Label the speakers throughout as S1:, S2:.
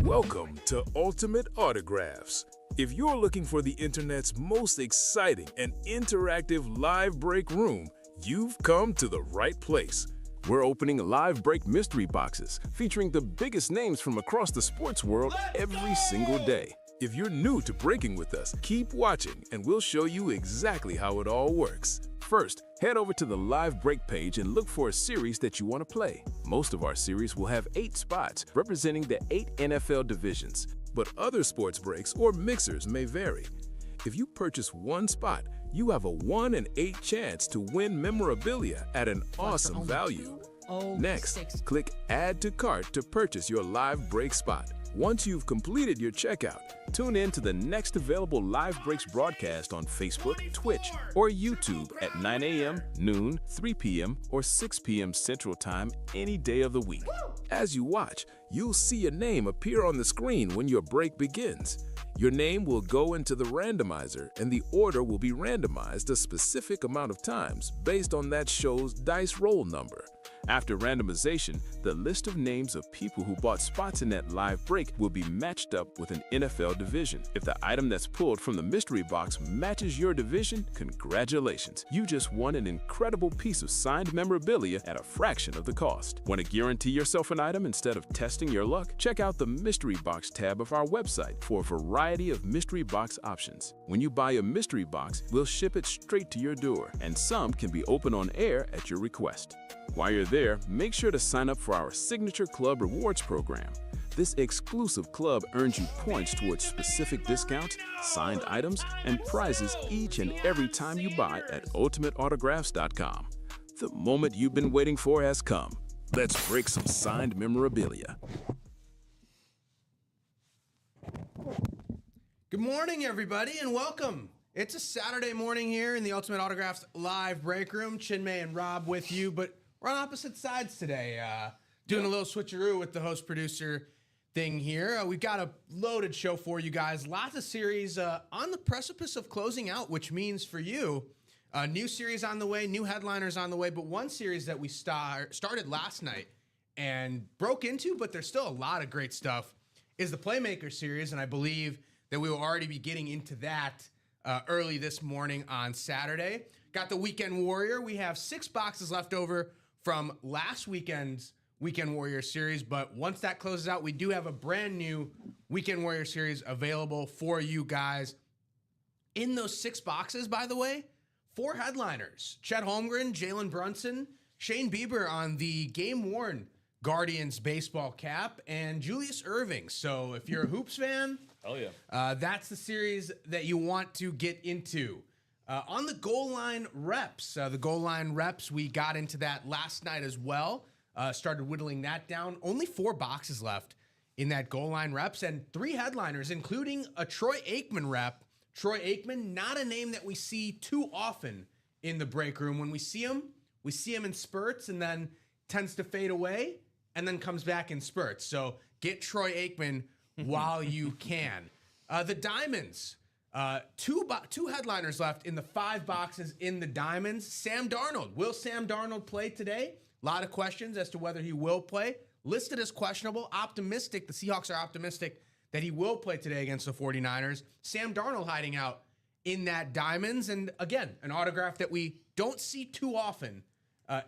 S1: Welcome to Ultimate Autographs. If you're looking for the internet's most exciting and interactive live break room, you've come to the right place. We're opening live break mystery boxes featuring the biggest names from across the sports world every single day. If you're new to breaking with us, keep watching and we'll show you exactly how it all works. First, head over to the live break page and look for a series that you want to play. Most of our series will have 8 spots representing the 8 NFL divisions, but other sports breaks or mixers may vary. If you purchase one spot, you have a 1 in 8 chance to win memorabilia at an awesome value. Next, click Add to Cart to purchase your live break spot. Once you've completed your checkout, tune in to the next available Live Breaks broadcast on Facebook, Twitch, or YouTube at 9 a.m., noon, 3 p.m., or 6 p.m. Central Time any day of the week. As you watch, you'll see your name appear on the screen when your break begins. Your name will go into the randomizer, and the order will be randomized a specific amount of times based on that show's dice roll number. After randomization, the list of names of people who bought spots in that live break will be matched up with an NFL division. If the item that's pulled from the mystery box matches your division, congratulations! You just won an incredible piece of signed memorabilia at a fraction of the cost. Want to guarantee yourself an item instead of testing your luck? Check out the mystery box tab of our website for a variety of mystery box options. When you buy a mystery box, we'll ship it straight to your door, and some can be opened on air at your request. While you're there, make sure to sign up for our Signature Club Rewards program. This exclusive club earns you points towards specific discounts, signed items, and prizes each and every time you buy at ultimateautographs.com. The moment you've been waiting for has come. Let's break some signed memorabilia.
S2: Good morning, everybody, and welcome. It's a Saturday morning here in the Ultimate Autographs live break room. Chinmay and Rob with you, but we're on opposite sides today, doing a little switcheroo with the host-producer thing here. We've got a loaded show for you guys. Lots of series on the precipice of closing out, which means for you, new series on the way, new headliners on the way, but one series that we started last night and broke into, but there's still a lot of great stuff, is the Playmaker series, and I believe that we will already be getting into that early this morning on Saturday. Got the Weekend Warrior. We have 6 boxes left over from last weekend's Weekend Warrior series, but once that closes out, we do have a brand new Weekend Warrior series available for you guys. In those 6 boxes, by the way, 4 headliners: Chet Holmgren, Jalen Brunson, Shane Bieber on the game-worn Guardians baseball cap, and Julius Erving. So if you're a Hoops fan,
S3: hell yeah,
S2: that's the series that you want to get into. On the goal line reps, we got into that last night as well. Started whittling that down. Only 4 boxes left in that goal line reps, and 3 headliners, including a Troy Aikman rep. Troy Aikman, not a name that we see too often in the break room. When we see him in spurts and then tends to fade away and then comes back in spurts. So get Troy Aikman while you can. The Diamonds. Two headliners left in the 5 boxes in the Diamonds. Sam Darnold. Will Sam Darnold play today? A lot of questions as to whether he will play. Listed as questionable. Optimistic. The Seahawks are optimistic that he will play today against the 49ers. Sam Darnold hiding out in that Diamonds. And again, an autograph that we don't see too often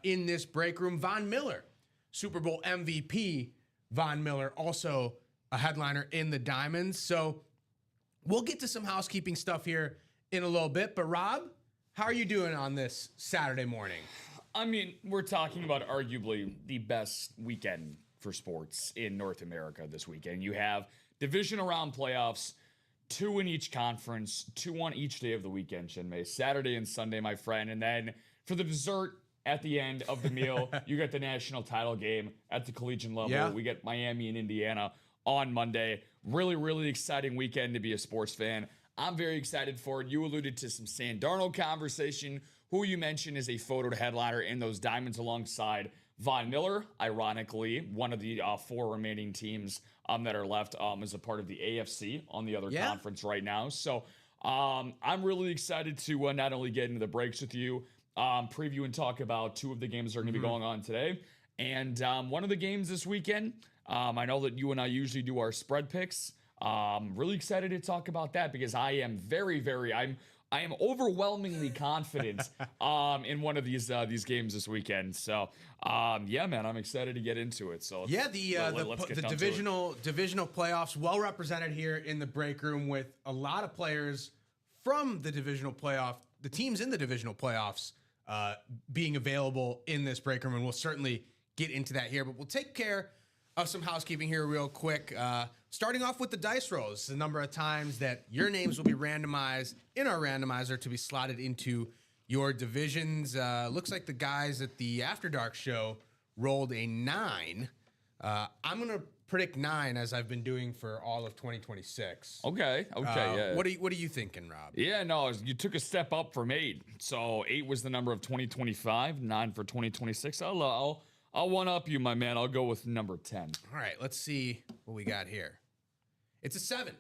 S2: in this break room. Von Miller, Super Bowl MVP Von Miller, also a headliner in the Diamonds. So we'll get to some housekeeping stuff here in a little bit. But Rob, how are you doing on this Saturday morning?
S3: I mean, we're talking about arguably the best weekend for sports in North America this weekend. You have division round playoffs, 2 in each conference, 2 on each day of the weekend, Chinmay. Saturday and Sunday, my friend. And then for the dessert at the end of the meal, you get the national title game at the collegiate level.
S2: Yeah.
S3: We get Miami and Indiana on Monday. Really, really exciting weekend to be a sports fan. I'm very excited for it. You alluded to some Sam Darnold conversation, who you mentioned is a photoed headliner in those Diamonds alongside Von Miller. Ironically, one of the 4 remaining teams that are left is a part of the AFC on the other conference right now. So I'm really excited to not only get into the breaks with you, preview and talk about 2 of the games that are going to be going on today. And one of the games this weekend, I know that you and I usually do our spread picks. Really excited to talk about that because I am I am overwhelmingly confident in one of these games this weekend. So yeah, man, I'm excited to get into it. So
S2: yeah, the divisional playoffs well represented here in the break room with a lot of players from the divisional playoff, the teams in the divisional playoffs being available in this break room, and we'll certainly get into that here. But we'll take care of some housekeeping here real quick. Starting off with the dice rolls, the number of times that your names will be randomized in our randomizer to be slotted into your divisions. Looks like the guys at the After Dark show rolled a 9. I'm going to predict 9 as I've been doing for all of 2026.
S3: Okay, yeah.
S2: What are you thinking, Rob?
S3: Yeah, no, you took a step up from 8. So 8 was the number of 2025, 9 for 2026. I'll one up you, my man. I'll go with number 10.
S2: All right, let's see what we got here. It's a 7.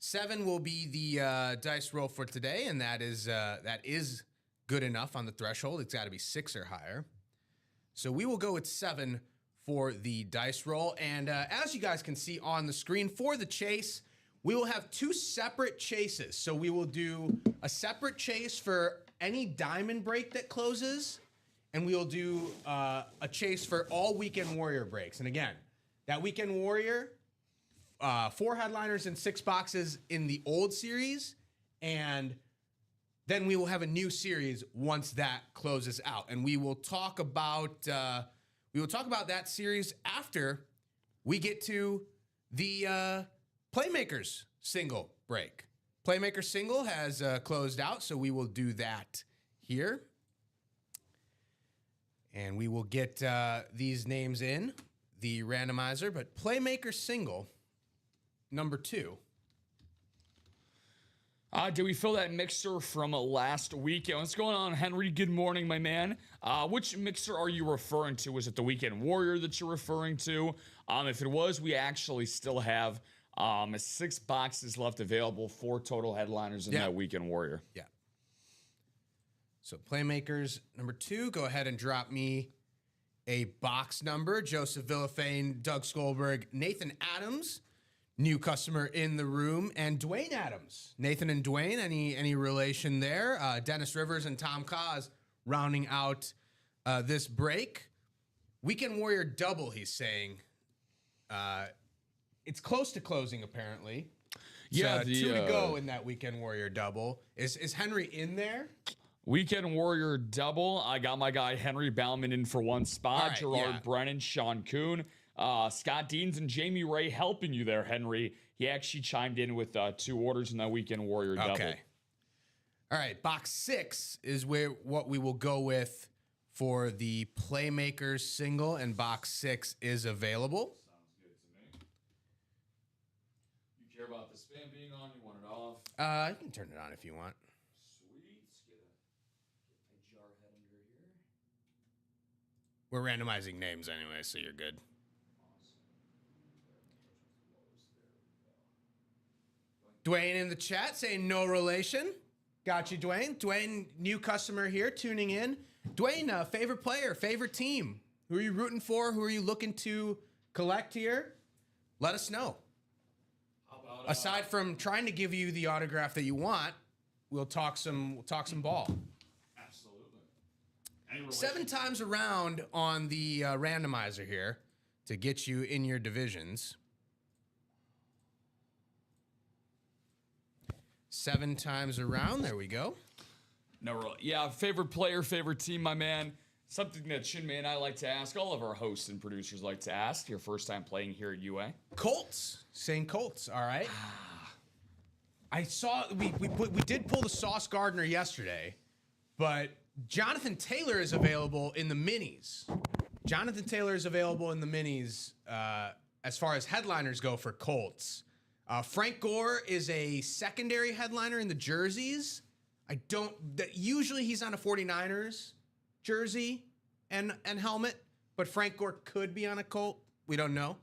S2: 7 will be the dice roll for today, and that is good enough on the threshold. It's got to be 6 or higher. So we will go with 7 for the dice roll. And as you guys can see on the screen, for the chase, we will have 2 separate chases. So we will do a separate chase for any diamond break that closes, and we will do a chase for all Weekend Warrior breaks. And again, that Weekend Warrior, 4 headliners and 6 boxes in the old series, and then we will have a new series once that closes out. And we will talk about that series after we get to the Playmakers single break. Playmaker single has closed out, so we will do that here. And we will get these names in the randomizer, but Playmaker single, number 2.
S3: Did we fill that mixer from last week? What's going on, Henry? Good morning, my man. Which mixer are you referring to? Was it the Weekend Warrior that you're referring to? If it was, we actually still have 6 boxes left available, 4 total headliners in that Weekend Warrior.
S2: Yeah. So Playmakers number 2, go ahead and drop me a box number. Joseph Villafane, Doug Skolberg, Nathan Adams, new customer in the room, and Dwayne Adams. Nathan and Dwayne, any relation there? Dennis Rivers and Tom Kaz rounding out this break. Weekend Warrior double, he's saying. It's close to closing, apparently.
S3: Yeah,
S2: so, 2 to go in that Weekend Warrior double. Is Henry in there?
S3: Weekend Warrior double. I got my guy Henry Bauman in for 1 spot.
S2: Right,
S3: Gerard Brennan, Sean Kuhn, Scott Deans, and Jamie Ray helping you there, Henry. He actually chimed in with 2 orders in that Weekend Warrior double.
S2: Okay. All right, box 6 is what we will go with for the Playmakers single, and box 6 is available.
S3: Sounds good to me. You care about the spam being on? You want it off?
S2: You can turn it on if you want. We're randomizing names anyway, so you're good. Dwayne in the chat saying no relation. Got you, Dwayne. Dwayne, new customer here, tuning in. Dwayne, favorite player, favorite team. Who are you rooting for? Who are you looking to collect here? Let us know.
S3: How about,
S2: aside from trying to give you the autograph that you want, we'll talk some ball. 7 times around on the randomizer here to get you in your divisions. 7 times around. There we go.
S3: No, yeah, favorite player, favorite team, my man. Something that Chinmay and I like to ask, all of our hosts and producers like to ask. Your first time playing here at UA?
S2: Colts. Saying Colts. All right. I saw we did pull the Sauce Gardner yesterday, but Jonathan Taylor is available in the minis. Jonathan Taylor is available in the minis as far as headliners go for Colts. Frank Gore is a secondary headliner in the jerseys. Usually he's on a 49ers jersey and helmet, but Frank Gore could be on a Colt. We don't know.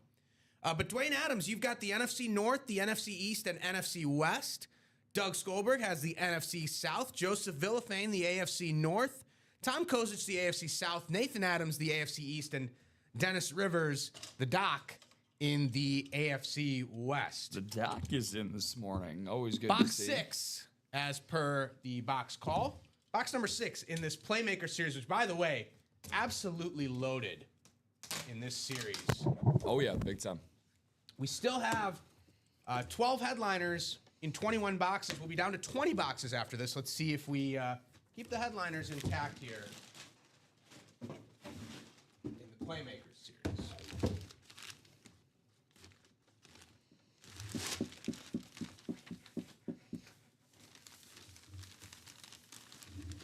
S2: But Dwayne Adams, you've got the NFC North, the NFC East, and NFC West. Doug Skolberg has the NFC South. Joseph Villafane, the AFC North. Tom Kozich, the AFC South. Nathan Adams, the AFC East. And Dennis Rivers, the Doc, in the AFC West.
S3: The Doc is in this morning. Always good
S2: Box
S3: to see.
S2: 6, as per the box call. Box number 6 in this Playmaker series, which, by the way, absolutely loaded in this series.
S3: Oh, yeah, big time.
S2: We still have 12 headliners in 21 boxes. We'll be down to 20 boxes after this. Let's see if we keep the headliners intact here in the Playmakers series.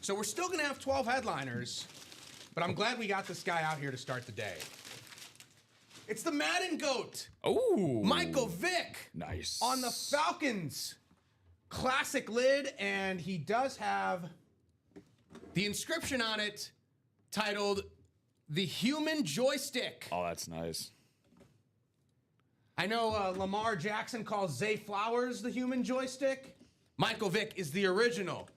S2: So we're still going to have 12 headliners, but I'm glad we got this guy out here to start the day. It's the Madden GOAT.
S3: Oh,
S2: Michael Vick.
S3: Nice.
S2: On the Falcons. Classic lid, and he does have the inscription on it titled The Human Joystick.
S3: Oh, that's nice.
S2: I know Lamar Jackson calls Zay Flowers the Human Joystick. Michael Vick is the original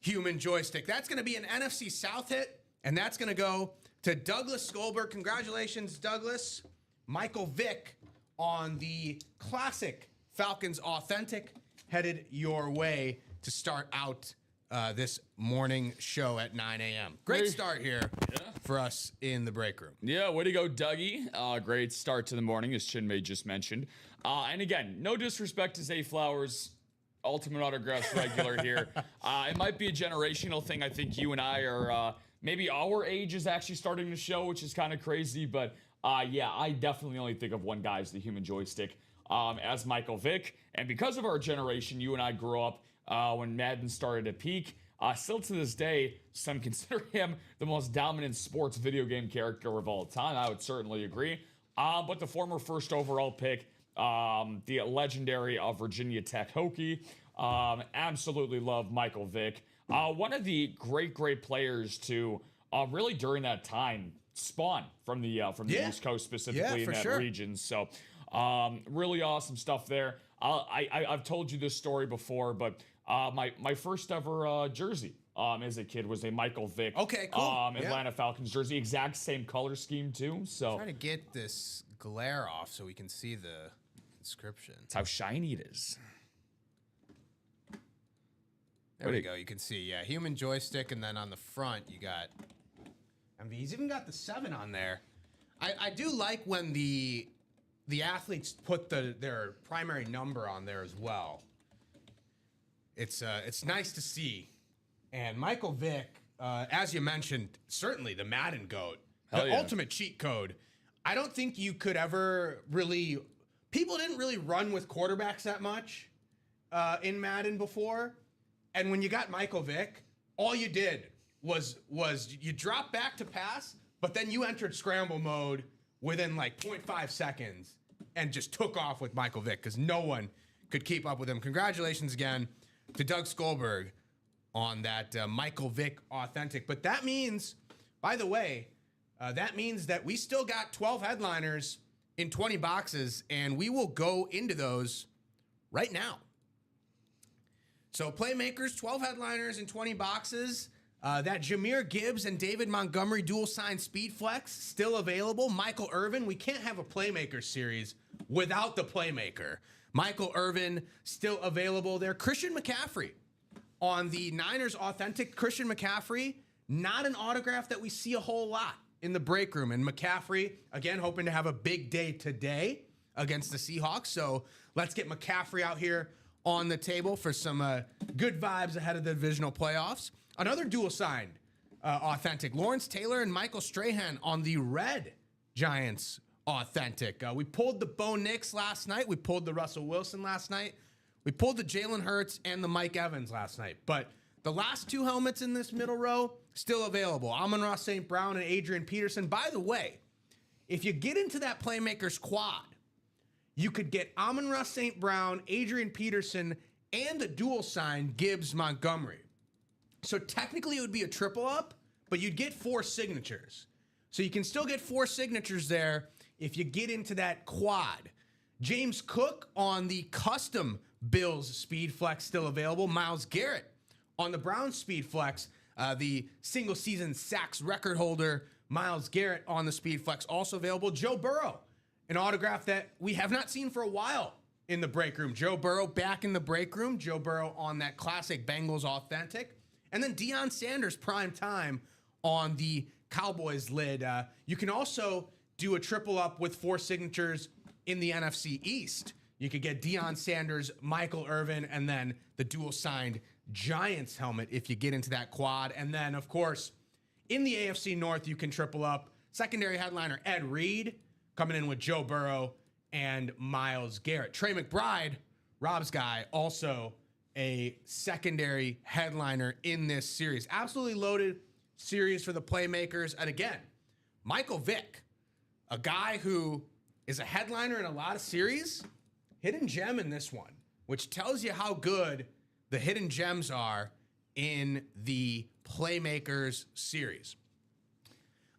S2: Human Joystick. That's going to be an NFC South hit, and that's going to go to Douglas Skolberg. Congratulations, Douglas. Michael Vick on the classic Falcons Authentic headed your way to start out this morning show at 9 a.m. Great start here for us in the break room.
S3: Yeah, way to go, Dougie. Great start to the morning, as Chinmay just mentioned. And again, no disrespect to Zay Flowers, Ultimate Autographs regular here. It might be a generational thing. I think you and I are, maybe our age is actually starting to show, which is kind of crazy. But yeah, I definitely only think of one guy as the Human Joystick, as Michael Vick. And because of our generation, you and I grew up when Madden started to peak. Still to this day, some consider him the most dominant sports video game character of all time. I would certainly agree. But the former first overall pick, the legendary Virginia Tech Hokie, absolutely love Michael Vick. One of the great players to really during that time spawn from the East Coast, specifically in that region. So really awesome stuff there. I've told you this story before, but my first ever jersey as a kid was a Michael Vick.
S2: Okay, cool.
S3: Atlanta Falcons jersey, exact same color scheme too. So
S2: Trying to get this glare off so we can see the inscription.
S3: that's how shiny it is.
S2: There we go. You can see, yeah, Human Joystick, and then on the front you got. I mean, he's even got the 7 on there. I do like when the athletes put their primary number on there as well. It's nice to see. And Michael Vick, as you mentioned, certainly the Madden GOAT, the ultimate cheat code. I don't think you could ever really. People didn't really run with quarterbacks that much in Madden before, and when you got Michael Vick, all you did was you drop back to pass, but then you entered scramble mode within like 0.5 seconds and just took off with Michael Vick because no one could keep up with him. Congratulations again to Doug Skolberg on that Michael Vick Authentic. But that means, by the way, that means that we still got 12 headliners in 20 boxes, and we will go into those right now. So Playmakers, 12 headliners in 20 boxes. That Jahmyr Gibbs and David Montgomery dual sign Speed Flex still available. Michael Irvin, we can't have a Playmaker series without the Playmaker. Michael Irvin still available there. Christian McCaffrey on the Niners Authentic. Christian McCaffrey, not an autograph that we see a whole lot in the break room. And McCaffrey, again, hoping to have a big day today against the Seahawks. So let's get McCaffrey out here on the table for some good vibes ahead of the divisional playoffs. Another dual signed Authentic. Lawrence Taylor and Michael Strahan on the red Giants Authentic. We pulled the Bo Nix last night. We pulled the Russell Wilson last night. We pulled the Jalen Hurts and the Mike Evans last night. But the last 2 helmets in this middle row, still available. Amon-Ra St. Brown and Adrian Peterson. By the way, if you get into that Playmakers quad, you could get Amon-Ra St. Brown, Adrian Peterson, and the dual sign Gibbs Montgomery. So technically it would be a triple up, but you'd get 4 signatures. So you can still get 4 signatures there if you get into that quad. James Cook on the custom Bills Speed Flex still available. Myles Garrett on the Browns Speed Flex, the single season sacks record holder Myles Garrett on the Speed Flex. Also available, Joe Burrow, an autograph that we have not seen for a while in the break room. Joe Burrow back in the break room. Joe Burrow on that classic Bengals authentic. And then Deion Sanders prime time on the Cowboys lid. You can also do a triple up with 4 signatures in the NFC East. You could get Deion Sanders, Michael Irvin, and then the dual signed Giants helmet if you get into that quad. And then, of course, in the AFC North, you can triple up secondary headliner Ed Reed coming in with Joe Burrow and Myles Garrett. Trey McBride, Rob's guy, also a secondary headliner in this series. Absolutely loaded series for the playmakers. And again, Michael Vick, a guy who is a headliner in a lot of series, hidden gem in this one, which tells you how good the hidden gems are in the Playmakers series.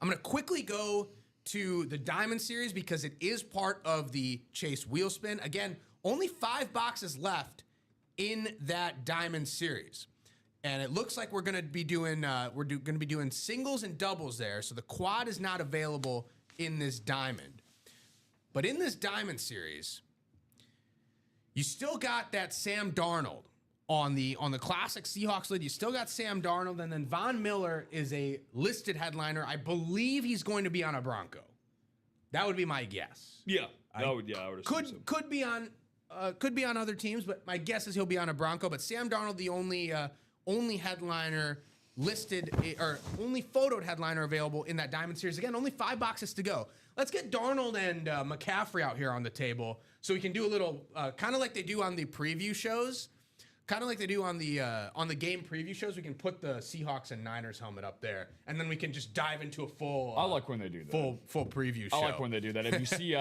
S2: I'm going to quickly go to the Diamond series because it is part of the Chase Wheel Spin. Again, only 5 boxes left in that Diamond series. And it looks like we're going to be doing singles and doubles there. So the quad is not available in this Diamond. But in this Diamond series, you still got that Sam Darnold on the classic Seahawks lid. You still got Sam Darnold, and then Von Miller is a listed headliner. I believe he's going to be on a Bronco. That would be my guess.
S3: Yeah, I would assume so.
S2: Could be on other teams, but my guess is he'll be on a Bronco. But Sam Darnold, the only headliner listed, or only photoed headliner available in that Diamond series. Again, only 5 boxes to go. Let's get Darnold and McCaffrey out here on the table so we can do a little, kind of like they do on the preview shows. Kind of like they do on the game preview shows. We can put the Seahawks and Niners helmet up there, and then we can just dive into a full.
S3: I like when they do that.
S2: Full preview show.
S3: I like when they do that. If you see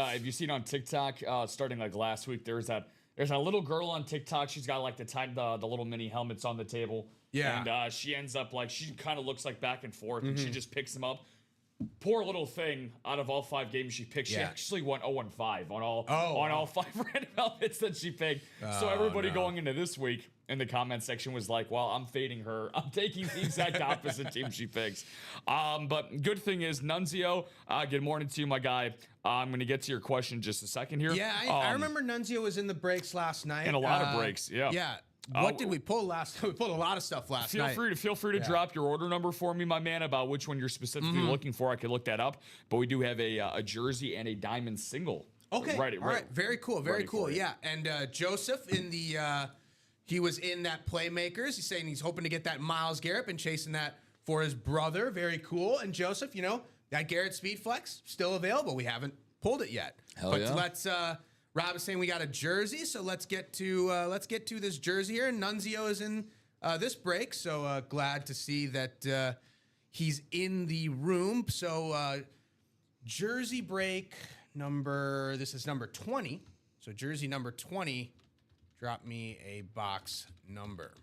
S3: it on TikTok, starting like last week, there's a little girl on TikTok. She's got like the little mini helmets on the table.
S2: Yeah.
S3: And she ends up like, she kind of looks like back and forth, and she just picks them up. Poor little thing. Out of all 5 games she picked, she actually went 0-5 on all 5 random helmets that she picked. So everybody going into this week in the comment section was like, "Well, I'm fading her. I'm taking the exact opposite team she picks." But good thing is, Nunzio. Good morning to you, my guy. I'm going to get to your question in just a second here.
S2: Yeah, I remember Nunzio was in the breaks last night.
S3: In a lot of breaks. Yeah.
S2: Yeah. What did we pull last? We pulled a lot of stuff last night.
S3: Feel free to drop your order number for me, my man, about which one you're specifically looking for. I could look that up. But we do have a jersey and a diamond single.
S2: Okay. All right. Very cool. Very cool. Yeah. And Joseph he was in that Playmakers. He's saying he's hoping to get that Myles Garrett and chasing that for his brother. Very cool. And Joseph, that Garrett Speed Flex still available. We haven't pulled it yet. But let's. Rob is saying we got a jersey, so let's get to this jersey here. Nunzio is in this break, so glad to see that he's in the room. So jersey break this is number 20. So jersey number 20, drop me a box number.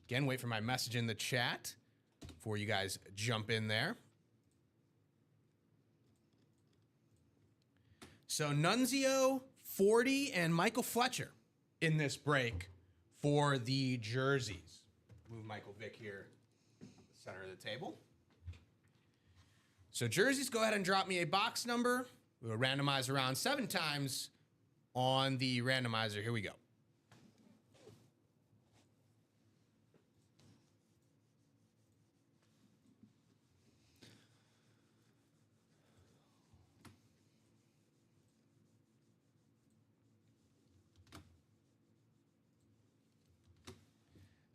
S2: Again, wait for my message in the chat before you guys jump in there. So Nunzio, 40, and Michael Fletcher in this break for the jerseys. Move Michael Vick here, center of the table. So jerseys, go ahead and drop me a box number. We'll randomize around 7 times on the randomizer. Here we go.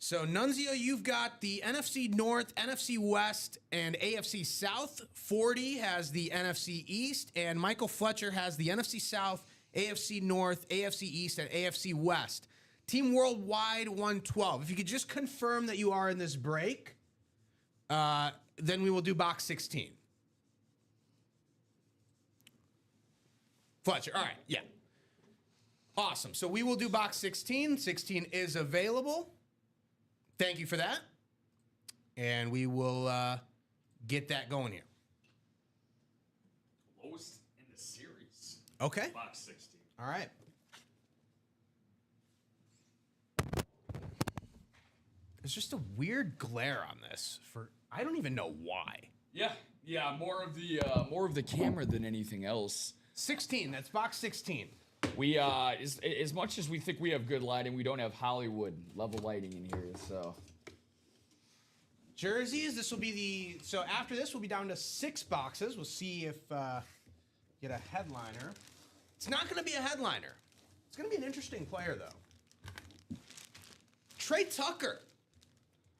S2: So, Nunzio, you've got the NFC North, NFC West, and AFC South. 40 has the NFC East, and Michael Fletcher has the NFC South, AFC North, AFC East, and AFC West. Team Worldwide 112. If you could just confirm that you are in this break, then we will do box 16. Fletcher, all right, yeah. Awesome. So we will do box 16. 16 is available. Thank you for that. And we will get that going here.
S3: Lowest in the series.
S2: Okay.
S3: Box 16.
S2: All right. There's just a weird glare on this I don't even know why.
S3: Yeah. Yeah, more of the camera than anything else.
S2: 16. That's box 16.
S3: We as much as we think we have good lighting, we don't have Hollywood level lighting in here. So
S2: jerseys. This will be so after this we'll be down to 6 boxes. We'll see if get a headliner. It's not going to be a headliner. It's going to be an interesting player though. Trey Tucker.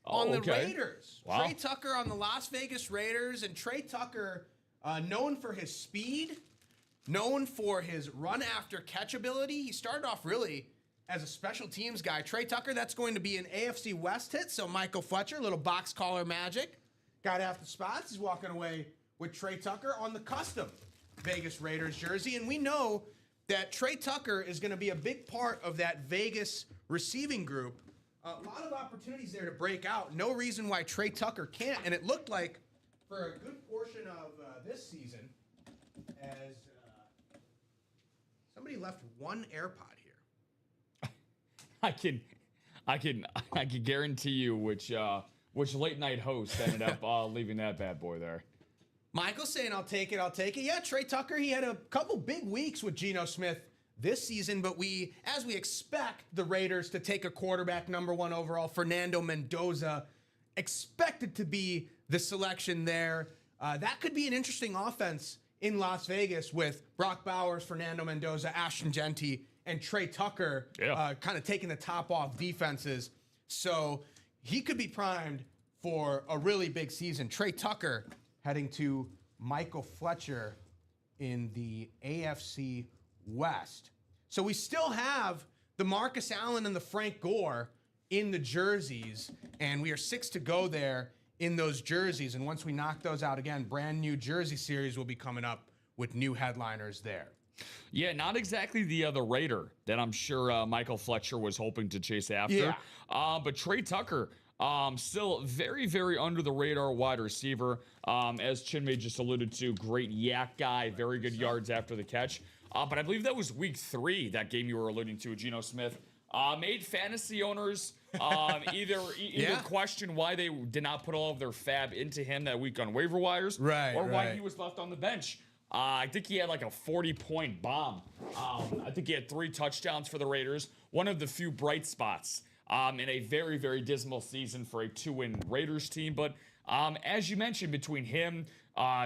S2: On the Raiders.
S3: Wow.
S2: Trey Tucker on the Las Vegas Raiders. And Trey Tucker, known for his speed, known for his run after catch ability. He started off really as a special teams guy. Trey Tucker, that's going to be an AFC West hit. So Michael Fletcher, little box collar magic. Got half the spots. He's walking away with Trey Tucker on the custom Vegas Raiders jersey. And we know that Trey Tucker is going to be a big part of that Vegas receiving group. A lot of opportunities there to break out. No reason why Trey Tucker can't. And it looked like for a good portion of this season, as somebody left one AirPod here.
S3: I can guarantee you which late night host ended up leaving that bad boy there.
S2: Michael's saying, I'll take it. Yeah, Trey Tucker, he had a couple big weeks with Geno Smith this season, but as we expect the Raiders to take a quarterback #1 overall, Fernando Mendoza, expected to be the selection there. That could be an interesting offense in Las Vegas with Brock Bowers, Fernando Mendoza, Ashton Genty, and Trey Tucker kind of taking the top off defenses. So he could be primed for a really big season. Trey Tucker heading to Michael Fletcher in the AFC West. So we still have the Marcus Allen and the Frank Gore in the jerseys, and we are 6 to go there in those jerseys. And once we knock those out again, brand new jersey series will be coming up with new headliners there.
S3: Yeah, not exactly the Raider that I'm sure Michael Fletcher was hoping to chase after.
S2: Yeah.
S3: But Trey Tucker, still very, very under the radar wide receiver. As Chinmay just alluded to, great yak guy, very good yards after the catch. But I believe that was week 3, that game you were alluding to, Geno Smith. Made fantasy owners either question why they did not put all of their fab into him that week on waiver wires, or why he was left on the bench. I think he had like a 40-point bomb. I think he had 3 touchdowns for the Raiders. One of the few bright spots in a very, very dismal season for a 2-win Raiders team. But as you mentioned, between him,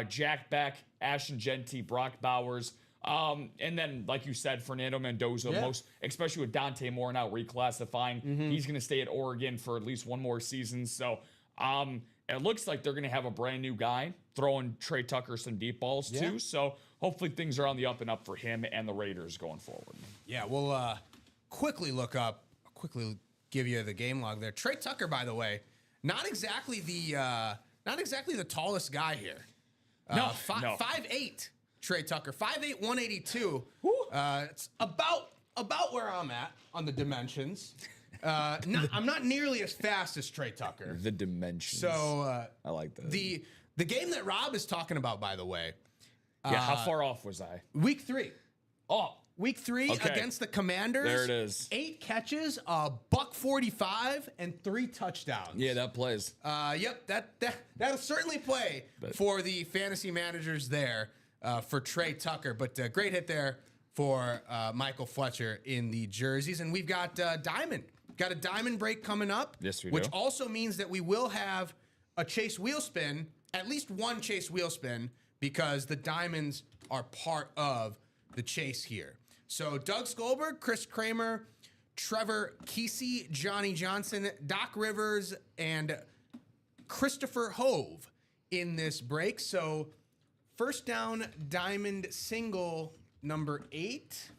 S3: Jack Beck, Ashton Genty, Brock Bowers, and then, like you said, Fernando Mendoza, especially with Dante Moore now reclassifying, he's going to stay at Oregon for at least one more season. So it looks like they're going to have a brand new guy throwing Trey Tucker some deep balls too. So hopefully things are on the up and up for him and the Raiders going forward.
S2: Yeah, we'll quickly give you the game log there. Trey Tucker, by the way, not exactly the tallest guy here.
S3: No.
S2: 5'8". Trey Tucker, 5'8", 182. It's about where I'm at on the dimensions. I'm not nearly as fast as Trey Tucker.
S3: The dimensions.
S2: So
S3: I like that.
S2: The game that Rob is talking about, by the way.
S3: How far off was I?
S2: Week 3.
S3: Oh,
S2: Week 3 against the Commanders.
S3: There it is.
S2: 8 catches, $145, and 3 touchdowns.
S3: Yeah, that plays.
S2: Yep, that'll certainly play for the fantasy managers there. For Trey Tucker, but great hit there for Michael Fletcher in the jerseys. And we've got Diamond. Got a Diamond break coming up.
S3: Yes, we
S2: do. Which
S3: do.
S2: also means that we will have a Chase wheel spin, at least one Chase wheel spin, because the Diamonds are part of the Chase here. So Doug Skolberg, Chris Kramer, Trevor Kesey, Johnny Johnson, Doc Rivers, and Christopher Hove in this break. So first down Diamond single number 8.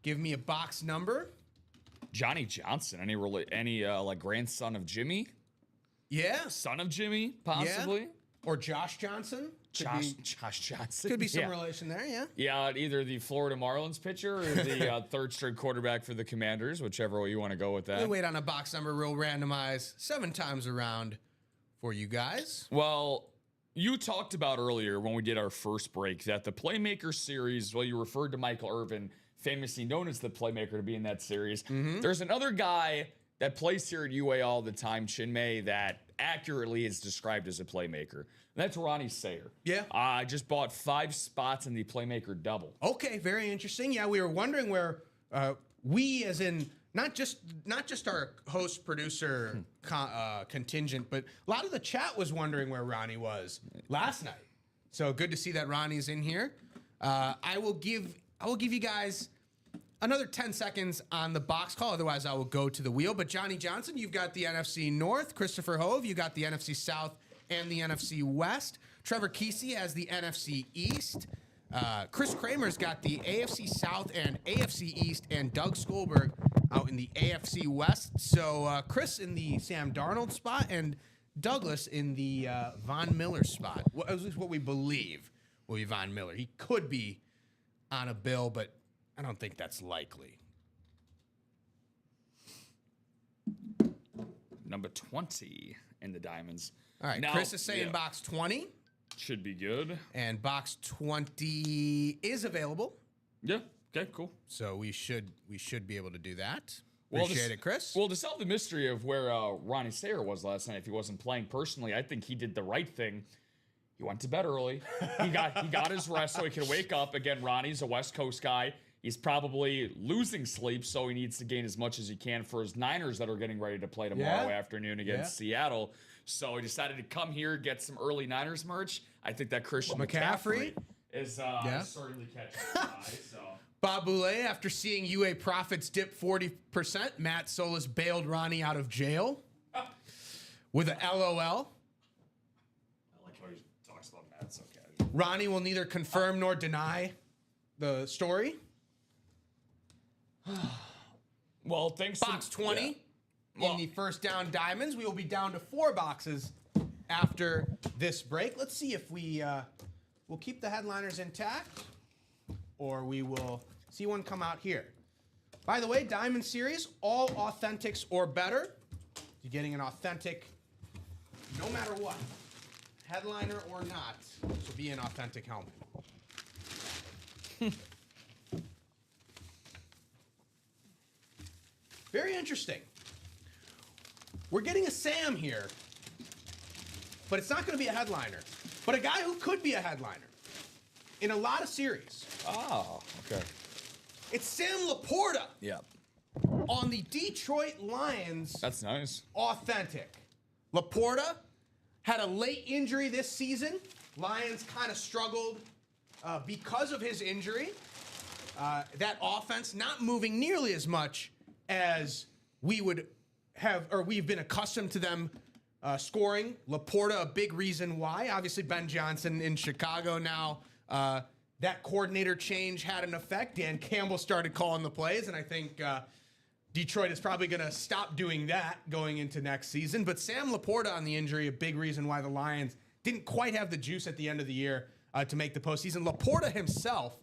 S2: Give me a box number.
S3: Johnny Johnson, any like grandson of Jimmy?
S2: Yeah.
S3: Son of Jimmy, possibly?
S2: Yeah. Or Josh Johnson.
S3: Josh Johnson.
S2: Could be some relation there, yeah.
S3: Yeah, either the Florida Marlins pitcher or the third string quarterback for the Commanders, whichever way you want to go with that.
S2: We'll wait on a box number. We'll randomize 7 times around for you guys.
S3: Well, you talked about earlier when we did our first break that the Playmaker series, well, you referred to Michael Irvin, famously known as the Playmaker, to be in that series. There's another guy that plays here at UA all the time, Chinmay, that accurately is described as a playmaker. That's Ronnie Sayer.
S2: Yeah.
S3: I just bought 5 spots in the playmaker double.
S2: Okay, very interesting. Yeah, we were wondering where we, as in not just our host producer contingent, but a lot of the chat was wondering where Ronnie was last night. So good to see that Ronnie's in here. I will give you guys another 10 seconds on the box call. Otherwise, I will go to the wheel. But Johnny Johnson, you've got the NFC North. Christopher Hove, you got the NFC South and the NFC West. Trevor Kesey has the NFC East. Chris Kramer's got the AFC South and AFC East, and Doug Skolberg out in the AFC West. So Chris in the Sam Darnold spot and Douglas in the Von Miller spot. At least what we believe will be Von Miller. He could be on a bill, but I don't think that's likely.
S3: Number 20 in the Diamonds.
S2: All right,
S3: now,
S2: Chris is saying box 20.
S3: Should be good.
S2: And box 20 is available.
S3: Yeah. Okay, cool.
S2: So we should be able to do that. Appreciate it, Chris.
S3: Well, to solve the mystery of where Ronnie Sayer was last night, if he wasn't playing personally, I think he did the right thing. He went to bed early. He got his rest so he could wake up. Again, Ronnie's a West Coast guy. He's probably losing sleep, so he needs to gain as much as he can for his Niners that are getting ready to play tomorrow afternoon against Seattle. So he decided to come here, get some early Niners merch. I think that Christian McCaffrey is certainly catching his eye. So.
S2: Bob Boulay, after seeing UA profits dip 40%, Matt Solis bailed Ronnie out of jail with a LOL.
S3: I like how he talks about Matt so casual.
S2: Ronnie will neither confirm nor deny the story.
S3: Well, thanks.
S2: Box 20 in the first down diamonds. We will be down to 4 boxes after this break. Let's see if we'll keep the headliners intact, or we will see one come out here. By the way, Diamond Series, all authentics or better. You're getting an authentic no matter what. Headliner or not, this will be an authentic helmet. Very interesting. We're getting a Sam here, but it's not going to be a headliner. But a guy who could be a headliner in a lot of series.
S3: Oh, okay.
S2: It's Sam Laporta.
S3: Yeah.
S2: On the Detroit Lions.
S3: That's nice.
S2: Authentic. Laporta had a late injury this season. Lions kind of struggled because of his injury. That offense not moving nearly as much as we would have, or we've been accustomed to them scoring. Laporta, a big reason why. Obviously, Ben Johnson in Chicago now. That coordinator change had an effect. Dan Campbell started calling the plays, and I think Detroit is probably going to stop doing that going into next season. But Sam Laporta on the injury, a big reason why the Lions didn't quite have the juice at the end of the year to make the postseason. Laporta himself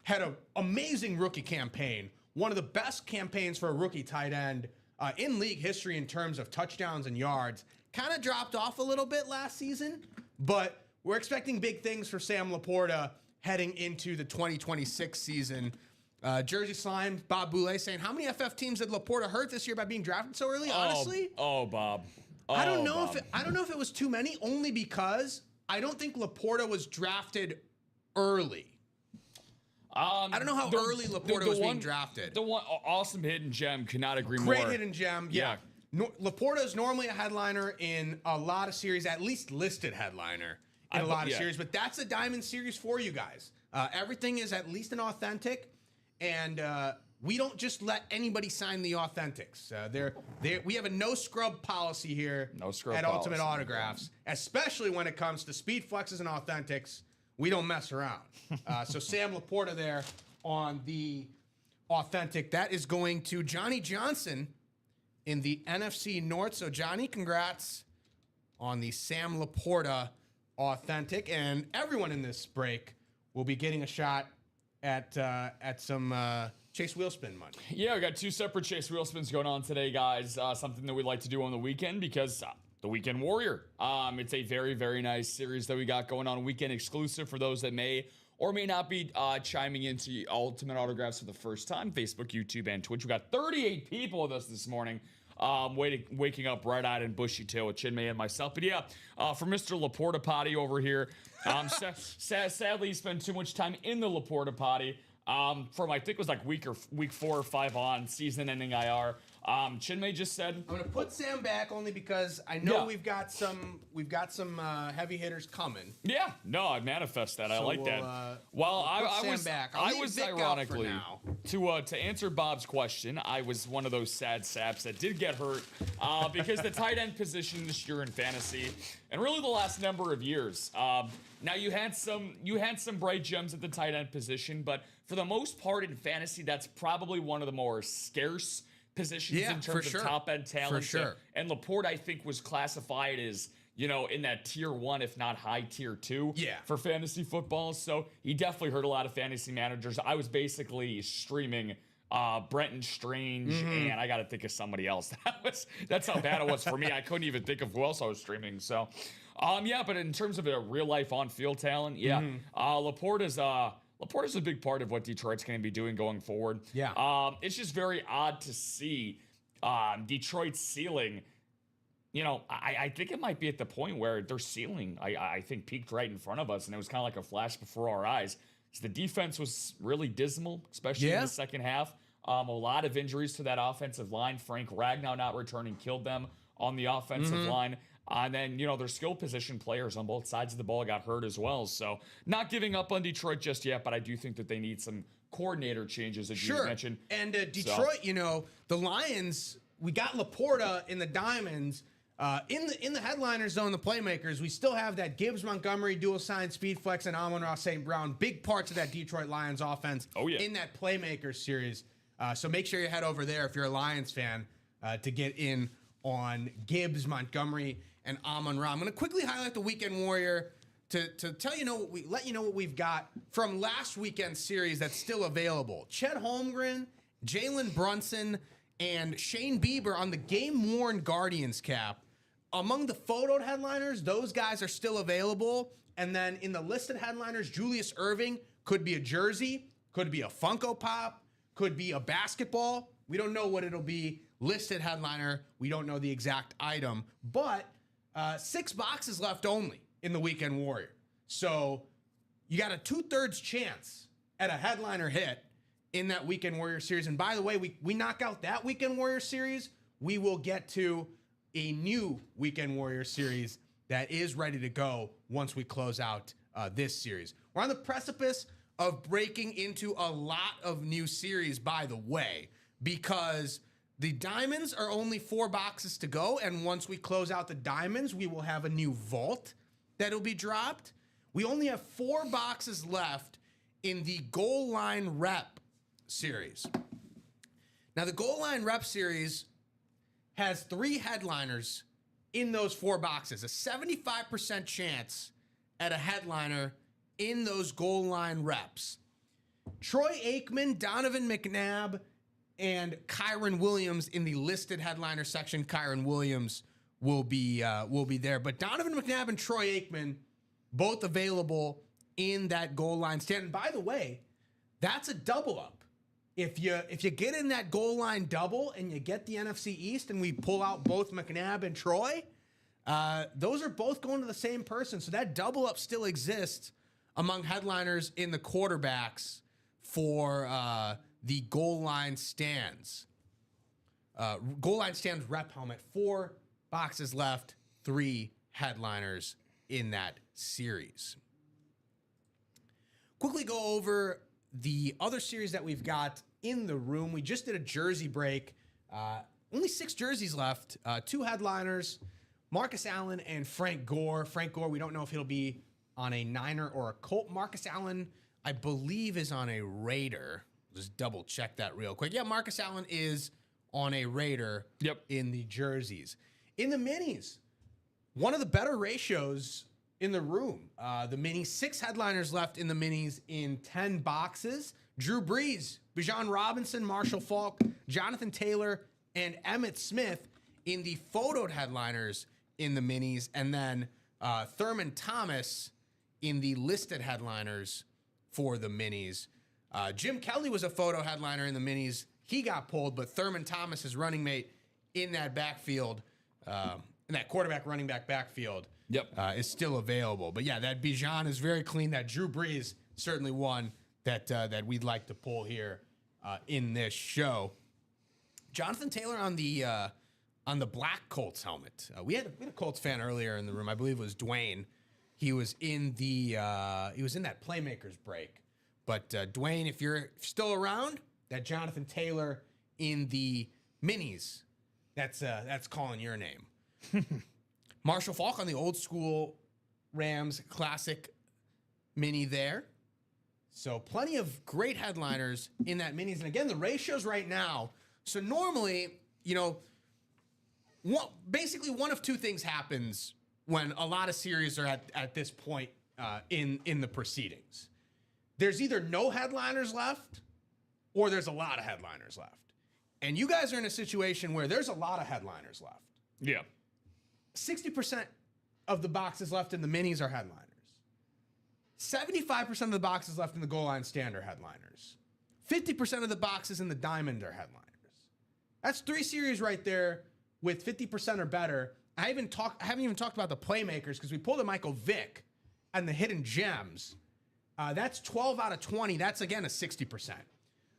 S2: had an amazing rookie campaign. One of the best campaigns for a rookie tight end in league history in terms of touchdowns and yards. Kind of dropped off a little bit last season, but we're expecting big things for Sam Laporta heading into the 2026 season. Jersey Slime, Bob Boulay saying, how many FF teams did Laporta hurt this year by being drafted so early? Honestly,
S3: Bob.
S2: I don't know if it was too many, only because I don't think Laporta was drafted early. I don't know how early Laporta was being drafted.
S3: The one awesome hidden gem, cannot agree more.
S2: Great hidden gem, yeah. Laporta is normally a headliner in a lot of series, at least listed headliner in a lot of series, but that's a Diamond Series for you guys. Everything is at least an authentic, and we don't just let anybody sign the authentics. We have a no scrub policy here at Ultimate Autographs, especially when it comes to speed flexes and authentics. We don't mess around. So Sam Laporta there on the authentic. That is going to Johnny Johnson in the NFC North. So Johnny, congrats on the Sam Laporta authentic. And everyone in this break will be getting a shot at some Chase Wheelspin money.
S3: Yeah, we got 2 separate Chase Wheelspins going on today, guys. Something that we like to do on the weekend because the Weekend Warrior. It's a very, very nice series that we got going on, weekend exclusive for those that may or may not be chiming into Ultimate Autographs for the first time, Facebook, YouTube, and Twitch. We got 38 people with us this morning. waking up bright-eyed and bushy-tailed with Chinmay and myself. But yeah, for Mr. Laporta Potty over here, sadly he spent too much time in the Laporta Potty. From I think it was like week 4 or 5 on season-ending IR. Chinmay just said,
S2: "I'm going to put Sam back only because I know we've got some heavy hitters coming."
S3: Yeah, no, I manifest that. I like that. Well, I was
S2: back.
S3: I was ironically to answer Bob's question. I was one of those sad saps that did get hurt because the tight end position this year in fantasy, and really the last number of years. Now you had some bright gems at the tight end position, but for the most part in fantasy, that's probably one of the more scarce positions in terms of top end talent.
S2: For sure.
S3: And Laporte, I think, was classified as, in that tier 1, if not high tier 2 for fantasy football. So he definitely hurt a lot of fantasy managers. I was basically streaming Brenton Strange, and I got to think of somebody else. That's how bad it was for me. I couldn't even think of who else I was streaming. So, but in terms of a real life on field talent, Laporte is a big part of what Detroit's going to be doing going forward.
S2: Yeah.
S3: It's just very odd to see Detroit's ceiling. I think it might be at the point where their ceiling, I think, peaked right in front of us, and it was kind of like a flash before our eyes. So the defense was really dismal, especially in the second half. A lot of injuries to that offensive line. Frank Ragnow not returning killed them on the offensive line. And then, their skill position players on both sides of the ball got hurt as well. So not giving up on Detroit just yet, but I do think that they need some coordinator changes, as you mentioned.
S2: And Detroit, the Lions, we got Laporta in the diamonds. In the headliners, though, in the playmakers, we still have that Gibbs, Montgomery, dual sign, speed flex, and Amon-Ra St. Brown. Big parts of that Detroit Lions offense in that playmakers series. So make sure you head over there if you're a Lions fan to get in on Gibbs, Montgomery, and Amon-Ra. I'm going to quickly highlight the Weekend Warrior to let you know what we've got from last weekend's series that's still available. Chet Holmgren, Jalen Brunson, and Shane Bieber on the game-worn Guardians cap. Among the photoed headliners, those guys are still available. And then in the listed headliners, Julius Erving could be a jersey, could be a Funko Pop, could be a basketball. We don't know what it'll be. Listed headliner, we don't know the exact item. But 6 boxes left only in the Weekend Warrior. So you got a 2/3 chance at a headliner hit in that Weekend Warrior series. And by the way, we knock out that Weekend Warrior series, we will get to a new Weekend Warrior series that is ready to go once we close out this series. We're on the precipice of breaking into a lot of new series, by the way, because the diamonds are only 4 boxes to go. And once we close out the diamonds, we will have a new vault that'll be dropped. We only have 4 boxes left in the goal line rep series. Now, the goal line rep series has 3 headliners in those 4 boxes, a 75% chance at a headliner in those goal line reps. Troy Aikman, Donovan McNabb, and Kyron Williams in the listed headliner section. Kyron Williams will be there, but Donovan McNabb and Troy Aikman both available in that goal line stand. And by the way, that's a double up. If you get in that goal line double and you get the NFC East and we pull out both McNabb and Troy, those are both going to the same person. So that double up still exists among headliners in the quarterbacks for the goal line stands. Goal line stands rep helmet, 4 boxes left, 3 headliners in that series. Quickly go over the other series that we've got in the room. We just did a jersey break. Only 6 jerseys left. 2 headliners, Marcus Allen and Frank Gore. Frank Gore, we don't know if he'll be on a Niner or a Colt. Marcus Allen, I believe, is on a Raider. Just double check that real quick. Yeah, Marcus Allen is on a Raider in the jerseys. In the minis, one of the better ratios in the room. The minis, 6 headliners left in the minis in 10 boxes. Drew Brees, Bijan Robinson, Marshall Faulk, Jonathan Taylor, and Emmitt Smith in the photoed headliners in the minis. And then Thurman Thomas in the listed headliners for the minis. Jim Kelly was a photo headliner in the minis. He got pulled, but Thurman Thomas, his running mate in that backfield, in that quarterback, running back backfield, is still available. But yeah, that Bijan is very clean. That Drew Brees certainly one that we'd like to pull here in this show. Jonathan Taylor on the black Colts helmet. We had a Colts fan earlier in the room. I believe it was Dwayne. He was in that Playmakers break. But Dwayne, if you're still around, that Jonathan Taylor in the minis, that's calling your name. Marshall Faulk on the old school Rams classic mini there. So plenty of great headliners in that minis. And again, the ratios right now. So normally, basically one of two things happens when a lot of series are at this point in the proceedings. There's either no headliners left or there's a lot of headliners left. And you guys are in a situation where there's a lot of headliners left.
S3: Yeah.
S2: 60% of the boxes left in the minis are headliners. 75% of the boxes left in the goal line stand are headliners. 50% of the boxes in the diamond are headliners. That's 3 series right there with 50% or better. I haven't even talked about the playmakers because we pulled a Michael Vick and the hidden gems. That's 12 out of 20. That's, again, a 60%.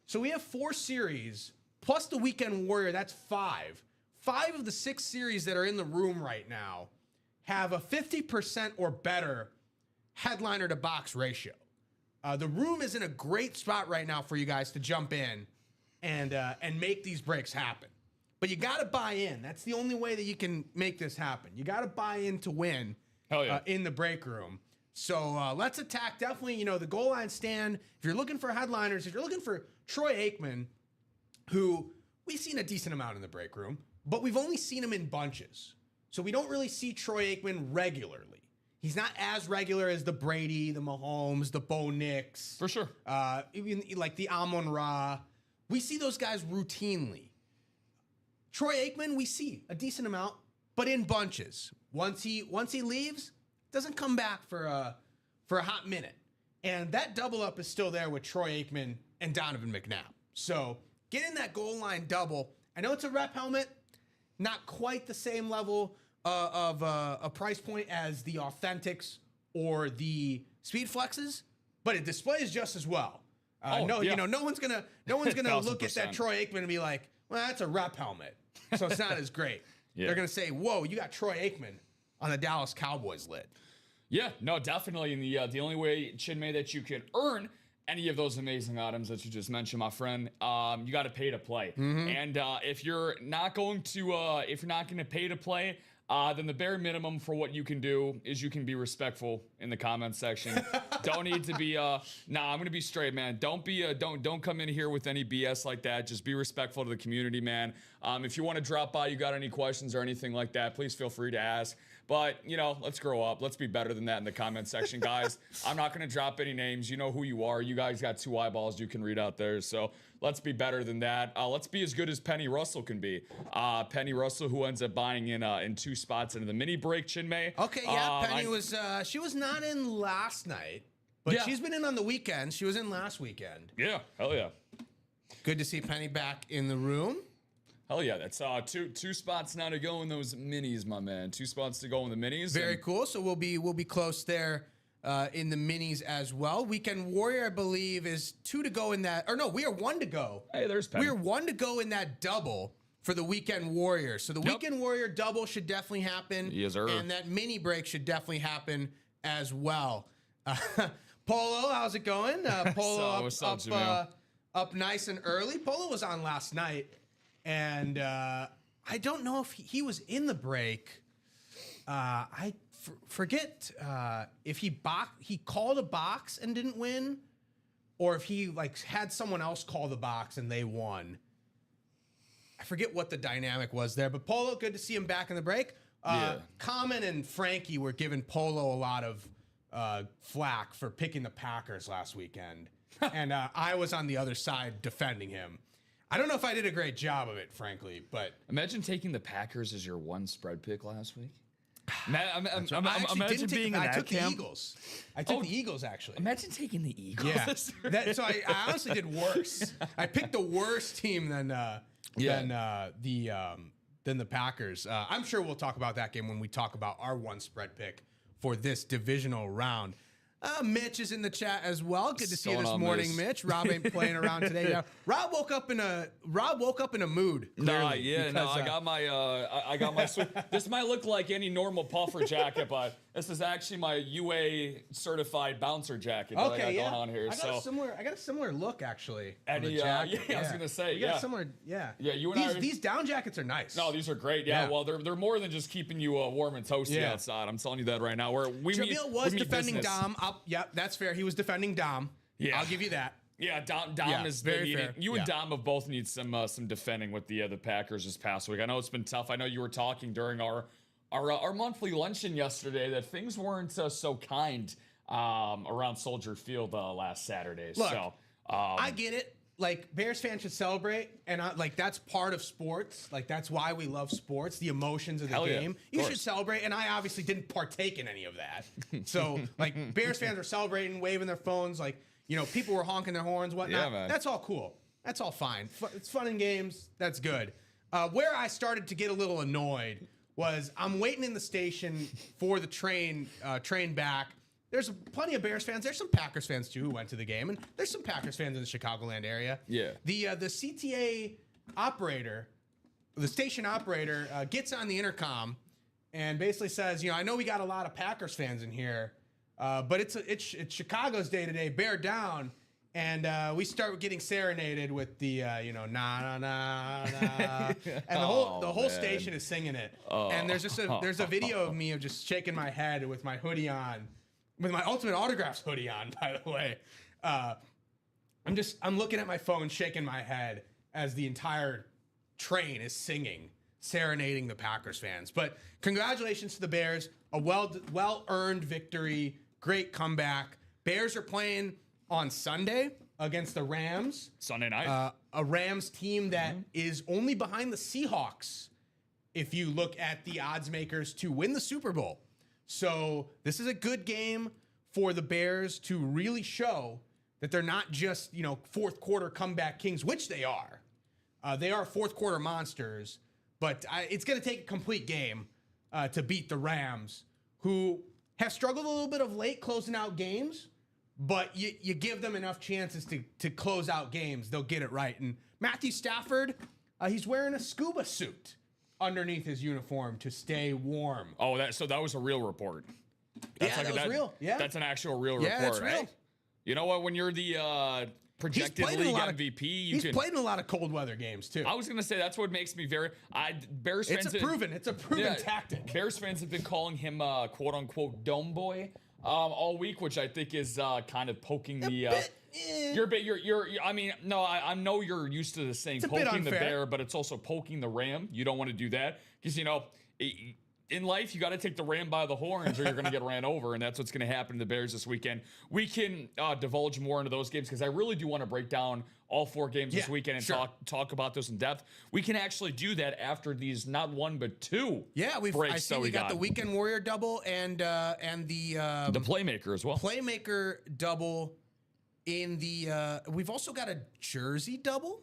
S2: So we have 4 series plus the Weekend Warrior. That's 5. 5 of the 6 series that are in the room right now have a 50% or better headliner to box ratio. The room is in a great spot right now for you guys to jump in and make these breaks happen. But you got to buy in. That's the only way that you can make this happen. You got to buy in to win in the break room. So let's attack. Definitely, the goal line stand. If you're looking for headliners, if you're looking for Troy Aikman, who we've seen a decent amount in the break room, but we've only seen him in bunches. So we don't really see Troy Aikman regularly. He's not as regular as the Brady, the Mahomes, the Bo Nix.
S3: For sure.
S2: Even like the Amon-Ra. We see those guys routinely. Troy Aikman, we see a decent amount, but in bunches. Once he leaves, doesn't come back for a hot minute. And that double up is still there with Troy Aikman and Donovan McNabb. So getting that goal line double, I know it's a rep helmet, not quite the same level of a price point as the Authentics or the Speed Flexes, but it displays just as well. No one's gonna look at that Troy Aikman and be like, well, that's a rep helmet, so it's not as great. Yeah. They're gonna say, whoa, you got Troy Aikman on the Dallas Cowboys lid. Yeah,
S3: no, definitely. And the only way, Chinmay, that you can earn any of those amazing items that you just mentioned, my friend, you got to pay to play. Mm-hmm. And if you're not going to pay to play, then the bare minimum for what you can do is you can be respectful in the comments section. Don't need to be I'm gonna be straight, man. Don't come in here with any BS like that. Just be respectful to the community, man. If you want to drop by, you got any questions or anything like that, please feel free to ask. But, let's grow up. Let's be better than that in the comment section, guys. I'm not going to drop any names. You know who you are. You guys got 2 eyeballs you can read out there. So let's be better than that. Let's be as good as Penny Russell can be. Penny Russell, who ends up buying in 2 spots into the mini break, Chinmay.
S2: Okay, yeah. Penny she was not in last night, but she's been in on the weekend. She was in last weekend.
S3: Yeah, hell yeah.
S2: Good to see Penny back in the room.
S3: Hell yeah, that's two spots now to go in those minis, my man. 2 spots to go in the minis.
S2: Very cool. So we'll be close there in the minis as well. Weekend Warrior, I believe, is 2 to go in that. Or no, we are 1 to go.
S3: Hey, there's Penny.
S2: We are 1 to go in that double for the Weekend Warrior. So the Weekend Warrior double should definitely happen.
S3: Yes, sir.
S2: And that mini break should definitely happen as well. Polo, how's it going? Polo up nice and early. Polo was on last night. And I don't know if he was in the break. I forget if he called a box and didn't win, or if he had someone else call the box and they won. I forget what the dynamic was there. But Polo, good to see him back in the break. Common and Frankie were giving Polo a lot of flack for picking the Packers last weekend, and I was on the other side defending him. I don't know if I did a great job of it, frankly, but
S3: imagine taking the Packers as your 1 spread pick last week.
S2: Imagine being in that camp. The Eagles. I took the Eagles, actually.
S3: Imagine taking the Eagles.
S2: Yeah. So I honestly did worse. I picked the worse team than the than the Packers. I'm sure we'll talk about that game when we talk about our one spread pick for this divisional round. Mitch is in the chat as well. Good to see you this morning, Mitch. Rob ain't playing around today. Rob woke up in a mood.
S3: I got my this might look like any normal puffer jacket, but this is actually my UA certified bouncer jacket that I got going on here.
S2: I got a similar look actually.
S3: And I was gonna say, you and
S2: these down jackets are nice.
S3: No, these are great. Yeah. Well, they're more than just keeping you warm and toasty outside. I'm telling you that right now.
S2: Jamil was defending Dom. Yep, that's fair. He was defending Dom. Yeah, I'll give you that.
S3: Yeah, Dom is very fair. You and Dom have both need some defending with the Packers this past week. I know it's been tough. I know you were talking during our monthly luncheon yesterday that things weren't so kind around Soldier Field last Saturday.
S2: Look, I get it. Like, Bears fans should celebrate, and that's part of sports. Like, that's why we love sports, the emotions of the game. You should celebrate, and I obviously didn't partake in any of that. So, like, Bears fans are celebrating, waving their phones, like, people were honking their horns, whatnot.
S3: Yeah,
S2: that's all cool. That's all fine. It's fun in games. That's good. Where I started to get a little annoyed was I'm waiting in the station for the train back. There's plenty of Bears fans. There's some Packers fans, too, who went to the game. And there's some Packers fans in the Chicagoland area.
S3: Yeah.
S2: The CTA operator, the station operator, gets on the intercom and basically says, I know we got a lot of Packers fans in here, but it's Chicago's day today. Bear down. And we start getting serenaded with the, na, na, na, na. And the whole station is singing it. And there's a video of me of just shaking my head with my hoodie on. With my Ultimate Autographs hoodie on, by the way. I'm looking at my phone, shaking my head as the entire train is singing, serenading the Packers fans. But congratulations to the Bears. A well-earned victory. Great comeback. Bears are playing on Sunday against the Rams.
S3: Sunday night.
S2: A Rams team that is only behind the Seahawks if you look at the odds makers to win the Super Bowl. So this is a good game for the Bears to really show that they're not just, fourth quarter comeback kings, which they are. They are fourth quarter monsters, but it's going to take a complete game to beat the Rams, who have struggled a little bit of late closing out games, but you give them enough chances to close out games, they'll get it right. And Matthew Stafford, he's wearing a scuba suit underneath his uniform to stay warm.
S3: Oh, that was a real report.
S2: That was real. Yeah,
S3: that's an actual real report.
S2: Yeah, that's real.
S3: Right? You know what? When you're the projected league MVP,
S2: he's played in a lot of cold weather games too.
S3: I was gonna say that's what makes me Bears fans.
S2: It's a proven tactic.
S3: Bears fans have been calling him quote unquote dome boy all week, which I think is kind of poking the. I know you're used to the saying poking the bear, but it's also poking the ram. You don't want to do that because in life you got to take the ram by the horns or you're going to get ran over, and that's what's going to happen to the Bears this weekend. We can divulge more into those games because I really do want to break down all four games this weekend and talk about those in depth. We can actually do that after these not one but two.
S2: Yeah, we got the Weekend Warrior double and the
S3: Playmaker as well.
S2: Playmaker double. In the we've also got a jersey double.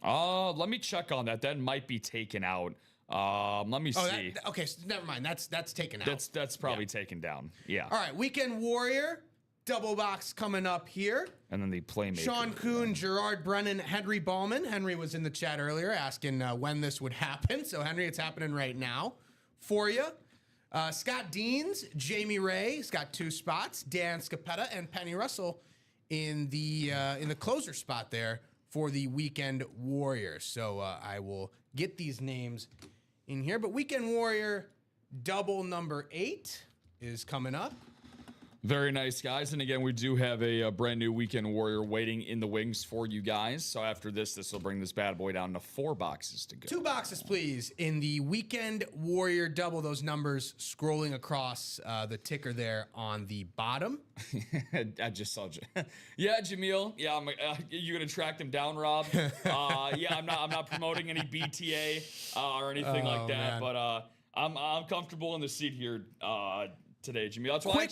S3: Let me check on that. That might be taken out. Let me see.
S2: Okay, so never mind. That's taken out.
S3: That's probably taken down. Yeah.
S2: All right, Weekend Warrior double box coming up here.
S3: And then the Playmaker.
S2: Sean Kuhn, Gerard Brennan, Henry Ballman. Henry was in the chat earlier asking when this would happen. So Henry, it's happening right now for you. Scott Deans, Jamie Ray, has got 2 spots. Dan Scapetta and Penny Russell in the closer spot there for the Weekend Warrior. So I will get these names in here. But Weekend Warrior double number 8 is coming up.
S3: Very nice, guys. And again, we do have a brand new Weekend Warrior waiting in the wings for you guys. So after this will bring this bad boy down to 4 boxes to go.
S2: 2 boxes, please, in the Weekend Warrior double. Those numbers scrolling across the ticker there on the bottom.
S3: I just saw you. Yeah, Jamil. Yeah, you gonna track them down, Rob? I'm not promoting any BTA or anything like that. Man. But I'm comfortable in the seat here. today, Jimmy. That's why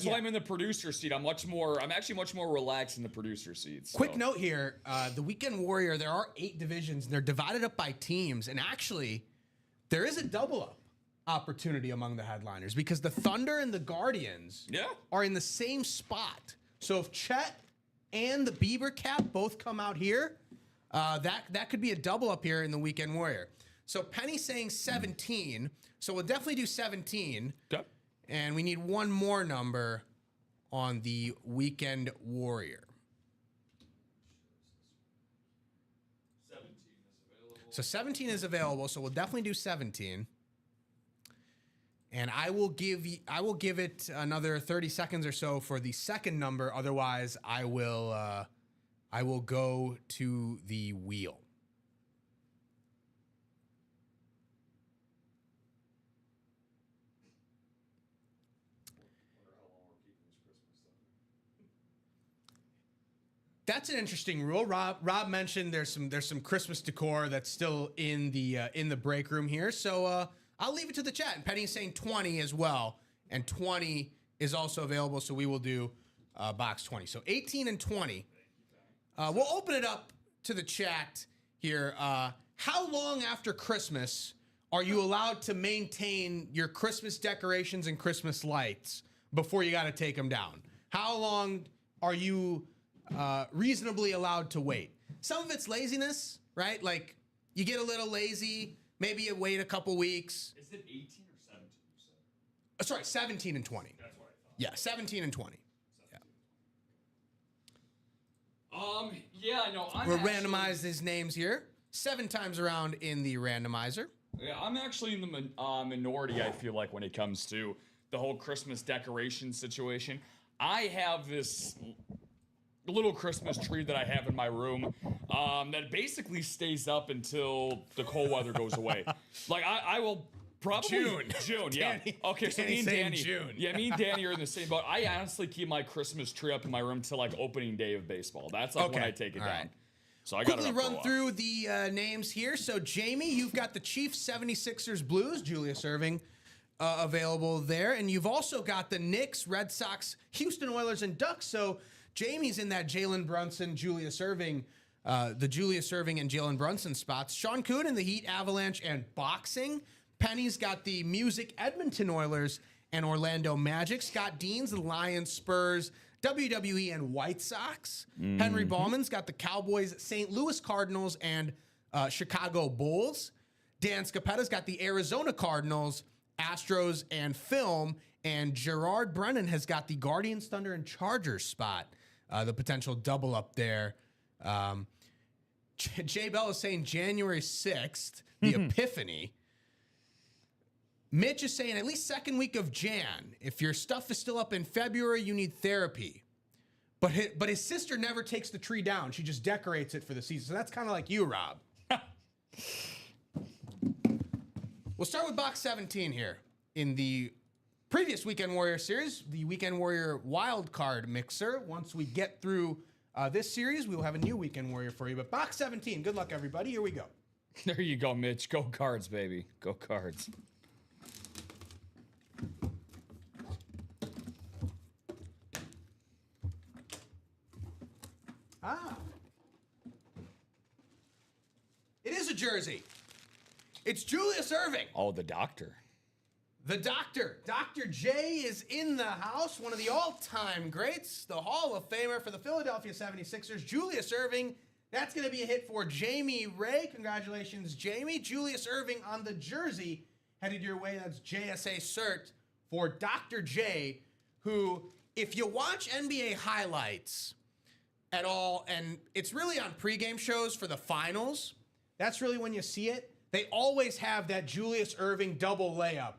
S3: why I'm in the producer seat. I'm actually much more relaxed in the producer seat. So.
S2: Quick note here: the Weekend Warrior. There are 8 divisions, and they're divided up by teams. And actually, there is a double up opportunity among the headliners because the Thunder and the Guardians are in the same spot. So if Chet and the Bieber Cap both come out here, that could be a double up here in the Weekend Warrior. So Penny's saying 17. So we'll definitely do 17.
S3: Okay.
S2: And we need one more number on the Weekend Warrior.
S3: 17 is available.
S2: So 17 is available. So we'll definitely do 17. And I will give it another 30 seconds or so for the second number. Otherwise, I will go to the wheel. That's an interesting rule. Rob mentioned there's some Christmas decor that's still in the break room here. So I'll leave it to the chat. And Penny's saying 20 as well, and 20 is also available. So we will do box 20. So 18 and 20. We'll open it up to the chat here. How long after Christmas are you allowed to maintain your Christmas decorations and Christmas lights before you got to take them down? How long are you reasonably allowed to wait? Some of it's laziness, right? Like you get a little lazy, maybe you wait a couple weeks.
S3: Is it 18 or 17 you said?
S2: Sorry, 17 and 20.
S3: That's what I thought.
S2: Yeah, 17 and 20.
S3: Yeah, I know.
S2: We'll randomize these names here 7 times around in the randomizer.
S3: Yeah, I'm actually in the minority, I feel like, when it comes to the whole Christmas decoration situation. I have this little Christmas tree that I have in my room that basically stays up until the cold weather goes away. Like, I will probably... June, yeah. Okay, so me and Danny...
S2: June.
S3: Yeah, me and Danny are in the same boat. I honestly keep my Christmas tree up in my room till, like, opening day of baseball. That's, like, when I take it down.
S2: Right.
S3: So I got
S2: quickly run through the names here. So, Jamie, you've got the Chiefs, 76ers, Blues, Julius Erving available there. And you've also got the Knicks, Red Sox, Houston Oilers, and Ducks. So, Jamie's in that Jalen Brunson, Julius Erving, the Julius Erving and Jalen Brunson spots. Sean Kuhn in the Heat, Avalanche, and boxing. Penny's got the Music, Edmonton Oilers, and Orlando Magic. Scott Dean's the Lions, Spurs, WWE, and White Sox. Henry Ballman's got the Cowboys, St. Louis Cardinals, and Chicago Bulls. Dan Scapetta's got the Arizona Cardinals, Astros, and Film. And Gerard Brennan has got the Guardians, Thunder, and Chargers spot. The potential double up there. Jay Bell is saying January 6th, the Epiphany. Mitch is saying at least second week of Jan. If your stuff is still up in February, you need therapy. But his sister never takes the tree down. She just decorates it for the season. So that's kind of like you, Rob. We'll start with box 17 here. In the previous Weekend Warrior series, the Weekend Warrior wild card mixer. Once we get through this series, we will have a new Weekend Warrior for you. But box 17, good luck, everybody. Here we go.
S3: There you go, Mitch. Go Cards, baby. Go Cards.
S2: It is a jersey. It's Julius Erving.
S3: Oh, the doctor.
S2: The doctor. Dr. J is in the house. One of the all-time greats. The Hall of Famer for the Philadelphia 76ers. Julius Erving. That's going to be a hit for Jamie Ray. Congratulations, Jamie. Julius Erving on the jersey headed your way. That's JSA cert for Dr. J, who, if you watch NBA highlights at all, and it's really on pregame shows for the finals, that's really when you see it. They always have that Julius Erving double layup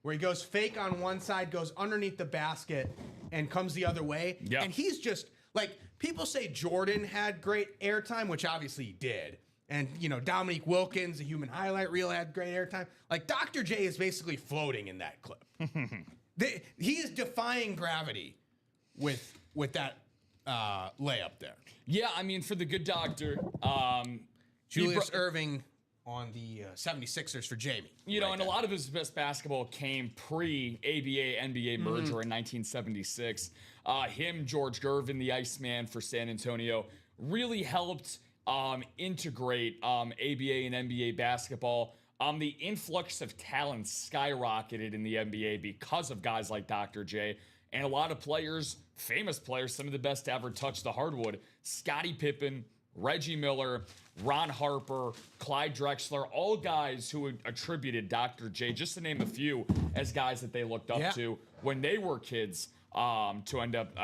S2: where he goes fake on one side, goes underneath the basket, and comes the other way.
S3: Yeah.
S2: And he's just, like, people say Jordan had great airtime, which obviously he did. And, you know, Dominique Wilkins, the human highlight reel, had great airtime. Like, Dr. J is basically floating in that clip. He is defying gravity with that layup there.
S3: Yeah, I mean, for the good doctor,
S2: Julius Erving on the 76ers for Jamie.
S3: You know, and a lot of his best basketball came pre-ABA NBA merger in 1976. Him, George Gervin, the Iceman for San Antonio, really helped integrate ABA and NBA basketball. The influx of talent skyrocketed in the NBA because of guys like Dr. J. And a lot of players, famous players, some of the best to ever touch the hardwood, Scottie Pippen, Reggie Miller, Ron Harper, Clyde Drexler, all guys who attributed Dr. J, just to name a few, as guys that they looked up to when they were kids, to end up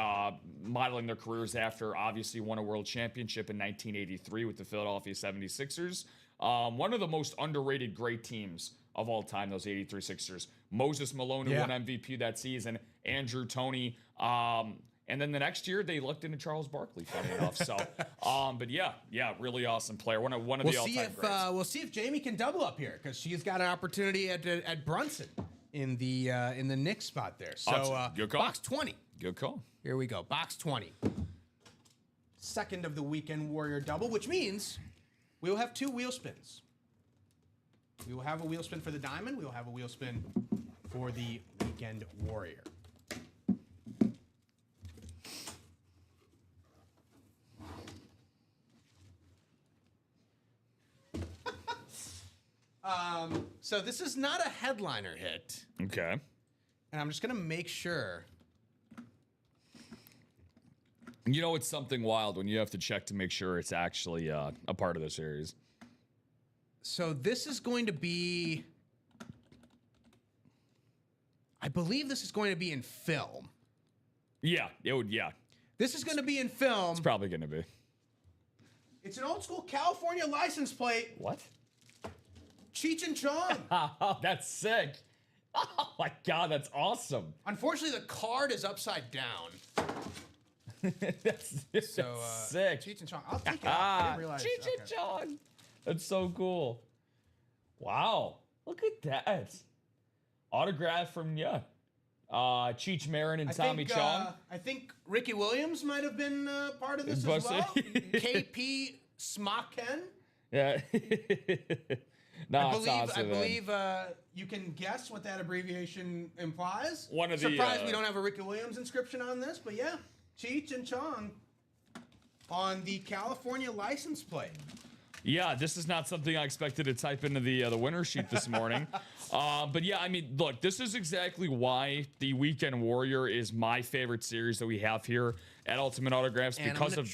S3: modeling their careers after. Obviously won a world championship in 1983 with the Philadelphia 76ers. One of the most underrated great teams of all time, those 83 Sixers. Moses Malone, who won MVP that season, Andrew Toney, and then the next year they looked into Charles Barkley, funny enough. So, but yeah, really awesome player. One of the all-time greats.
S2: We'll see if Jamie can double up here, because she's got an opportunity at Brunson in the Knicks spot there. So
S3: good call.
S2: Box 20.
S3: Good call.
S2: Here we go. Box 20. Second of the Weekend Warrior double, which means we will have 2 wheel spins. We will have a wheel spin for the Diamond. We will have a wheel spin for the Weekend Warrior. So this is not a headliner hit.
S3: Okay.
S2: And I'm just going to make sure.
S3: You know, it's something wild when you have to check to make sure it's actually a part of the series.
S2: So this is going to be, I believe this is going to be in film.
S3: Yeah, it would, yeah.
S2: This is going to be in film.
S3: It's probably going to be.
S2: It's an old school California license plate.
S3: What?
S2: Cheech and Chong.
S3: Oh, that's sick. Oh my God, that's awesome.
S2: Unfortunately, the card is upside down.
S3: that's
S2: So
S3: sick.
S2: Cheech and Chong. I'll take it off. I didn't realize.
S3: Cheech and Chong. That's so cool. Wow. Look at that. Autograph from, Cheech Marin and Tommy Chong.
S2: I think Ricky Williams might have been part of this as well. KP Smocken.
S3: Yeah. No,
S2: I believe you can guess what that abbreviation implies. Surprised we don't have a Ricky Williams inscription on this, but yeah, Cheech and Chong on the California license plate.
S3: Yeah, this is not something I expected to type into the winner sheet this morning. But yeah, I mean, look, this is exactly why the Weekend Warrior is my favorite series that we have here at Ultimate Autographs,
S2: and
S3: because of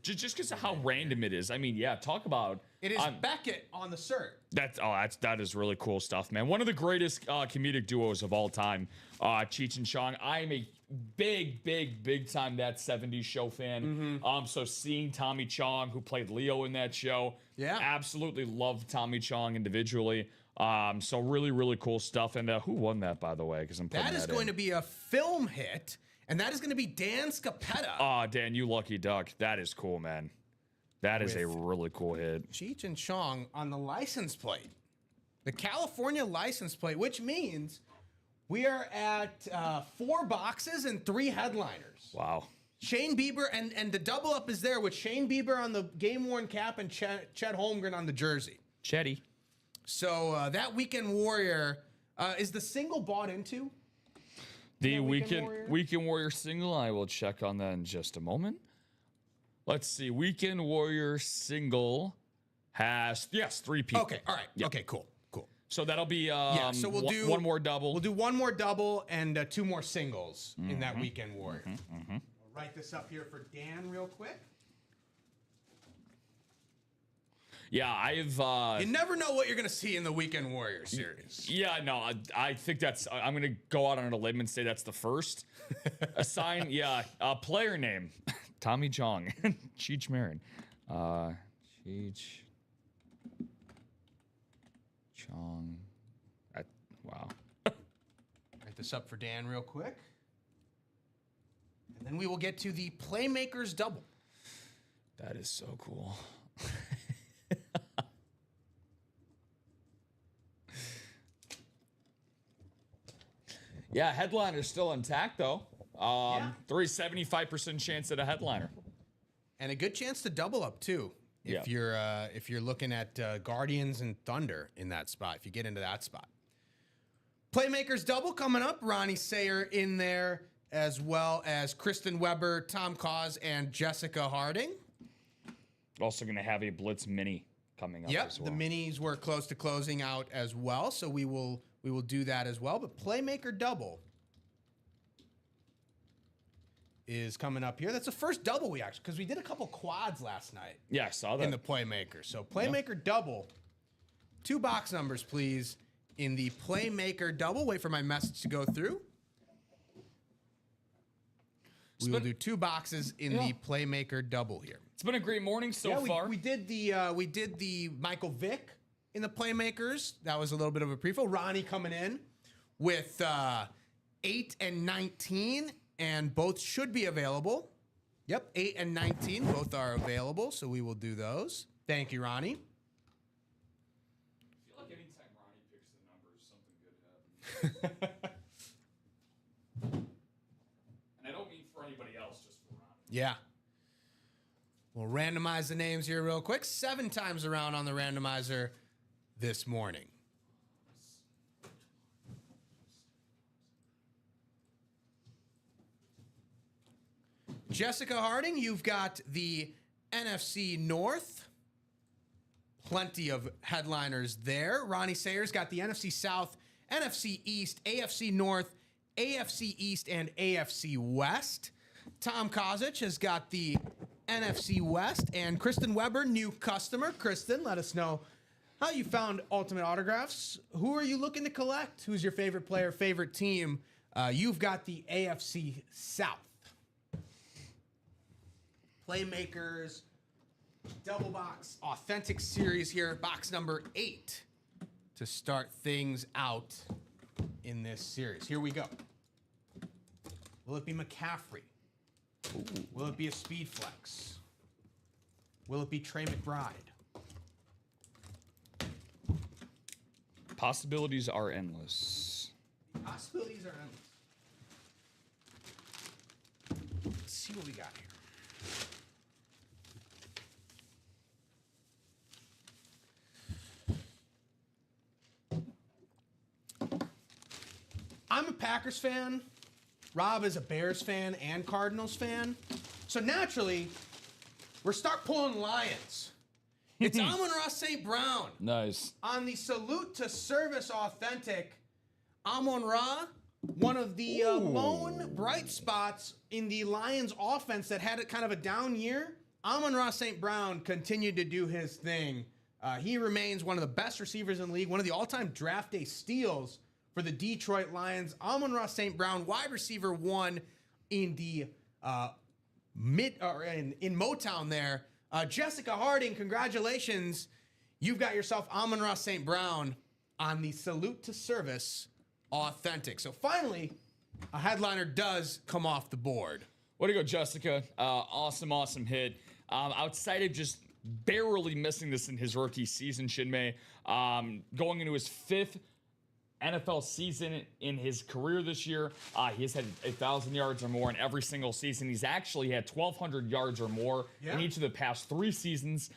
S3: just because of how random it is. I mean, yeah, talk about
S2: it is Beckett on the cert.
S3: That is really cool stuff, man. One of the greatest comedic duos of all time, Cheech and Chong. I am a big time That 70s Show fan. So seeing Tommy Chong, who played Leo in that show, absolutely love Tommy Chong individually. So really cool stuff. And who won that, by the way? Because I'm putting
S2: that is going to be a film hit, and that is going to be Dan Scapetta.
S3: Oh, Dan, you lucky duck. That is cool, man. That is a really cool hit.
S2: Cheech and Chong on the license plate, the California license plate, which means we are at 4 boxes and 3 headliners.
S3: Wow.
S2: Shane Bieber, and the double up is there with Shane Bieber on the game-worn cap and Chet Holmgren on the jersey.
S3: Chetty.
S2: So that Weekend Warrior, is the single bought into?
S3: The Weekend Warrior single, I will check on that in just a moment. Let's see. Weekend Warrior single has, 3 people.
S2: Okay, all right. Yep. Okay, cool.
S3: So that'll be
S2: so we'll do
S3: one more double.
S2: We'll do 1 more double and 2 more singles in that Weekend Warrior. I'll write this up here for Dan real quick.
S3: Yeah, I've...
S2: you never know what you're going to see in the Weekend Warrior series.
S3: Yeah, no, I think that's... I'm going to go out on a limb and say that's the first. Assign, player name. Tommy Chong. Cheech Marin. Cheech... Chong. Wow.
S2: Write this up for Dan real quick. And then we will get to the Playmakers double.
S3: That is so cool. Yeah, headliner's still intact, though. 75% chance at a headliner.
S2: And a good chance to double up, too. if you're looking at Guardians and Thunder in that spot, if you get into that spot. Playmakers double coming up. Ronnie Sayer in there, as well as Kristen Weber, Tom Cause, and Jessica Harding.
S3: Also going to have a Blitz Mini coming up as well.
S2: The minis were close to closing out as well, so we will do that as well. But Playmaker double is coming up here. That's the first double we actually, because we did a couple quads last night.
S3: Yeah, I saw that.
S2: In the Playmaker. So Playmaker double. 2 box numbers, please, in the Playmaker double. Wait for my message to go through. We will do 2 boxes in the Playmaker double here.
S3: It's been a great morning so far.
S2: We did the Michael Vick in the Playmakers. That was a little bit of a pre-fill. Ronnie coming in with 8 and 19, and both should be available. Yep, 8 and 19, both are available, so we will do those. Thank you, Ronnie.
S3: I feel like anytime Ronnie picks the numbers, something good happens. And I don't mean for anybody else, just for Ronnie.
S2: Yeah. We'll randomize the names here real quick. 7 times around on the randomizer this morning. Jessica Harding, you've got the NFC North. Plenty of headliners there. Ronnie Sayers got the NFC South, NFC East, AFC North, AFC East, and AFC West. Tom Kozich has got the NFC West, and Kristen Weber, new customer. Kristen, let us know how you found Ultimate Autographs. Who are you looking to collect? Who's your favorite player, favorite team? You've got the AFC South. Playmakers, double box, authentic series here, box number 8 to start things out in this series. Here we go. Will it be McCaffrey? Ooh. Will it be a speed flex? Will it be Trey McBride?
S3: Possibilities are endless.
S2: Possibilities are endless. Let's see what we got here. I'm a Packers fan. Rob is a Bears fan and Cardinals fan. So naturally, we're start pulling Lions. It's Amon-Ra St. Brown.
S3: Nice.
S2: On the Salute to Service Authentic, Amon-Ra, one of the lone bright spots in the Lions offense that had kind of a down year. Amon-Ra St. Brown continued to do his thing. He remains one of the best receivers in the league, one of the all-time draft day steals for the Detroit Lions. Amon-Ra St. Brown, wide receiver 1 in the in Motown there. Jessica Harding, congratulations. You've got yourself Amon-Ra St. Brown on the Salute to Service Authentic. So finally, a headliner does come off the board.
S3: Way to go, Jessica. Awesome hit. Outside of just barely missing this in his rookie season, Chinmay, going into his 5th NFL season in his career this year. He has had 1,000 yards or more in every single season. He's actually had 1,200 yards or more in each of the past 3 seasons.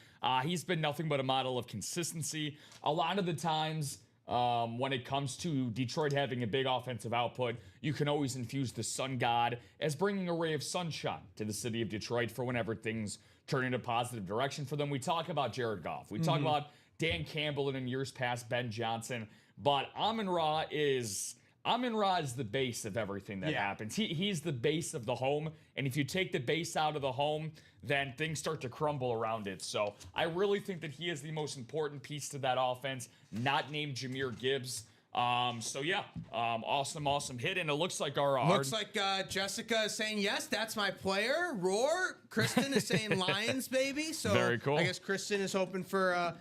S3: He's been nothing but a model of consistency. A lot of the times when it comes to Detroit having a big offensive output, you can always infuse the sun god as bringing a ray of sunshine to the city of Detroit for whenever things turn in a positive direction for them. We talk about Jared Goff. We talk about Dan Campbell and in years past, Ben Johnson. But Amon-Ra is the base of everything that happens. He's the base of the home, and if you take the base out of the home, then things start to crumble around it. So I really think that he is the most important piece to that offense, not named Jahmyr Gibbs. Awesome hit, and it looks like
S2: Jessica is saying yes, that's my player. Roar. Kristen is saying Lions, baby. So
S3: very cool.
S2: I guess Kristen is hoping for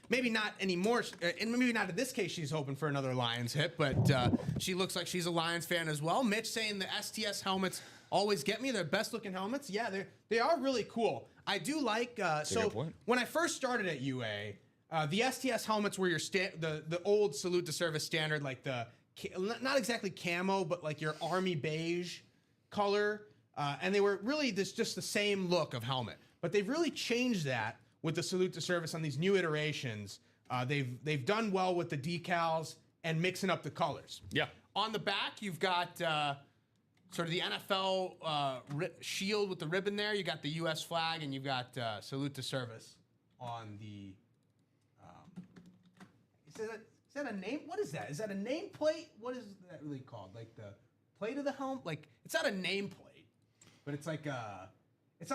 S2: maybe not anymore, and maybe not in this case. She's hoping for another Lions hit, but she looks like she's a Lions fan as well. Mitch saying the STS helmets always get me. They're best looking helmets. Yeah, they are really cool. I do like when I first started at UA. The STS helmets were your the old Salute to Service standard, like the not exactly camo, but like your army beige color, and they were really just the same look of helmet. But they've really changed that with the salute to service on these new iterations. They've done well with the decals and mixing up the colors.
S3: Yeah.
S2: On the back, you've got sort of the NFL shield with the ribbon there. You got the U.S. flag, and you've got salute to service on the. Is that a name? What is that? Is that a nameplate? What is that really called? Like the plate of the helmet? Like it's not a nameplate, but it's like it's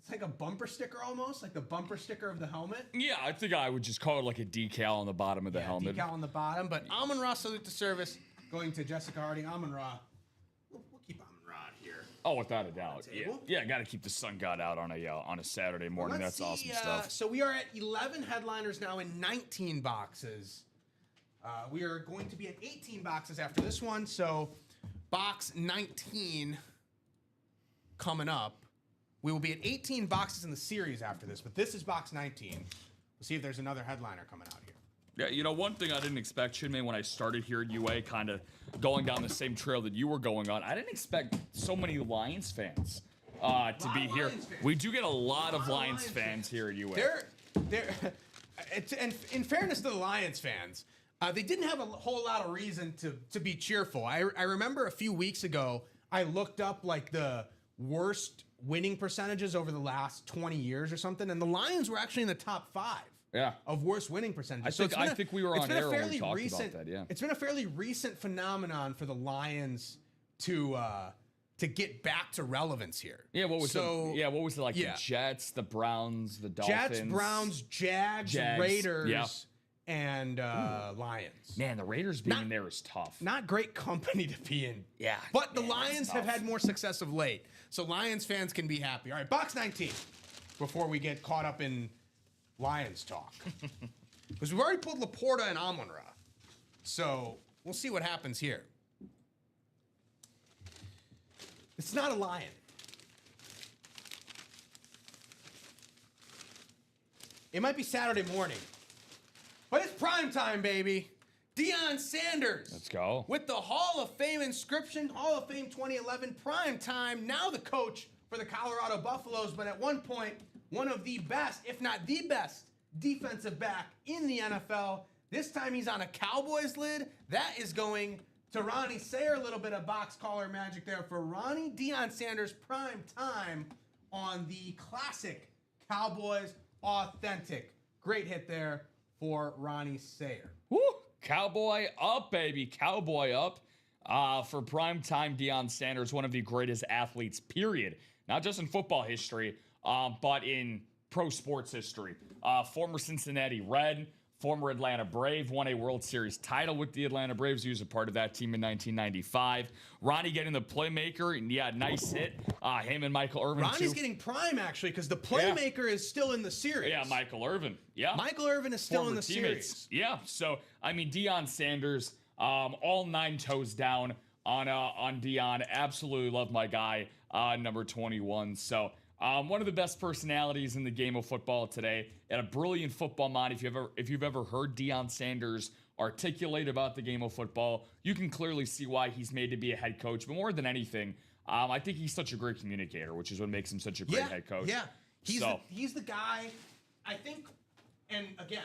S2: like a bumper sticker almost, like the bumper sticker of the helmet.
S3: Yeah, I think I would just call it like a decal on the bottom of the helmet.
S2: Decal on the bottom, but Amon-Ra salute to service going to Jessica Harding. Amon-Ra. We'll keep Amon-Ra here.
S3: Oh, without a doubt. Yeah, got to keep the sun god out on a Saturday morning. That's awesome stuff.
S2: So we are at 11 headliners now in 19 boxes. We are going to be at 18 boxes after this one. So box 19 coming up. We will be at 18 boxes in the series after this, but this is box 19. We'll see if there's another headliner coming out here.
S3: Yeah, one thing I didn't expect, Chinmay, when I started here at UA, kind of going down the same trail that you were going on, I didn't expect so many Lions fans to be here. We do get a lot of Lions fans here at UA.
S2: And in fairness to the Lions fans, they didn't have a whole lot of reason to be cheerful. I remember a few weeks ago, I looked up like the worst winning percentages over the last 20 years or something, and the Lions were actually in the top 5 of worst winning percentages.
S3: I think we were on air when we talked about that, yeah.
S2: It's been a fairly recent phenomenon for the Lions to get back to relevance here.
S3: Yeah, what was it like? The Jets, the Browns, the Dolphins.
S2: Jets, Browns, Jags, Raiders, and Lions.
S3: Man, the Raiders being in there is tough.
S2: Not great company to be in.
S3: Yeah.
S2: But the Lions have had more success of late. So Lions fans can be happy. All right, box 19 before we get caught up in Lions talk. Because we've already pulled Laporta and Amon-Ra. So we'll see what happens here. It's not a Lion. It might be Saturday morning. But it's prime time, baby. Deion Sanders.
S3: Let's go.
S2: With the Hall of Fame inscription, Hall of Fame 2011, prime time. Now the coach for the Colorado Buffaloes, but at one point, one of the best, if not the best, defensive back in the NFL. This time he's on a Cowboys lid. That is going to Ronnie Sayer. A little bit of box caller magic there for Ronnie. Deion Sanders, prime time on the classic Cowboys authentic. Great hit there for Ronnie Sayer.
S3: Woo! Cowboy up, baby. Cowboy up for primetime Deion Sanders, one of the greatest athletes, period. Not just in football history, but in pro sports history. Former Cincinnati Red, former Atlanta Brave, won a World Series title with the Atlanta Braves. He was a part of that team in 1995. Ronnie getting the playmaker, and nice hit. Him and Michael Irvin,
S2: Ronnie's getting prime, actually, because the playmaker is still in the series.
S3: Yeah, Michael Irvin. Yeah.
S2: Michael Irvin is still in the series.
S3: Yeah, so, I mean, Deion Sanders, all 9 toes down on Deion. Absolutely love my guy, number 21. So, one of the best personalities in the game of football today, and a brilliant football mind. If you've ever heard Deion Sanders articulate about the game of football, you can clearly see why he's made to be a head coach. But more than anything, I think he's such a great communicator, which is what makes him such a great head coach.
S2: Yeah, he's the guy. I think, and again,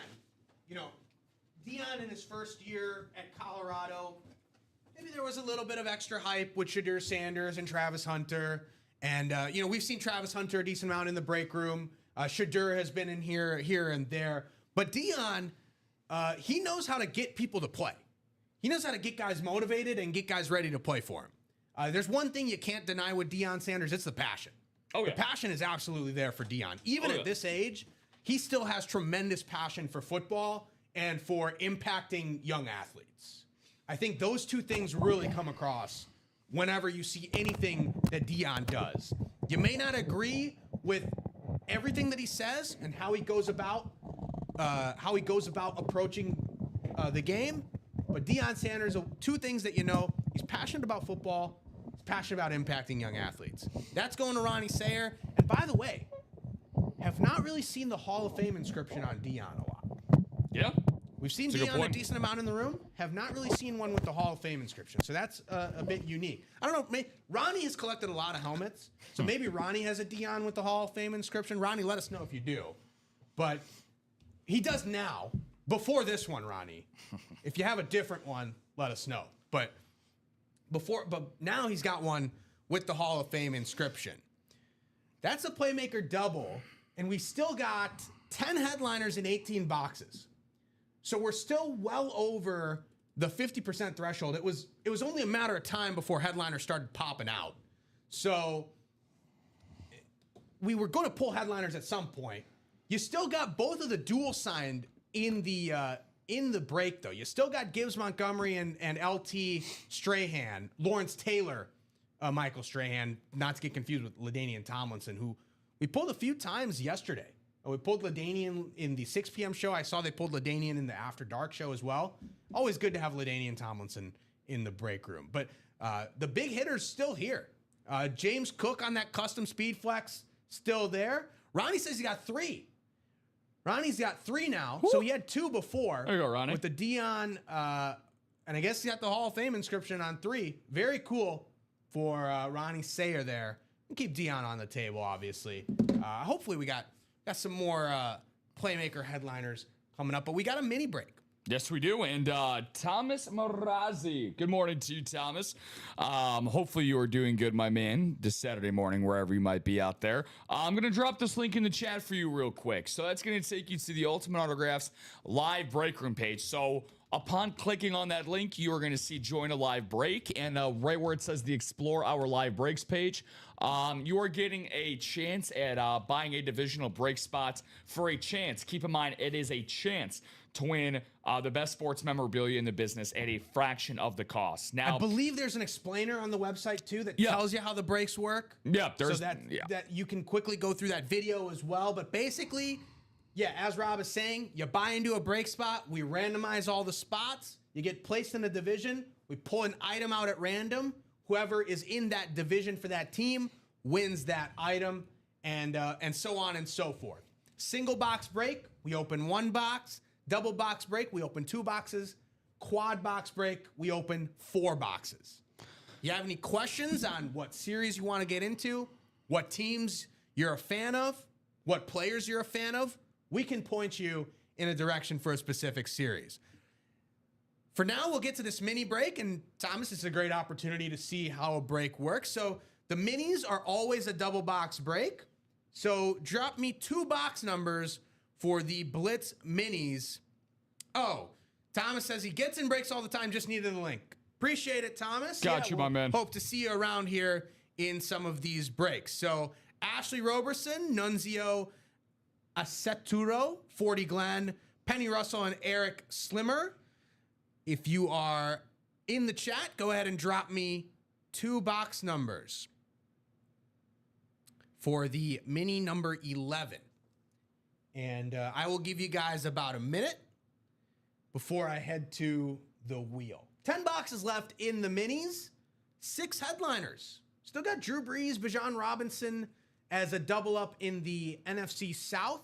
S2: Deion in his first year at Colorado, maybe there was a little bit of extra hype with Shedeur Sanders and Travis Hunter. And, we've seen Travis Hunter a decent amount in the break room. Shedeur has been in here and there. But Deion, he knows how to get people to play. He knows how to get guys motivated and get guys ready to play for him. There's one thing you can't deny with Deion Sanders. It's the passion.
S3: Oh, yeah.
S2: The passion is absolutely there for Deion. Even at this age, he still has tremendous passion for football and for impacting young athletes. I think those two things really come across whenever you see anything that Deion does. You may not agree with everything that he says and how he goes about approaching the game, but Deion Sanders, 2 things that he's passionate about football, he's passionate about impacting young athletes. That's going to Ronnie Sayer. And by the way, have not really seen the Hall of Fame inscription on Deion a lot.
S3: Yeah.
S2: We've seen Deion a decent amount in the room. Have not really seen one with the Hall of Fame inscription. So that's a bit unique. I don't know. Ronnie has collected a lot of helmets. So maybe Ronnie has a Deion with the Hall of Fame inscription. Ronnie, let us know if you do. but he does now. Before this one, Ronnie. If you have a different one, let us know. But now he's got one with the Hall of Fame inscription. That's a playmaker double, and we still got 10 headliners in 18 boxes. So we're still well over the 50% threshold. It was only a matter of time before headliners started popping out. So we were going to pull headliners at some point. You still got both of the dual signed in the break, though. You still got Gibbs Montgomery and LT Strahan, Lawrence Taylor, Michael Strahan, not to get confused with LaDainian Tomlinson, who we pulled a few times yesterday. We pulled LaDainian in the 6 p.m. show. I saw they pulled LaDainian in the After Dark show as well. Always good to have LaDainian Tomlinson in the break room. But the big hitter's still here. James Cook on that custom speed flex, still there. Ronnie says he got 3. Ronnie's got 3 now. Woo. So he had 2 before.
S3: There you go, Ronnie.
S2: With the Deion, and I guess he got the Hall of Fame inscription on 3. Very cool for Ronnie Sayer there. We'll keep Deion on the table, obviously. Hopefully we got some more playmaker headliners coming up, but we got a mini break.
S3: Yes, we do. And Thomas Marazzi. Good morning to you, Thomas. Hopefully you are doing good, my man, this Saturday morning, wherever you might be out there. I'm going to drop this link in the chat for you real quick. So that's going to take you to the Ultimate Autographs live break room page. So upon clicking on that link, you are going to see join a live break. And right where it says the Explore Our Live Breaks page, you are getting a chance at buying a divisional break spot for a chance. Keep in mind, it is a chance to win the best sports memorabilia in the business at a fraction of the cost. Now,
S2: I believe there's an explainer on the website too that tells you how the breaks work.
S3: Yeah, there's
S2: so that you can quickly go through that video as well. But basically, as Rob is saying, you buy into a break spot, we randomize all the spots, you get placed in a division, we pull an item out at random. Whoever is in that division for that team wins that item, and so on and so forth. Single box break, we open 1 box. Double box break, we open 2 boxes. Quad box break, we open 4 boxes. You have any questions on what series you want to get into, what teams you're a fan of, what players you're a fan of? We can point you in a direction for a specific series. For now, we'll get to this mini break, and Thomas, it's a great opportunity to see how a break works. So the minis are always a double box break. So drop me 2 box numbers for the Blitz minis. Oh, Thomas says he gets in breaks all the time, just needed a link. Appreciate it, Thomas.
S3: Got you, my man.
S2: Hope to see you around here in some of these breaks. So Ashley Roberson, Nunzio Aceturo, 40 Glenn, Penny Russell, and Eric Slimmer. If you are in the chat, go ahead and drop me 2 box numbers for the mini number 11. And I will give you guys about a minute before I head to the wheel. 10 boxes left in the minis, 6 headliners. Still got Drew Brees, Bijan Robinson as a double up in the NFC South.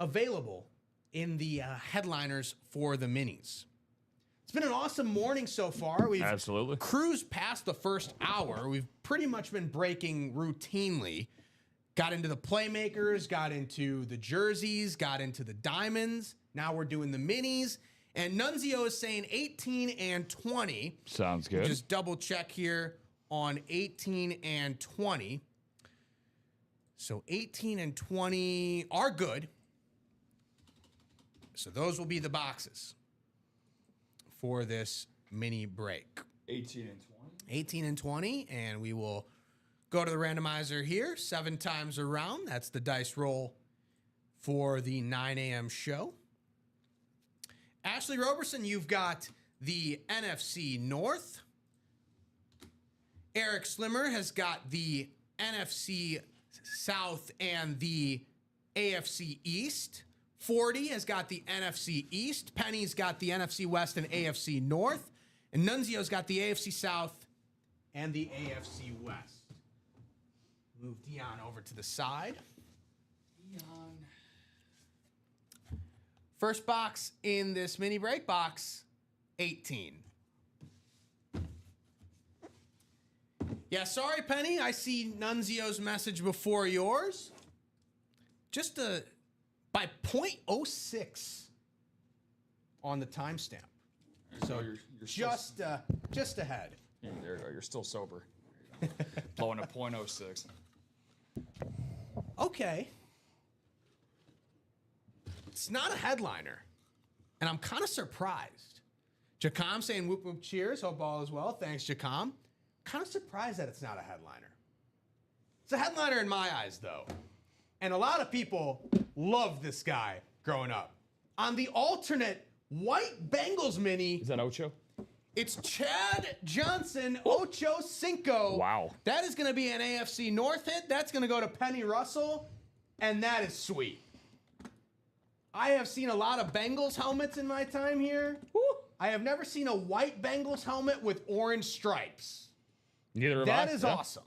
S2: Available in the headliners for the minis. It's been an awesome morning so far. We've
S3: absolutely
S2: cruised past the first hour. We've pretty much been breaking routinely. Got into the playmakers, got into the jerseys, got into the diamonds. Now we're doing the minis. And Nunzio is saying 18 and 20.
S3: Sounds good.
S2: Just double check here on 18 and 20. So 18 and 20 are good. So those will be the boxes for this mini break.
S3: 18 and 20.
S2: 18 and 20, and we will go to the randomizer here 7 times around. That's the dice roll for the 9 a.m. show. Ashley Roberson, you've got the NFC North. Eric Slimmer has got the NFC South and the AFC East. 40 has got the NFC East. Penny's got the NFC West and AFC North. And Nunzio's got the AFC South and the AFC West. Move Deion over to the side. Deion. First box in this mini break, box 18. Yeah, sorry, Penny. I see Nunzio's message before yours. Just by 0.06 on the timestamp. So
S3: you're
S2: just ahead.
S3: Yeah, there you go. You're still sober. Blowing a .06.
S2: Okay. It's not a headliner. And I'm kind of surprised. Jacom saying whoop whoop cheers. Hope all is well. Thanks, Jacom. Kind of surprised that it's not a headliner. It's a headliner in my eyes, though. And a lot of people loved this guy growing up. On the alternate white Bengals mini.
S3: Is that Ocho?
S2: It's Chad Johnson, Ocho Cinco.
S3: Wow.
S2: That is going to be an AFC North hit. That's going to go to Penny Russell. And that is sweet. I have seen a lot of Bengals helmets in my time here. Woo. I have never seen a white Bengals helmet with orange stripes.
S3: Neither have I.
S2: That is awesome.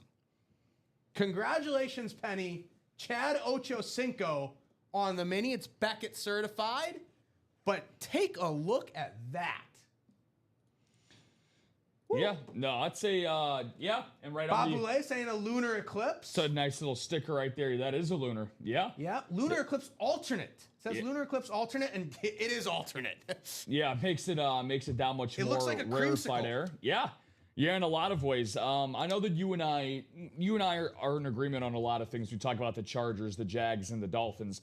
S2: Congratulations, Penny. Chad Ocho Cinco on the mini. It's Beckett certified. But take a look at that. Woo.
S3: Yeah, no, I'd say, yeah, and right
S2: Bob
S3: on the...
S2: Boulay saying a lunar eclipse.
S3: It's a nice little sticker right there. That is a lunar. Yeah.
S2: Yeah, lunar eclipse alternate. It says lunar eclipse alternate, and it is alternate.
S3: Yeah, makes it that much more
S2: looks like a
S3: rarefied
S2: creamsicle.
S3: air. Yeah. Yeah, in a lot of ways. I know that you and I are in agreement on a lot of things. We talk about the Chargers, the Jags, and the Dolphins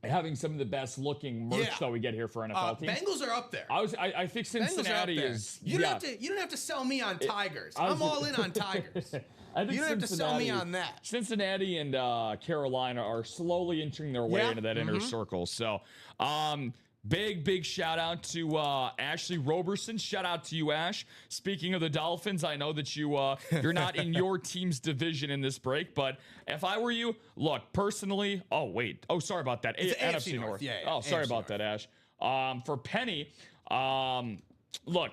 S3: having some of the best looking merch that we get here for NFL teams.
S2: Bengals are up there.
S3: I think Cincinnati is.
S2: You don't have to sell me on Tigers. I'm all in on Tigers.
S3: I think
S2: you don't have to sell me on that.
S3: Cincinnati and Carolina are slowly inching their way into that inner circle. So, big shout out to Ashley Roberson. Shout out to you, Ash. Speaking of the Dolphins, I know that you're not in your team's division in this break, but if I were you, look, personally, sorry about that.
S2: It's
S3: NFC North. Oh, sorry about that, Ash. For Penny, look,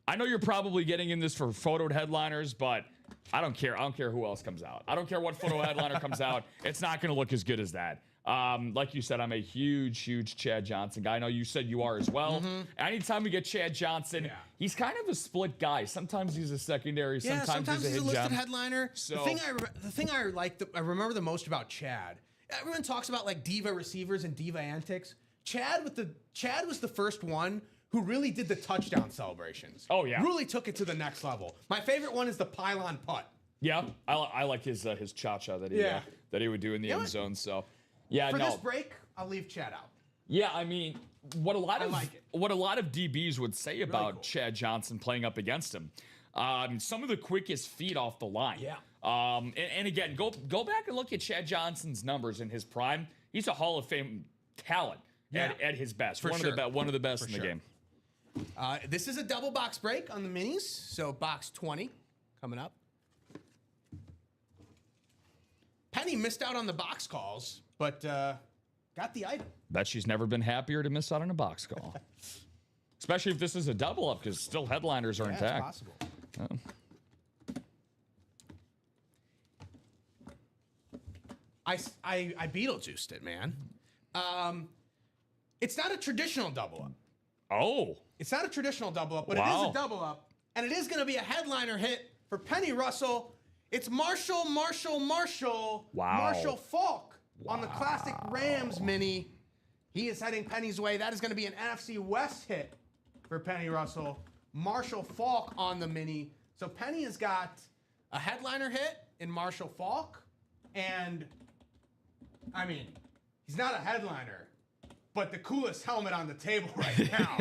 S3: I know you're probably getting in this for photoed headliners, but I don't care. I don't care who else comes out. I don't care what photo headliner comes out. It's not going to look as good as that. Like you said, I'm a huge Chad Johnson guy. I know you said you are as well. Anytime we get Chad Johnson, he's kind of a split guy. Sometimes he's a secondary, sometimes he's a
S2: listed
S3: gem.
S2: headliner.
S3: So,
S2: the thing I remember the most about Chad, everyone talks about like diva receivers and diva antics. Chad was the first one who really did the touchdown celebrations.
S3: Oh, yeah.
S2: Really took it to the next level. My favorite one is the pylon putt.
S3: Yeah, I like his cha-cha that he would do in the end zone. So, yeah,
S2: For this break, I'll leave Chad out.
S3: Yeah, I mean, what a lot of DBs would say about Chad Johnson playing up against him. Some of the quickest feet off the line.
S2: Yeah.
S3: And again, go back and look at Chad Johnson's numbers in his prime. He's a Hall of Fame talent at his best. One of the best in the game.
S2: This is a double box break on the minis, so box 20 coming up. Penny missed out on the box calls, but got the item.
S3: Bet she's never been happier to miss out on a box call. Especially if this is a double up, because still headliners are intact.
S2: It's possible. I Beetlejuiced it, man. It's not a traditional double up.
S3: Oh.
S2: It's not a traditional double up, but it is a double up. And it is going to be a headliner hit for Penny Russell. It's Marshall Falk on the classic Rams mini. He is heading Penny's way. That is going to be an NFC West hit for Penny Russell. Marshall Falk on the mini. So Penny has got a headliner hit in Marshall Falk. And, I mean, he's not a headliner. But the coolest helmet on the table right now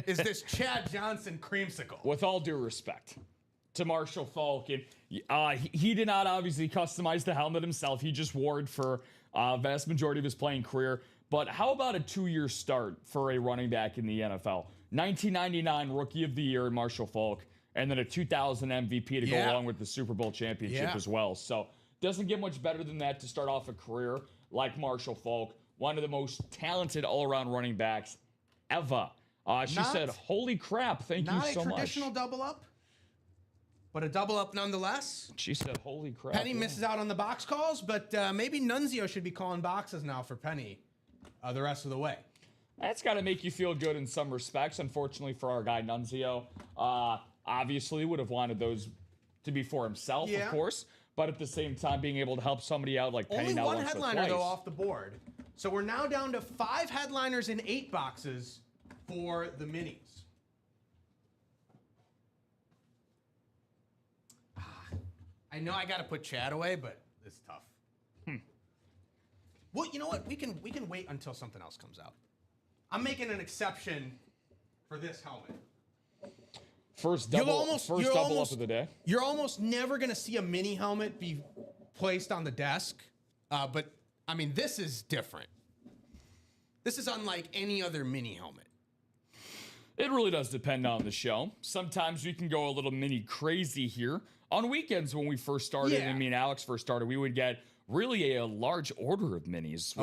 S2: is this Chad Johnson creamsicle.
S3: With all due respect to Marshall Falk, and he did not obviously customize the helmet himself. He just wore it for a vast majority of his playing career. But how about a 2-year start for a running back in the NFL? 1999 Rookie of the Year in Marshall Falk, and then a 2000 MVP to go along with the Super Bowl championship as well. So doesn't get much better than that to start off a career like Marshall Falk. One of the most talented all-around running backs ever. She said, holy crap, thank you so much.
S2: Not a traditional double up, but a double up nonetheless.
S3: She said, holy crap.
S2: Penny misses out on the box calls, but maybe Nunzio should be calling boxes now for Penny the rest of the way.
S3: That's got to make you feel good in some respects. Unfortunately for our guy Nunzio, obviously would have wanted those to be for himself, of course. But at the same time, being able to help somebody out like Penny
S2: Only
S3: now
S2: one
S3: once or
S2: headliner,
S3: twice.
S2: though, off the board. So we're now down to 5 headliners in 8 boxes for the minis. I know I got to put Chad away, but it's tough. Well, you know what? We can wait until something else comes out. I'm making an exception for this helmet.
S3: First double up of the day.
S2: You're almost never going to see a mini helmet be placed on the desk. But, I mean, this is different. This is unlike any other mini helmet.
S3: It really does depend on the show. Sometimes we can go a little mini crazy here. On weekends when we first started, and me and Alex first started, we would get really a large order of minis.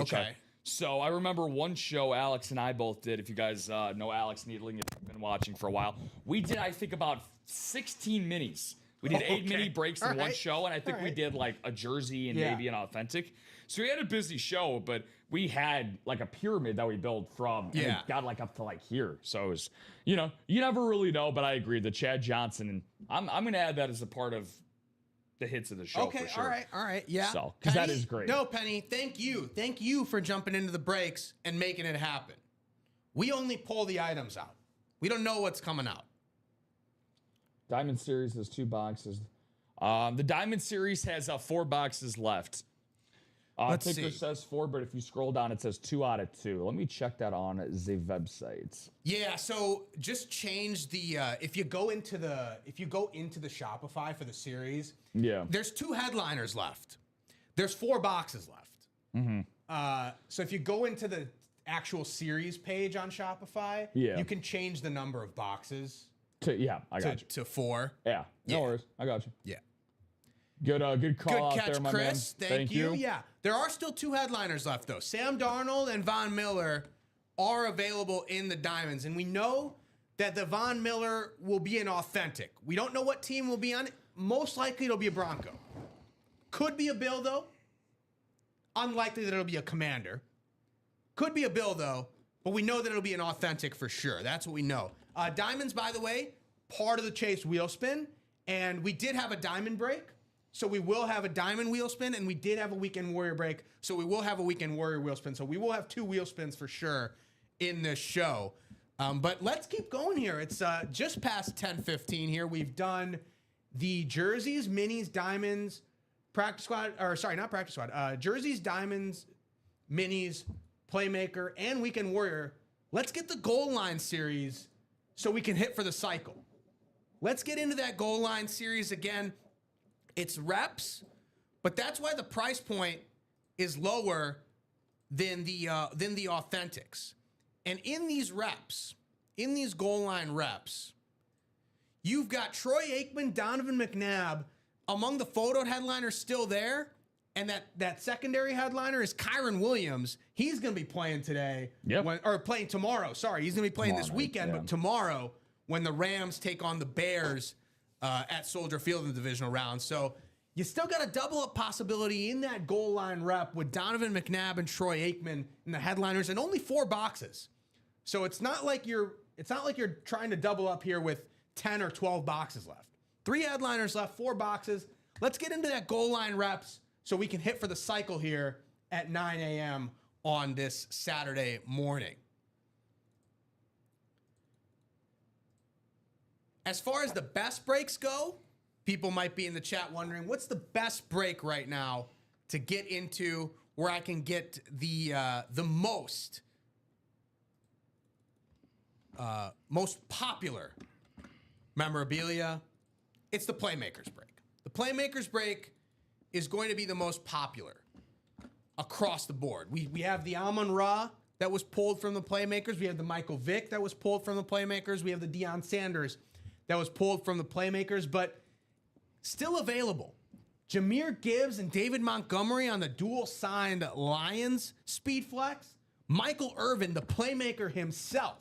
S3: So I remember one show Alex and I both did. If you guys know Alex Needling, if you've been watching for a while, we did, I think, about 16 minis. We did 8 mini breaks in one show, and I think we did like a jersey and maybe an authentic. So we had a busy show, but we had like a pyramid that we built from, and it got like up to like here. So it was, you know, you never really know, but I agree. The Chad Johnson, and I'm going to add that as a part of the hits of the show for sure.
S2: All right, yeah.
S3: So, because that is great.
S2: No, Penny, thank you for jumping into the breaks and making it happen. We only pull the items out. We don't know what's coming out.
S3: Diamond Series has 2 boxes. The Diamond Series has 4 boxes left. Ticker says 4, but if you scroll down, it says 2 out of 2. Let me check that on the website.
S2: Yeah, so just change the if you go into the Shopify for the series, there's 2 headliners left. There's 4 boxes left. So if you go into the actual series page on Shopify, you can change the number of boxes.
S3: I got you.
S2: To 4.
S3: Yeah, no worries. I got you.
S2: Yeah.
S3: Good call
S2: Good
S3: out
S2: catch,
S3: there, my
S2: Chris.
S3: man.
S2: Thank you. Yeah. There are still 2 headliners left, though. Sam Darnold and Von Miller are available in the Diamonds. And we know that the Von Miller will be an authentic. We don't know what team will be on it. Most likely it'll be a Bronco. Could be a Bill, though. Unlikely that it'll be a Commander. Could be a Bill, though. But we know that it'll be an authentic for sure. That's what we know. Diamonds, by the way, part of the Chase wheel spin. And we did have a diamond break. So we will have a diamond wheel spin, and we did have a Weekend Warrior break. So we will have a Weekend Warrior wheel spin. So we will have 2 wheel spins for sure in this show. But let's keep going here. It's just past 10:15 here. We've done the jerseys, minis, diamonds, practice squad, or sorry, not practice squad. Jerseys, diamonds, minis, playmaker, and Weekend Warrior. Let's get the goal line series so we can hit for the cycle. Let's get into that goal line series again. It's reps, but that's why the price point is lower than the authentics. And in these reps, in these goal line reps, you've got Troy Aikman, Donovan McNabb among the photo headliners still there, and that secondary headliner is Kyron Williams. He's going to be playing today, playing tomorrow. Sorry, he's going to be playing this weekend, but tomorrow when the Rams take on the Bears at Soldier Field in the divisional round. So you still got a double-up possibility in that goal line rep with Donovan McNabb and Troy Aikman in the headliners, and only 4 boxes. So it's not like you're trying to double up here with 10 or 12 boxes left. 3 headliners left, 4 boxes. Let's get into that goal line reps so we can hit for the cycle here at 9 a.m. on this Saturday morning. As far as the best breaks go, people might be in the chat wondering, what's the best break right now to get into where I can get the most popular memorabilia? It's the Playmakers break. The Playmakers break is going to be the most popular across the board. We have the Amon-Ra that was pulled from the Playmakers. We have the Michael Vick that was pulled from the Playmakers. We have the Deion Sanders that was pulled from the Playmakers, but still available. Jahmyr Gibbs and David Montgomery on the dual-signed Lions Speed Flex. Michael Irvin, the Playmaker himself,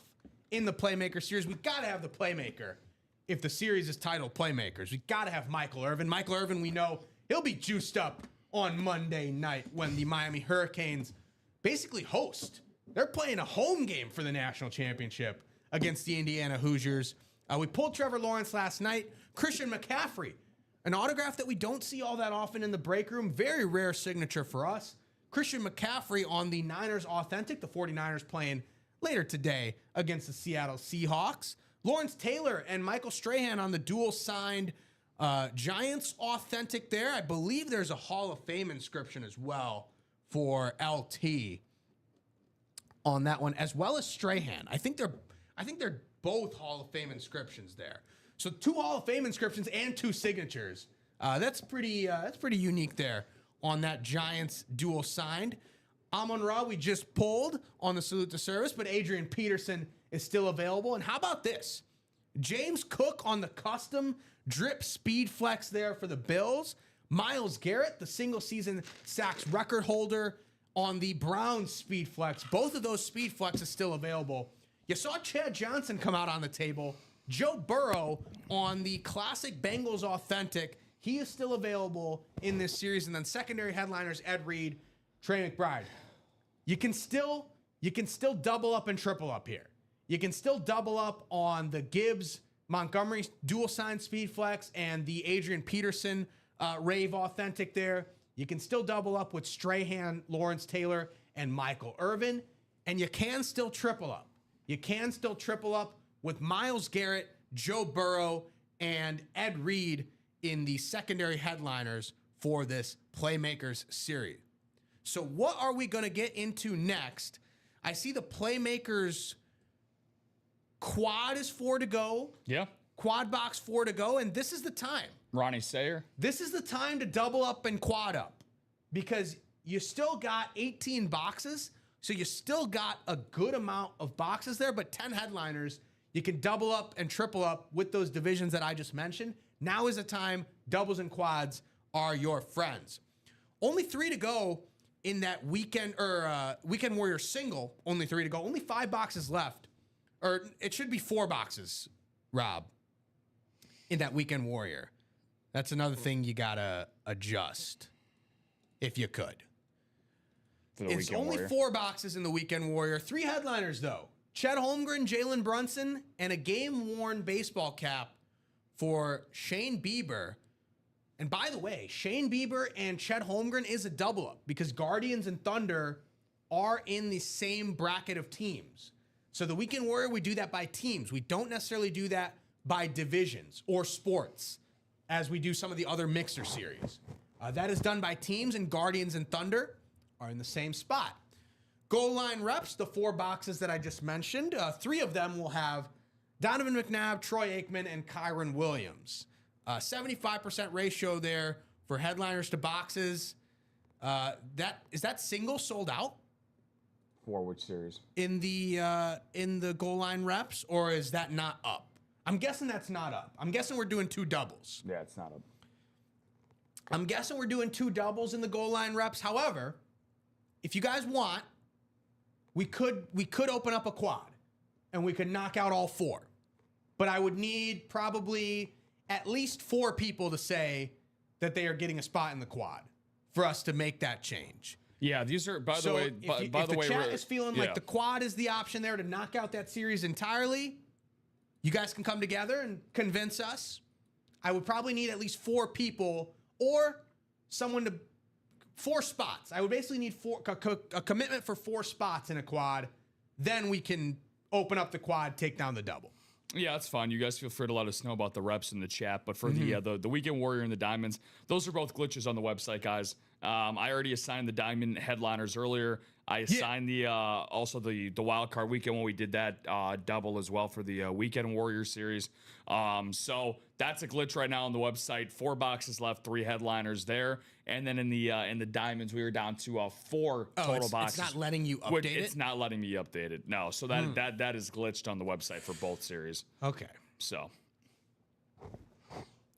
S2: in the Playmaker series. We got to have the Playmaker if the series is titled Playmakers. We got to have Michael Irvin. Michael Irvin, we know he'll be juiced up on Monday night when the Miami Hurricanes basically host. They're playing a home game for the national championship against the Indiana Hoosiers. We pulled Trevor Lawrence last night. Christian McCaffrey, an autograph that we don't see all that often in the break room. Very rare signature for us. Christian McCaffrey on the Niners Authentic. The 49ers playing later today against the Seattle Seahawks. Lawrence Taylor and Michael Strahan on the dual signed Giants Authentic there. I believe there's a Hall of Fame inscription as well for LT on that one, as well as Strahan. I think they're both Hall of Fame inscriptions there. So 2 Hall of Fame inscriptions and 2 signatures. That's pretty unique there on that Giants dual signed. Amon-Ra we just pulled on the Salute to Service, but Adrian Peterson is still available. And how about this? James Cook on the custom drip speed flex there for the Bills. Myles Garrett, the single season sacks record holder on the Browns speed flex. Both of those speed flexes still available. You saw Chad Johnson come out on the table. Joe Burrow on the classic Bengals Authentic. He is still available in this series. And then secondary headliners, Ed Reed, Trey McBride. You can still double up and triple up here. You can still double up on the Gibbs Montgomery dual sign speed flex and the Adrian Peterson Rave Authentic there. You can still double up with Strahan, Lawrence Taylor, and Michael Irvin. And you can still triple up. You can still triple up with Myles Garrett, Joe Burrow, and Ed Reed in the secondary headliners for this Playmakers series. So what are we going to get into next? I see the Playmakers quad is 4 to go.
S3: Yeah.
S2: Quad box 4 to go, and this is the time.
S3: Ronnie Sayer.
S2: This is the time to double up and quad up because you still got 18 boxes, so you still got a good amount of boxes there, but 10 headliners. You can double up and triple up with those divisions that I just mentioned. Now is the time. Doubles and quads are your friends. Only 3 to go in that weekend Warrior single. Only 3 to go. Only 5 boxes left. Or it should be 4 boxes, Rob, in that Weekend Warrior. That's another thing you got to adjust if you could. It's only Warrior. 4 boxes in the Weekend Warrior. 3 headliners, though. Chet Holmgren, Jalen Brunson, and a game-worn baseball cap for Shane Bieber. And by the way, Shane Bieber and Chet Holmgren is a double-up because Guardians and Thunder are in the same bracket of teams. So the Weekend Warrior, we do that by teams. We don't necessarily do that by divisions or sports as we do some of the other mixer series. That is done by teams, and Guardians and Thunder are in the same spot. Goal line reps, the 4 boxes that I just mentioned, 3 of them will have Donovan McNabb, Troy Aikman, and Kyron Williams. 75% ratio there for headliners to boxes. Is that single sold out?
S3: For which series?
S2: In the goal line reps, or is that not up? I'm guessing that's not up. I'm guessing we're doing 2 doubles.
S3: Yeah, it's not up.
S2: I'm guessing we're doing 2 doubles in the goal line reps. However, if you guys want, we could open up a quad and we could knock out all 4. But I would need probably at least 4 people to say that they are getting a spot in the quad for us to make that change.
S3: Yeah, these are, by the way,
S2: if the chat is feeling like the quad is the option there to knock out that series entirely, you guys can come together and convince us. I would probably need at least 4 people or someone to 4 spots. I would basically need a commitment for 4 spots in a quad. Then we can open up the quad, take down the double.
S3: Yeah, that's fine. You guys feel free to let us know about the reps in the chat. But for the Weekend Warrior and the Diamonds, those are both glitches on the website, guys. I already assigned the Diamond headliners earlier. I assigned the also the wild card weekend when we did that double as well for the Weekend Warrior series. So that's a glitch right now on the website. 4 boxes left, 3 headliners there, and then in the Diamonds we were down to 4 total boxes.
S2: It's not letting you update it.
S3: It's not letting me update it. No, so that is glitched on the website for both series.
S2: Okay.
S3: So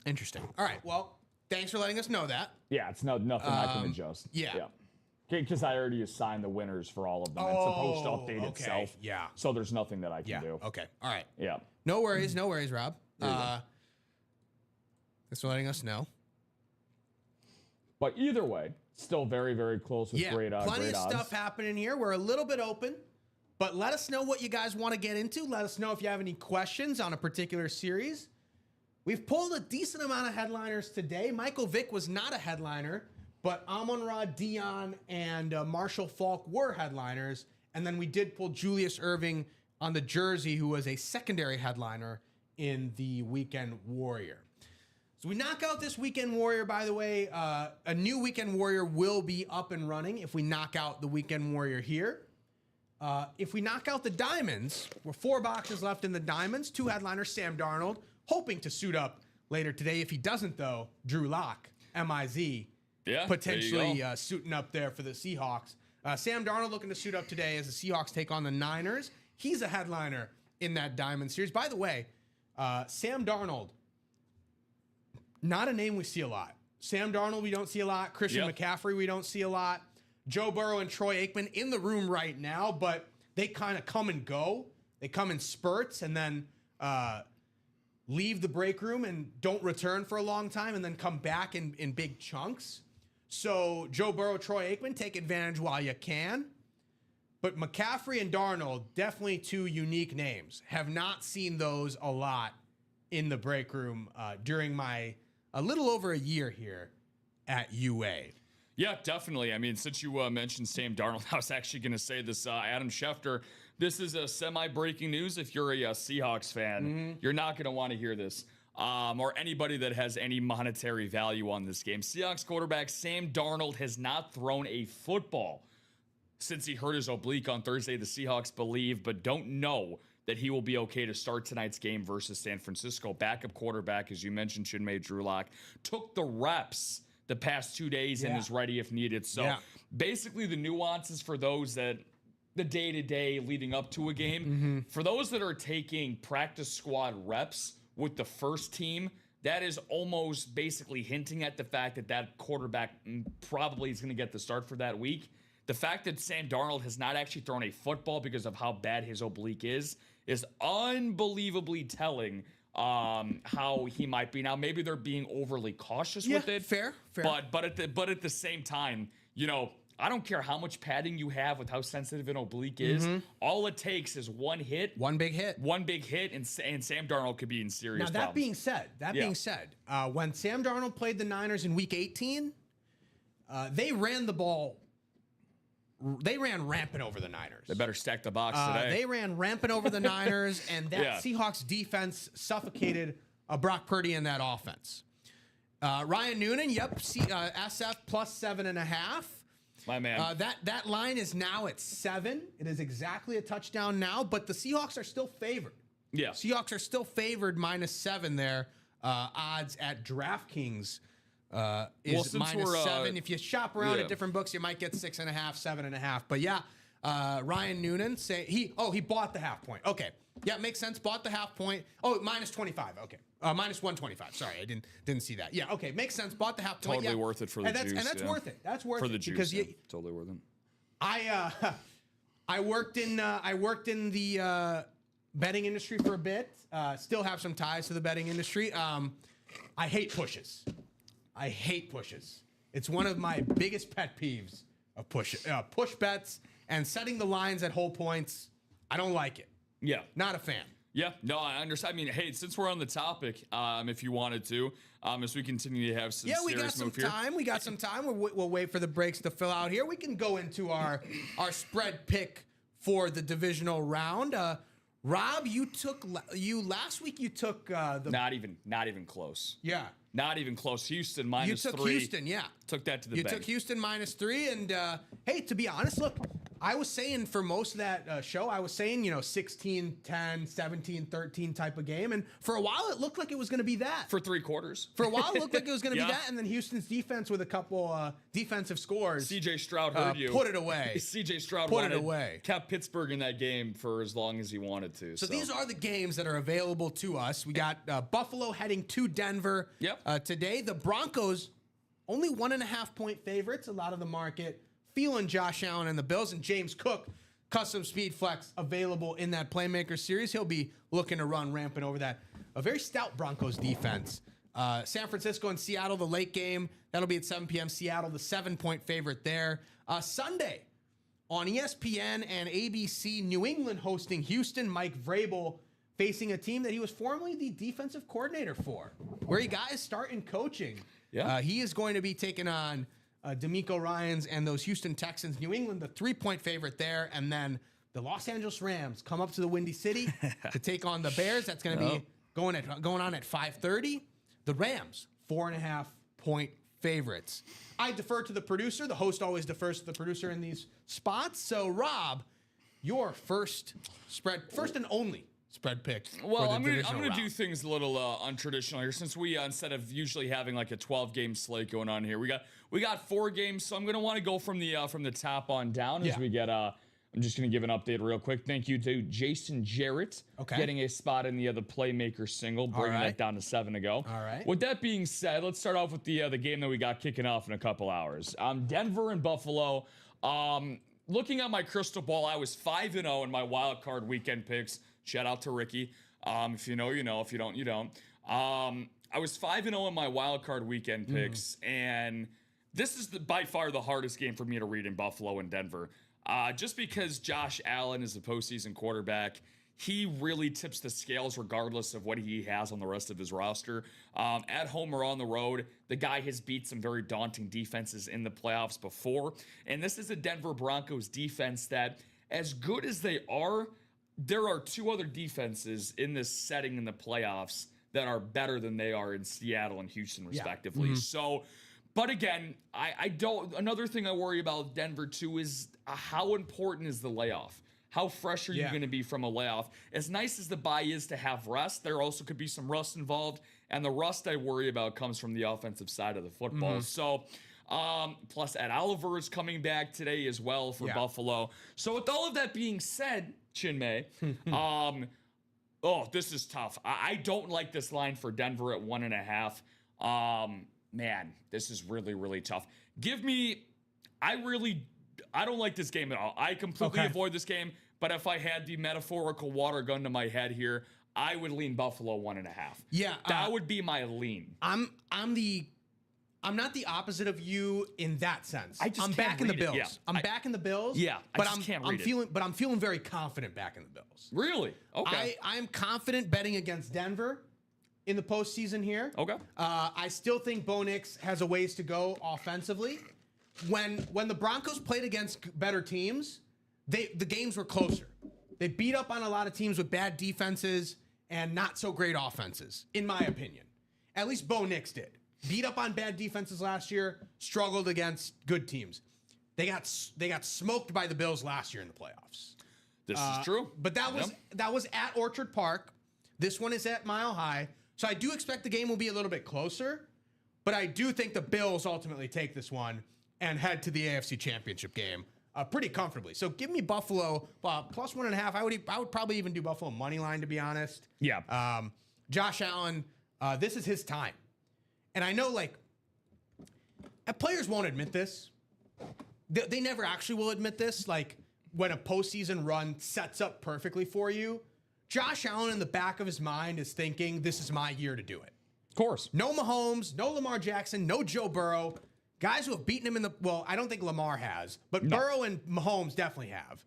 S2: interesting. All right. Well, thanks for letting us know that.
S3: Yeah, it's nothing I can adjust.
S2: Yeah.
S3: Because I already assigned the winners for all of them. It's supposed to update itself.
S2: Yeah.
S3: So there's nothing that I can do.
S2: Okay. All right.
S3: Yeah.
S2: No worries, Rob. Thanks for letting us know.
S3: But either way, still very, very close with great odds.
S2: Plenty of stuff happening here. We're a little bit open, but let us know what you guys want to get into. Let us know if you have any questions on a particular series. We've pulled a decent amount of headliners today. Michael Vick was not a headliner, But Amon-Ra, Deion, and Marshall Faulk were headliners. And then we did pull Julius Erving on the jersey, who was a secondary headliner in the Weekend Warrior. So we knock out this Weekend Warrior, by the way. A new Weekend Warrior will be up and running if we knock out the Weekend Warrior here. If we knock out the Diamonds, we're 4 boxes left in the Diamonds. 2 headliners, Sam Darnold, hoping to suit up later today. If he doesn't, though, Drew Lock, M-I-Z, potentially suiting up there for the Seahawks. Sam Darnold looking to suit up today as the Seahawks take on the Niners. He's a headliner in that Diamond series. By the way, Sam Darnold, not a name we see a lot. Sam Darnold, we don't see a lot. Christian McCaffrey, we don't see a lot. Joe Burrow and Troy Aikman in the room right now, but they kind of come and go. They come in spurts and then leave the break room and don't return for a long time and then come back in big chunks. So Joe Burrow, Troy Aikman, take advantage while you can. But McCaffrey and Darnold, definitely 2 unique names. Have not seen those a lot in the break room during my a little over a year here at UA.
S3: Yeah, definitely. I mean, since you mentioned Sam Darnold, I was actually going to say this. Adam Schefter, this is a semi-breaking news. If you're a Seahawks fan, you're not going to want to hear this. Or anybody that has any monetary value on this game. Seahawks quarterback Sam Darnold has not thrown a football since he hurt his oblique on Thursday. The Seahawks believe, but don't know, that he will be okay to start tonight's game versus San Francisco. Backup quarterback, as you mentioned, Chinmay Drew Lock, took the reps the past 2 days and is ready if needed. So basically the nuances for those that the day-to-day leading up to a game, for those that are taking practice squad reps with the first team, that is almost basically hinting at the fact that that quarterback probably is going to get the start for that week. The fact that Sam Darnold has not actually thrown a football because of how bad his oblique is unbelievably telling how he might be. Now, maybe they're being overly cautious with it.
S2: Fair.
S3: But at the same time, you know, I don't care how much padding you have with how sensitive an oblique is. All it takes is one big hit, and Sam Darnold could be in serious
S2: problems.
S3: Now,
S2: being said, when Sam Darnold played the Niners in Week 18, they ran the ball. They ran rampant over the Niners.
S3: They better stack the box today.
S2: They ran rampant over the Niners, and that Seahawks defense suffocated Brock Purdy in that offense. Ryan Noonan, SF plus 7.5.
S3: My man.
S2: That line is now at 7. It is exactly a touchdown now, but the Seahawks are still favored.
S3: Yeah.
S2: Seahawks are still favored -7 there. Odds at DraftKings is -7. If you shop around at different books, you might get 6.5, 7.5. But Ryan Noonan he bought the half point. Okay. Yeah, makes sense. Bought the half point. Oh, -25. Okay. -125. Sorry, I didn't see that. Yeah, okay. Makes sense. Bought the half point.
S3: Totally worth it for the juice.
S2: And that's worth it. That's worth
S3: for the
S2: it.
S3: juice,
S2: Because
S3: totally worth it.
S2: I worked in the betting industry for a bit. Still have some ties to the betting industry. I hate pushes. It's one of my biggest pet peeves of push bets and setting the lines at whole points. I don't like it.
S3: Yeah.
S2: Not a fan.
S3: Yeah, no, I understand. I mean, hey, since we're on the topic, if you wanted to, as we continue to have some
S2: we got some time. We got some time. We'll wait for the breaks to fill out here. We can go into our spread pick for the divisional round. Rob, last week. You took the
S3: not even close.
S2: Yeah,
S3: not even close. Houston -3.
S2: You took Houston, yeah.
S3: Took that to the bank.
S2: You took Houston -3, and hey, to be honest, look. I was saying for most of that show, 16-10, 17-13 type of game. And for a while, it looked like it was going to be that.
S3: For 3 quarters.
S2: For a while, it looked like it was going to be that. And then Houston's defense with a couple defensive scores.
S3: C.J. Stroud heard you.
S2: Put it away.
S3: C.J. Stroud kept Pittsburgh in that game for as long as he wanted to.
S2: So these are the games that are available to us. We got Buffalo heading to Denver today. The Broncos, only 1.5 point favorites. A lot of the market feeling Josh Allen and the Bills, and James Cook, custom speed flex available in that Playmaker series. He'll be looking to run rampant over that. A very stout Broncos defense. San Francisco and Seattle, the late game. That'll be at 7 p.m. Seattle, the 7-point favorite there. Sunday on ESPN and ABC, New England hosting Houston. Mike Vrabel facing a team that he was formerly the defensive coordinator for, where he got his start in coaching.
S3: Yeah.
S2: He is going to be taking on D'Amico Ryans and those Houston Texans. New England, the 3-point favorite there. And then the Los Angeles Rams come up to the Windy City to take on the Bears. That's going to be going on at 5:30. The Rams, 4.5-point favorites. I defer to the producer. The host always defers to the producer in these spots. So, Rob, your first and only spread pick.
S3: Well, I'm gonna do things a little untraditional here, since we instead of usually having like a 12-game slate going on here, we got 4 games. So I'm gonna want to go from the top on down as we get. I'm just gonna give an update real quick. Thank you to Jason Jarrett getting a spot in the playmaker single, bringing that down to 7 to go.
S2: All right.
S3: With that being said, let's start off with the game that we got kicking off in a couple hours. Denver and Buffalo. Looking at my crystal ball, I was 5-0 in my wild card weekend picks. Shout out to Ricky. If you know, you know. If you don't, you don't. I was 5-0 in my wild card weekend picks, and this is by far the hardest game for me to read in Buffalo and Denver. Just because Josh Allen is a postseason quarterback, he really tips the scales regardless of what he has on the rest of his roster. At home or on the road, the guy has beat some very daunting defenses in the playoffs before. And this is a Denver Broncos defense that, as good as they are, there are 2 other defenses in this setting in the playoffs that are better than they are in Seattle and Houston, respectively. So, but again, I don't. Another thing I worry about Denver too is how important is the layoff? How fresh are you going to be from a layoff? As nice as the bye is to have rest, there also could be some rust involved, and the rust I worry about comes from the offensive side of the football. So, plus Ed Oliver is coming back today as well for Buffalo. So, with all of that being said, Chinmay, this is tough. I don't like this line for Denver at 1.5. Man, this is really, really tough. I don't like this game at all. I completely avoid this game, but if I had the metaphorical water gun to my head here, I would lean Buffalo 1.5.
S2: Yeah.
S3: That would be my lean.
S2: I'm not the opposite of you in that sense. I'm
S3: back
S2: in the Bills. I'm back in the Bills.
S3: Yeah,
S2: but I'm feeling very confident back in the Bills.
S3: Really? Okay.
S2: I'm confident betting against Denver in the postseason here.
S3: Okay.
S2: I still think Bo Nix has a ways to go offensively. When the Broncos played against better teams, the games were closer. They beat up on a lot of teams with bad defenses and not so great offenses, in my opinion. At least Bo Nix did. Beat up on bad defenses last year, struggled against good teams. They got smoked by the Bills last year in the playoffs.
S3: This is true.
S2: But that was at Orchard Park. This one is at Mile High. So I do expect the game will be a little bit closer, but I do think the Bills ultimately take this one and head to the AFC Championship game pretty comfortably. So give me Buffalo plus 1.5. I would probably even do Buffalo money line, to be honest.
S3: Yeah.
S2: Josh Allen, this is his time. And I know, players won't admit this. They never actually will admit this. Like, when a postseason run sets up perfectly for you, Josh Allen in the back of his mind is thinking, this is my year to do it.
S3: Of course.
S2: No Mahomes, no Lamar Jackson, no Joe Burrow. Guys who have beaten him I don't think Lamar has, but Burrow and Mahomes definitely have.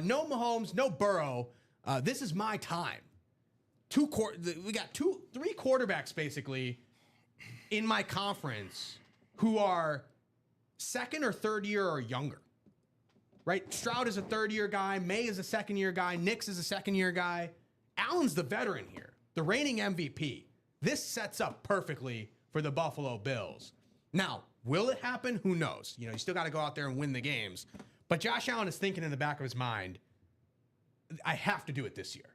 S2: No Mahomes, no Burrow. This is my time. We got 3 quarterbacks basically in my conference who are second or third year or younger. Right? Trout is a third-year guy. May is a second-year guy. Nix is a second-year guy. Allen's the veteran here, the reigning MVP. This sets up perfectly for the Buffalo Bills. Now, will it happen? Who knows? You still got to go out there and win the games. But Josh Allen is thinking in the back of his mind, I have to do it this year.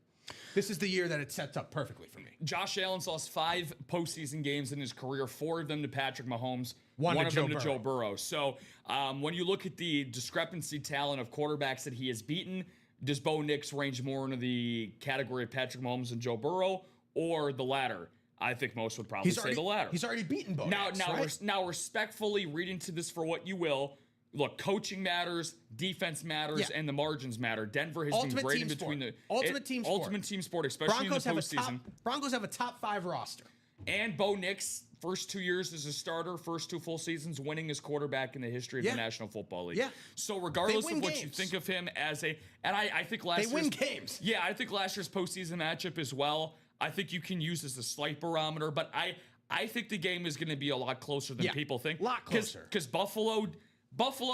S2: This is the year that it sets up perfectly for me.
S3: Josh Allen's lost 5 postseason games in his career, 4 of them to Patrick Mahomes,
S2: one
S3: of them to Joe Burrow. So when you look at the discrepancy talent of quarterbacks that he has beaten, does Bo Nix range more into the category of Patrick Mahomes and Joe Burrow, or the latter? I think most would probably say the latter.
S2: He's already beaten Bo Nix, right?
S3: Now, respectfully, read into this for what you will. Look, coaching matters, defense matters, and the margins matter. Denver has been great in between the ultimate team sport, especially
S2: Broncos
S3: in the postseason.
S2: Broncos have a top 5 roster.
S3: And Bo Nix, first 2 years as a starter, first 2 full seasons, winning as quarterback in the history of the National Football League.
S2: Yeah.
S3: So regardless of what you think of him as I think last
S2: they win games.
S3: Yeah, I think last year's postseason matchup as well, I think you can use as a slight barometer, but I think the game is going to be a lot closer than people think.
S2: A lot closer.
S3: Because Buffalo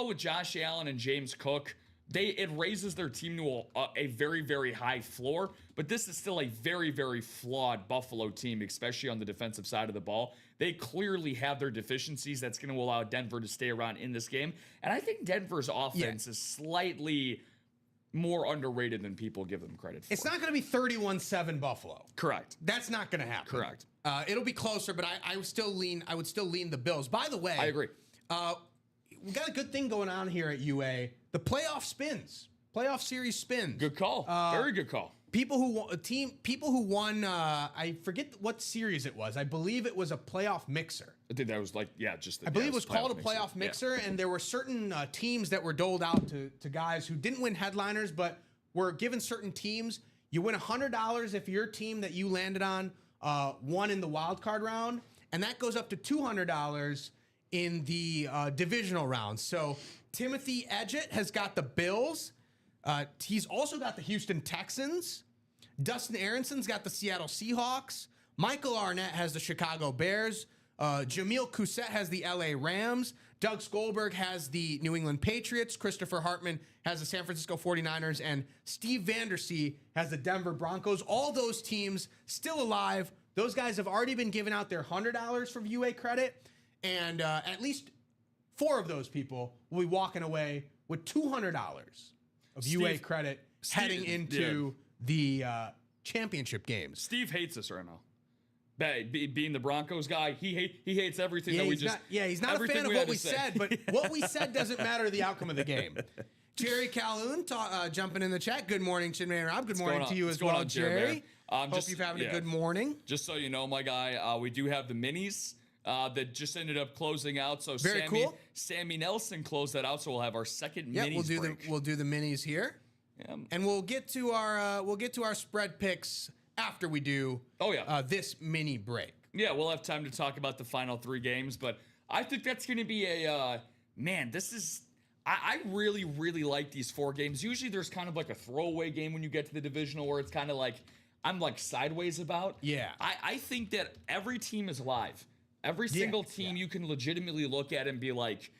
S3: with Josh Allen and James Cook, it raises their team to a very, very high floor. But this is still a very, very flawed Buffalo team, especially on the defensive side of the ball. They clearly have their deficiencies. That's going to allow Denver to stay around in this game. And I think Denver's offense is slightly more underrated than people give them credit for.
S2: It's not going to be 31-7 Buffalo.
S3: Correct.
S2: That's not going to happen.
S3: Correct.
S2: It'll be closer, but I would still lean the Bills. By the way,
S3: I agree.
S2: We got a good thing going on here at UA. The playoff series spins.
S3: Good call. Very good call.
S2: People who won. I forget what series it was. I believe it was a playoff mixer.
S3: I think that was
S2: I believe it was called a playoff mixer, and there were certain teams that were doled out to guys who didn't win headliners, but were given certain teams. You win $100 if your team that you landed on won in the wild card round, and that goes up to $200 in the divisional round. So Timothy Edgett has got the Bills. He's also got the Houston Texans. Dustin Aronson's got the Seattle Seahawks. Michael Arnett has the Chicago Bears. Jamil Cousset has the LA Rams. Doug Skolberg has the New England Patriots. Christopher Hartman has the San Francisco 49ers. And Steve Vandersee has the Denver Broncos. All those teams still alive. Those guys have already been giving out their $100 for UA credit. And at least 4 of those people will be walking away with $200 of UA credit heading into the championship games.
S3: Steve hates us right now. Being the Broncos guy, he hates everything that we just.
S2: He's not a fan of what we said, but what we said doesn't matter the outcome of the game. Jerry Calhoun jumping in the chat. Good morning, Chinmay and Rob. Good morning to you as well, Jerry. Hope you're having a good morning.
S3: Just so you know, my guy, we do have the minis. That just ended up closing out. So
S2: very cool.
S3: Sammy Nelson closed that out. So we'll have our second minis.
S2: We'll do the minis here. Yeah. And we'll get to our spread picks after we do this mini break.
S3: Yeah, we'll have time to talk about the final 3 games, but I think that's going to be I really, really like these 4 games. Usually there's kind of like a throwaway game when you get to the divisional where it's kind of like I'm like sideways about.
S2: Yeah.
S3: I think that every team is live. Every single team you can legitimately look at and be like,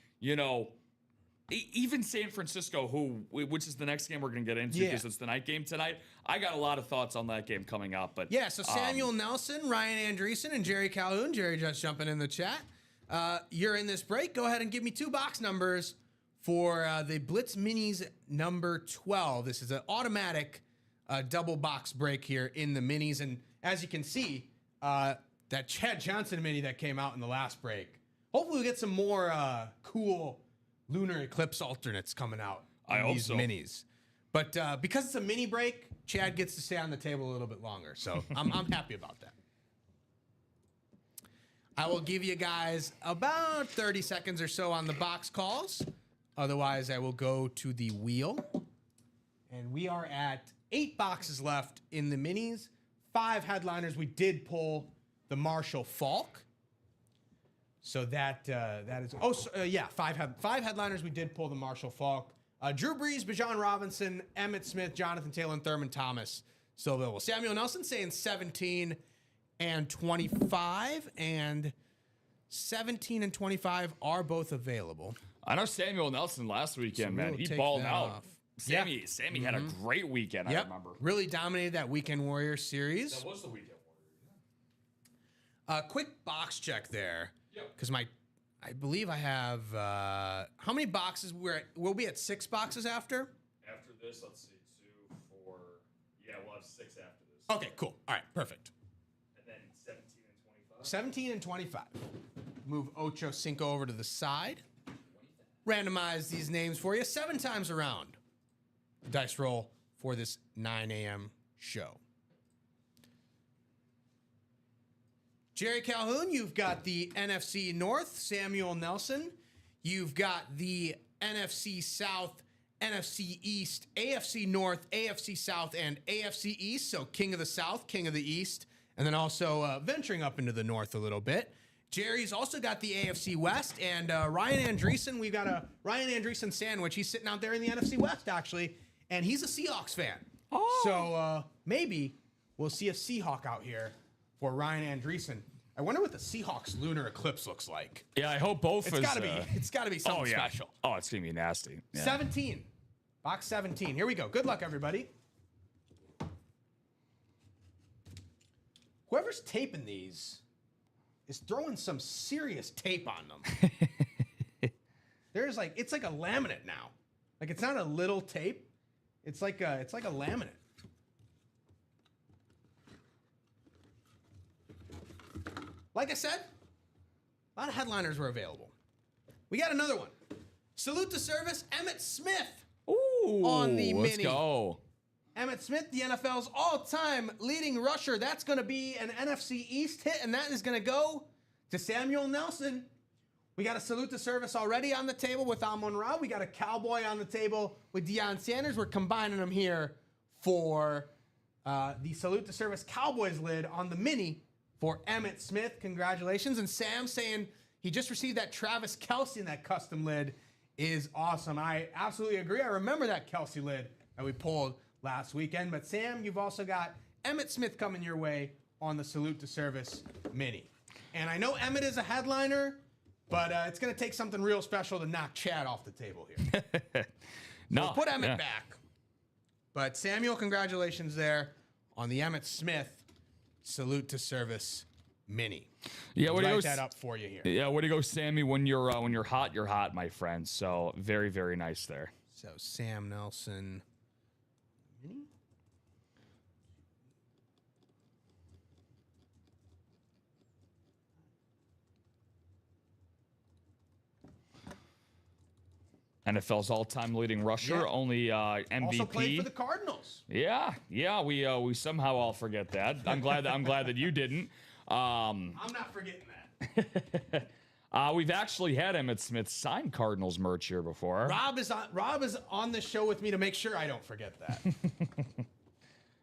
S3: even San Francisco, which is the next game we're going to get into because it's the night game tonight. I got a lot of thoughts on that game coming up. But
S2: so Samuel Nelson, Ryan Andreessen, and Jerry Calhoun. Jerry just jumping in the chat. You're in this break. Go ahead and give me 2 box numbers for the Blitz Minis number 12. This is an automatic double box break here in the minis. And as you can see, that Chad Johnson mini that came out in the last break. Hopefully we get some more cool lunar eclipse alternates coming out in these minis. But because it's a mini break, Chad gets to stay on the table a little bit longer. So I'm happy about that. I will give you guys about 30 seconds or so on the box calls. Otherwise, I will go to the wheel. And we are at 8 boxes left in the minis. 5 headliners. We did pull the Marshall Faulk. So that is 5 headliners. We did pull the Marshall Faulk. Drew Brees, Bijan Robinson, Emmitt Smith, Jonathan Taylor, and Thurman Thomas still available. Samuel Nelson saying 17 and 25, and 17 and 25 are both available.
S3: I know Samuel Nelson last weekend, man. He balled out. Sammy had a great weekend, I remember.
S2: Really dominated that Weekend Warrior series.
S3: That was the Weekend Warrior.
S2: Quick box check there, because I believe I have how many boxes we'll be at 6 boxes after?
S3: After this, let's see, 2, 4. Yeah, we'll have 6 after this.
S2: Okay, cool. All right, perfect.
S3: And then 17 and 25.
S2: 17 and 25. Move Ocho Cinco over to the side. Randomize these names for you 7 times around. Dice roll for this 9 a.m. show. Jerry Calhoun, you've got the NFC North, Samuel Nelson. You've got the NFC South, NFC East, AFC North, AFC South, and AFC East. So King of the South, King of the East, and then also venturing up into the North a little bit. Jerry's also got the AFC West, and Ryan Andreessen, we've got a Ryan Andreessen sandwich. He's sitting out there in the NFC West, actually, and he's a Seahawks fan. So maybe we'll see a Seahawk out here for Ryan Andreessen. I wonder what the Seahawks lunar eclipse looks like.
S3: Yeah, I hope both.
S2: It's got to be something special.
S3: Oh, it's gonna be nasty. Yeah.
S2: 17, box 17. Here we go. Good luck, everybody. Whoever's taping these is throwing some serious tape on them. It's like a laminate now. Like it's not a little tape. It's like a laminate. Like I said, a lot of headliners were available. We got another one. Salute to service, Emmitt Smith.
S3: Ooh,
S2: on the
S3: let's
S2: mini.
S3: go.
S2: Emmitt Smith, the NFL's all-time leading rusher. That's going to be an NFC East hit, and that is going to go to Samuel Nelson. We got a salute to service already on the table with Amon-Ra. We got a Cowboy on the table with Deion Sanders. We're combining them here for the salute to service Cowboys lid on the mini for Emmitt Smith. Congratulations. And Sam saying he just received that Travis Kelce in that custom lid is awesome. I absolutely agree. I remember that Kelce lid that we pulled last weekend. But Sam, you've also got Emmitt Smith coming your way on the salute to service mini. And I know Emmitt is a headliner, but it's going to take something real special to knock Chad off the table here.
S3: No,
S2: so put Emmitt back. But Samuel, congratulations there on the Emmitt Smith salute to service mini.
S3: Yeah, what do you
S2: write that up for you here.
S3: Yeah, way to go, Sammy. When you're hot, my friend. So very, very nice there.
S2: So Sam Nelson mini.
S3: NFL's all-time leading rusher,
S2: Yeah.
S3: Only MVP.
S2: Also played for the Cardinals.
S3: Yeah. We somehow all forget that. I'm glad that you didn't.
S2: I'm not forgetting that.
S3: We've actually had Emmitt Smith sign Cardinals merch here before.
S2: Rob is on the show with me to make sure I don't forget that.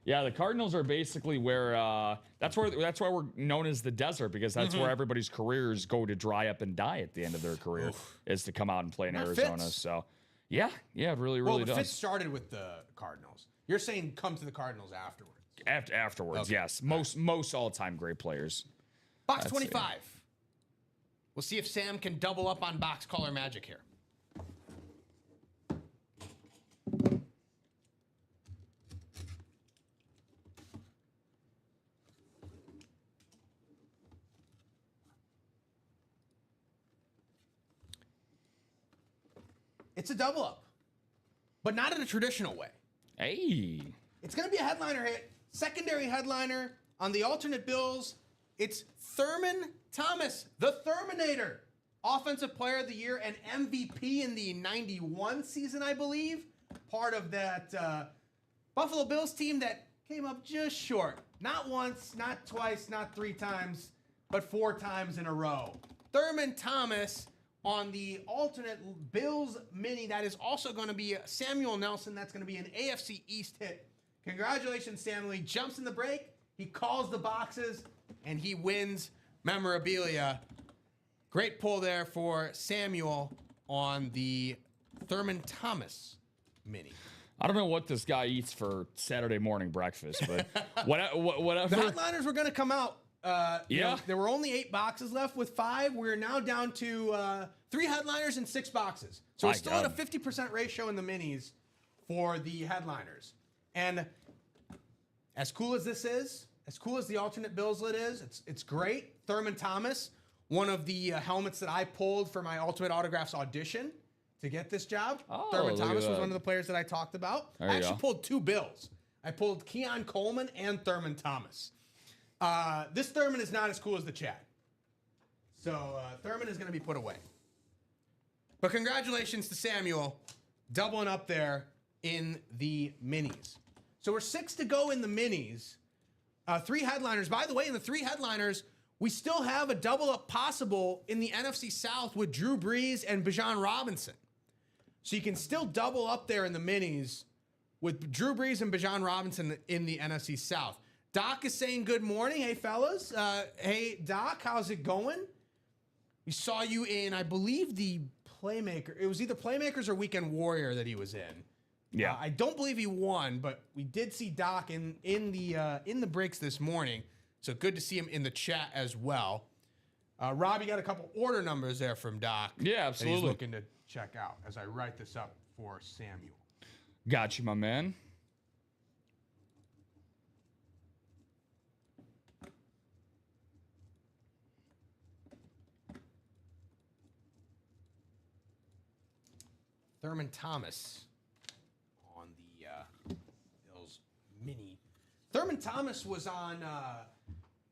S3: Yeah, the Cardinals are basically where that's why we're known as the desert, because that's where everybody's careers go to dry up and die at the end of their career, is to come out and play in Arizona.
S2: Fits.
S3: So yeah, it really does.
S2: Fitz started with the Cardinals. You're saying come to the Cardinals afterwards.
S3: Afterwards,
S2: Okay.
S3: yes. Most all-time great players.
S2: Box 25. We'll see if Sam can double up on box color magic here. It's a double up, but not in a traditional way.
S3: Hey.
S2: It's going to be a headliner hit, secondary headliner on the alternate bills. It's Thurman Thomas, the Terminator, Offensive Player of the Year and MVP in the 91 season, I believe. Part of that Buffalo Bills team that came up just short. Not once, not twice, not three times, but 4 times in a row. Thurman Thomas on the alternate Bills mini. That is also going to be Samuel Nelson. That's going to be an AFC East hit. Congratulations, Samuel. He jumps in the break. He calls the boxes, and he wins memorabilia. Great pull there for Samuel on the Thurman Thomas mini.
S3: I don't know what this guy eats for Saturday morning breakfast, but whatever.
S2: The headliners were going to come out.
S3: Yeah.
S2: There were only 8 boxes left with 5. We're now down to 3 headliners and 6 boxes. So we're still at a 50% ratio in the minis for the headliners. And as cool as this is, as cool as the alternate Bills lid is, it's great. Thurman Thomas, one of the helmets that I pulled for my Ultimate Autographs audition to get this job.
S3: Oh,
S2: Thurman
S3: look at
S2: Thomas was
S3: that.
S2: one of the players that I talked about.
S3: There
S2: I
S3: you
S2: actually
S3: go.
S2: pulled 2 Bills. I pulled Keon Coleman and Thurman Thomas. This Thurman is not as cool as the Chad. So Thurman is going to be put away. But congratulations to Samuel, doubling up there in the minis. So we're 6 to go in the minis. 3 headliners. By the way, in the 3 headliners, we still have a double up possible in the NFC South with Drew Brees and Bijan Robinson. So you can still double up there in the minis with Drew Brees and Bijan Robinson in the NFC South. Doc is saying good morning. Hey, fellas. Hey, Doc, how's it going? We saw you in, I believe, the Playmaker. It was either Playmakers or Weekend Warrior that he was in.
S3: Yeah.
S2: I don't believe he won, but we did see Doc in the breaks this morning. So good to see him in the chat as well. Rob, you got a couple order numbers there from Doc.
S3: Yeah, absolutely.
S2: That he's looking to check out as I write this up for Samuel.
S3: Got you, my man.
S2: Thurman Thomas on the Bills mini. Thurman Thomas was on.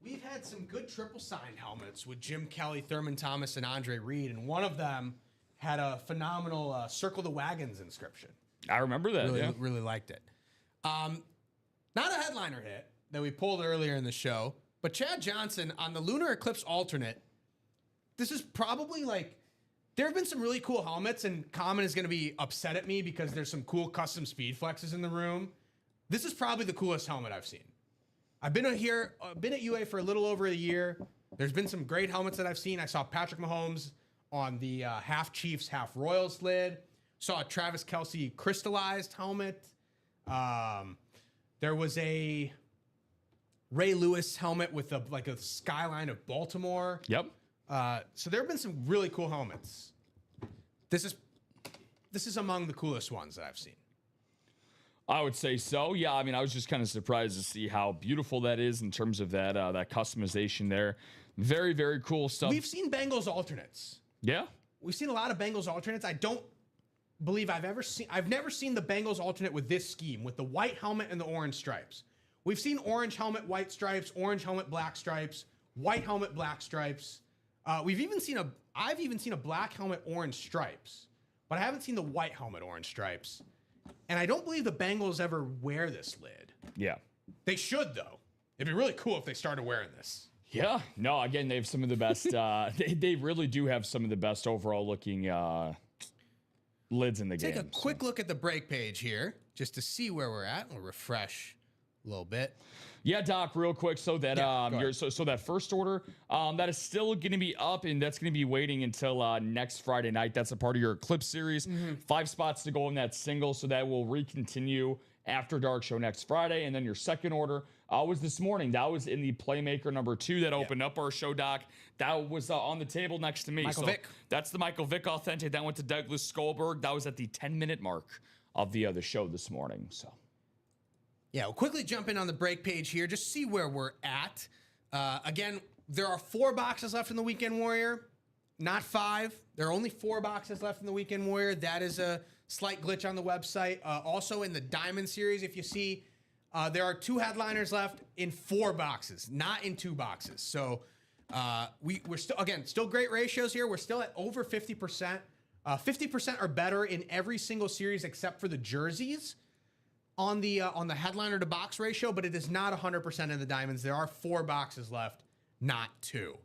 S2: We've had some good triple signed helmets with Jim Kelly, Thurman Thomas, and Andre Reed, and one of them had a phenomenal "Circle the Wagons" inscription.
S3: I remember that.
S2: Really liked it. Not a headliner hit that we pulled earlier in the show, but Chad Johnson on the Lunar Eclipse alternate. This is probably like. There have been some really cool helmets, and Common is going to be upset at me because there's some cool custom speed flexes in the room. This is probably the coolest helmet I've seen. I've been at UA for a little over a year. There's been some great helmets that I've seen. I saw Patrick Mahomes on the half Chiefs, half Royals lid. Saw a Travis Kelce crystallized helmet. There was a Ray Lewis helmet with a skyline of Baltimore.
S3: Yep.
S2: So there have been some really cool helmets. This is among the coolest ones that I've seen.
S3: I would say so. Yeah, I mean, I was just kind of surprised to see how beautiful that is in terms of that customization there. Very, very cool stuff.
S2: We've seen Bengals alternates.
S3: Yeah.
S2: We've seen a lot of Bengals alternates. I don't believe I've never seen the Bengals alternate with this scheme, with the white helmet and the orange stripes. We've seen orange helmet, white stripes, orange helmet, black stripes, white helmet, black stripes. I've even seen a black helmet, orange stripes, but I haven't seen the white helmet, orange stripes. And I don't believe the Bengals ever wear this lid.
S3: Yeah.
S2: They should, though. It'd be really cool if they started wearing this.
S3: Yeah. No, again, they have some of the best. They really do have some of the best overall looking lids in the game.
S2: Take a quick look at the break page here just to see where we're at. We'll refresh a little bit.
S3: Yeah, Doc, real quick. So that so that first order that is still going to be up, and that's going to be waiting until next Friday night. That's a part of your Eclipse series. 5 spots to go in that single, so that will recontinue after Dark Show next Friday. And then your second order was this morning. That was in the Playmaker number 2 that opened up our show, Doc. That was on the table next to me.
S2: Michael Vick.
S3: That's the Michael Vick Authentic. That went to Douglas Skolberg. That was at the 10-minute mark of the show this morning. So.
S2: Yeah, we'll quickly jump in on the break page here, just see where we're at. Again, there are 4 boxes left in the Weekend Warrior, not 5. There are only 4 boxes left in the Weekend Warrior. That is a slight glitch on the website. Also in the Diamond Series, if you see, there are 2 headliners left in 4 boxes, not in 2 boxes. So we're still great ratios here. We're still at over 50%. 50% or better in every single series except for the jerseys. On the headliner to box ratio, but it is not 100% in the diamonds. There are 4 boxes left, not 2.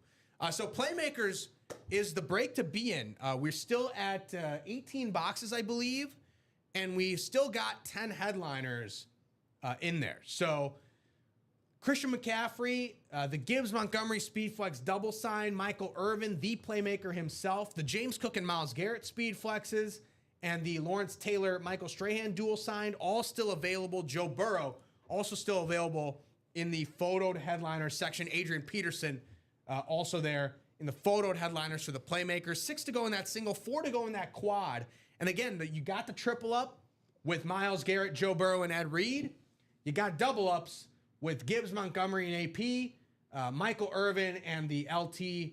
S2: So Playmakers is the break to be in. We're still at 18 boxes, I believe, and we still got 10 headliners in there. So Christian McCaffrey, the Gibbs Montgomery Speedflex double sign, Michael Irvin, the Playmaker himself, the James Cook and Myles Garrett Speedflexes, and the Lawrence Taylor, Michael Strahan dual signed, all still available. Joe Burrow, also still available in the photoed headliner section. Adrian Peterson, also there in the photoed headliners for the Playmakers. 6 to go in that single, 4 to go in that quad. And again, you got the triple up with Myles Garrett, Joe Burrow, and Ed Reed. You got double ups with Gibbs, Montgomery, and AP, Michael Irvin, and the LT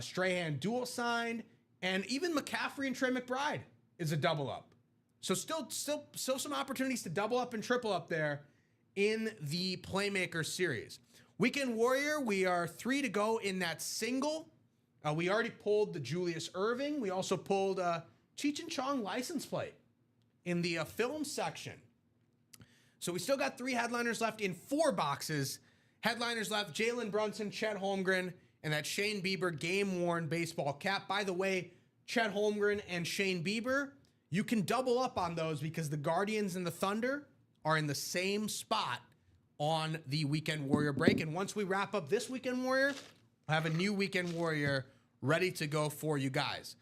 S2: Strahan dual signed, and even McCaffrey and Trey McBride is a double up. So still some opportunities to double up and triple up there in the Playmaker series. Weekend Warrior, we are 3 to go in that single. We already pulled the Julius Irving. We also pulled Cheech and Chong license plate in the film section. So we still got 3 headliners left in 4 boxes. Headliners left, Jalen Brunson, Chet Holmgren, and that Shane Bieber game-worn baseball cap. By the way, Chet Holmgren and Shane Bieber, you can double up on those because the Guardians and the Thunder are in the same spot on the Weekend Warrior break. And once we wrap up this Weekend Warrior, I'll have a new Weekend Warrior ready to go for you guys.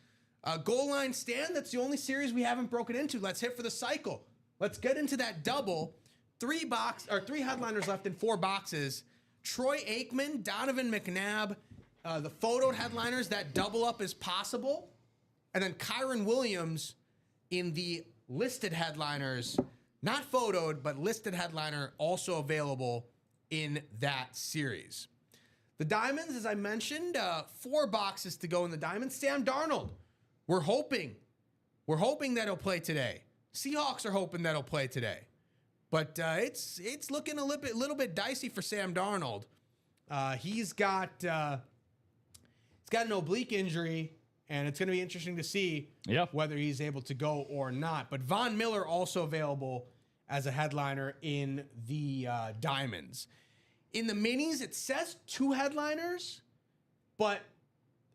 S2: Goal line stand, that's the only series we haven't broken into. Let's hit for the cycle. Let's get into that double. 3 headliners left in 4 boxes. Troy Aikman, Donovan McNabb, the photoed headliners that double up as possible. And then Kyron Williams in the listed headliners, not photoed, but listed headliner, also available in that series. The Diamonds, as I mentioned, 4 boxes to go in the Diamonds. Sam Darnold, we're hoping that he'll play today. Seahawks are hoping that he'll play today. But it's looking a little bit dicey for Sam Darnold. He's got an oblique injury, and it's going to be interesting to see whether he's able to go or not. But Von Miller also available as a headliner in the Diamonds. In the minis, it says 2 headliners, but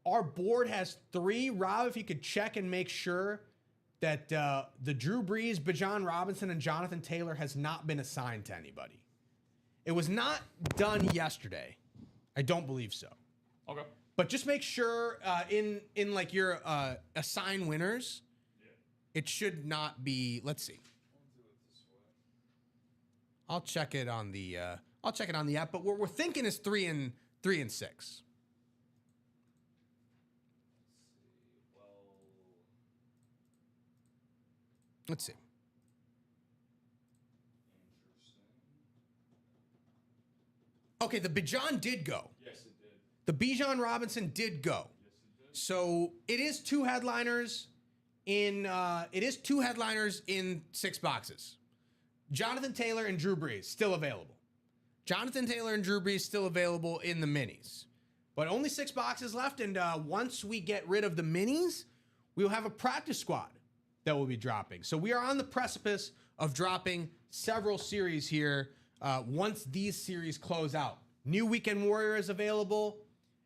S2: our board has 3. Rob, if you could check and make sure that the Drew Brees, Bijan Robinson, and Jonathan Taylor has not been assigned to anybody. It was not done yesterday. I don't believe so.
S3: Okay.
S2: But just make sure in like your assign winners, it should not be. Let's see. I'll check it on the app. But we're thinking is 3 and 6. Let's see. Okay, the Bijan did go.
S3: Yes, it did.
S2: The Bijan Robinson did go.
S3: Yes, it did.
S2: So it is 2 headliners in 6 boxes. Jonathan Taylor and Drew Brees still available. Jonathan Taylor and Drew Brees still available in the minis. But only 6 boxes left, and once we get rid of the minis, we will have a practice squad that will be dropping. So we are on the precipice of dropping several series here once these series close out. New Weekend Warrior is available.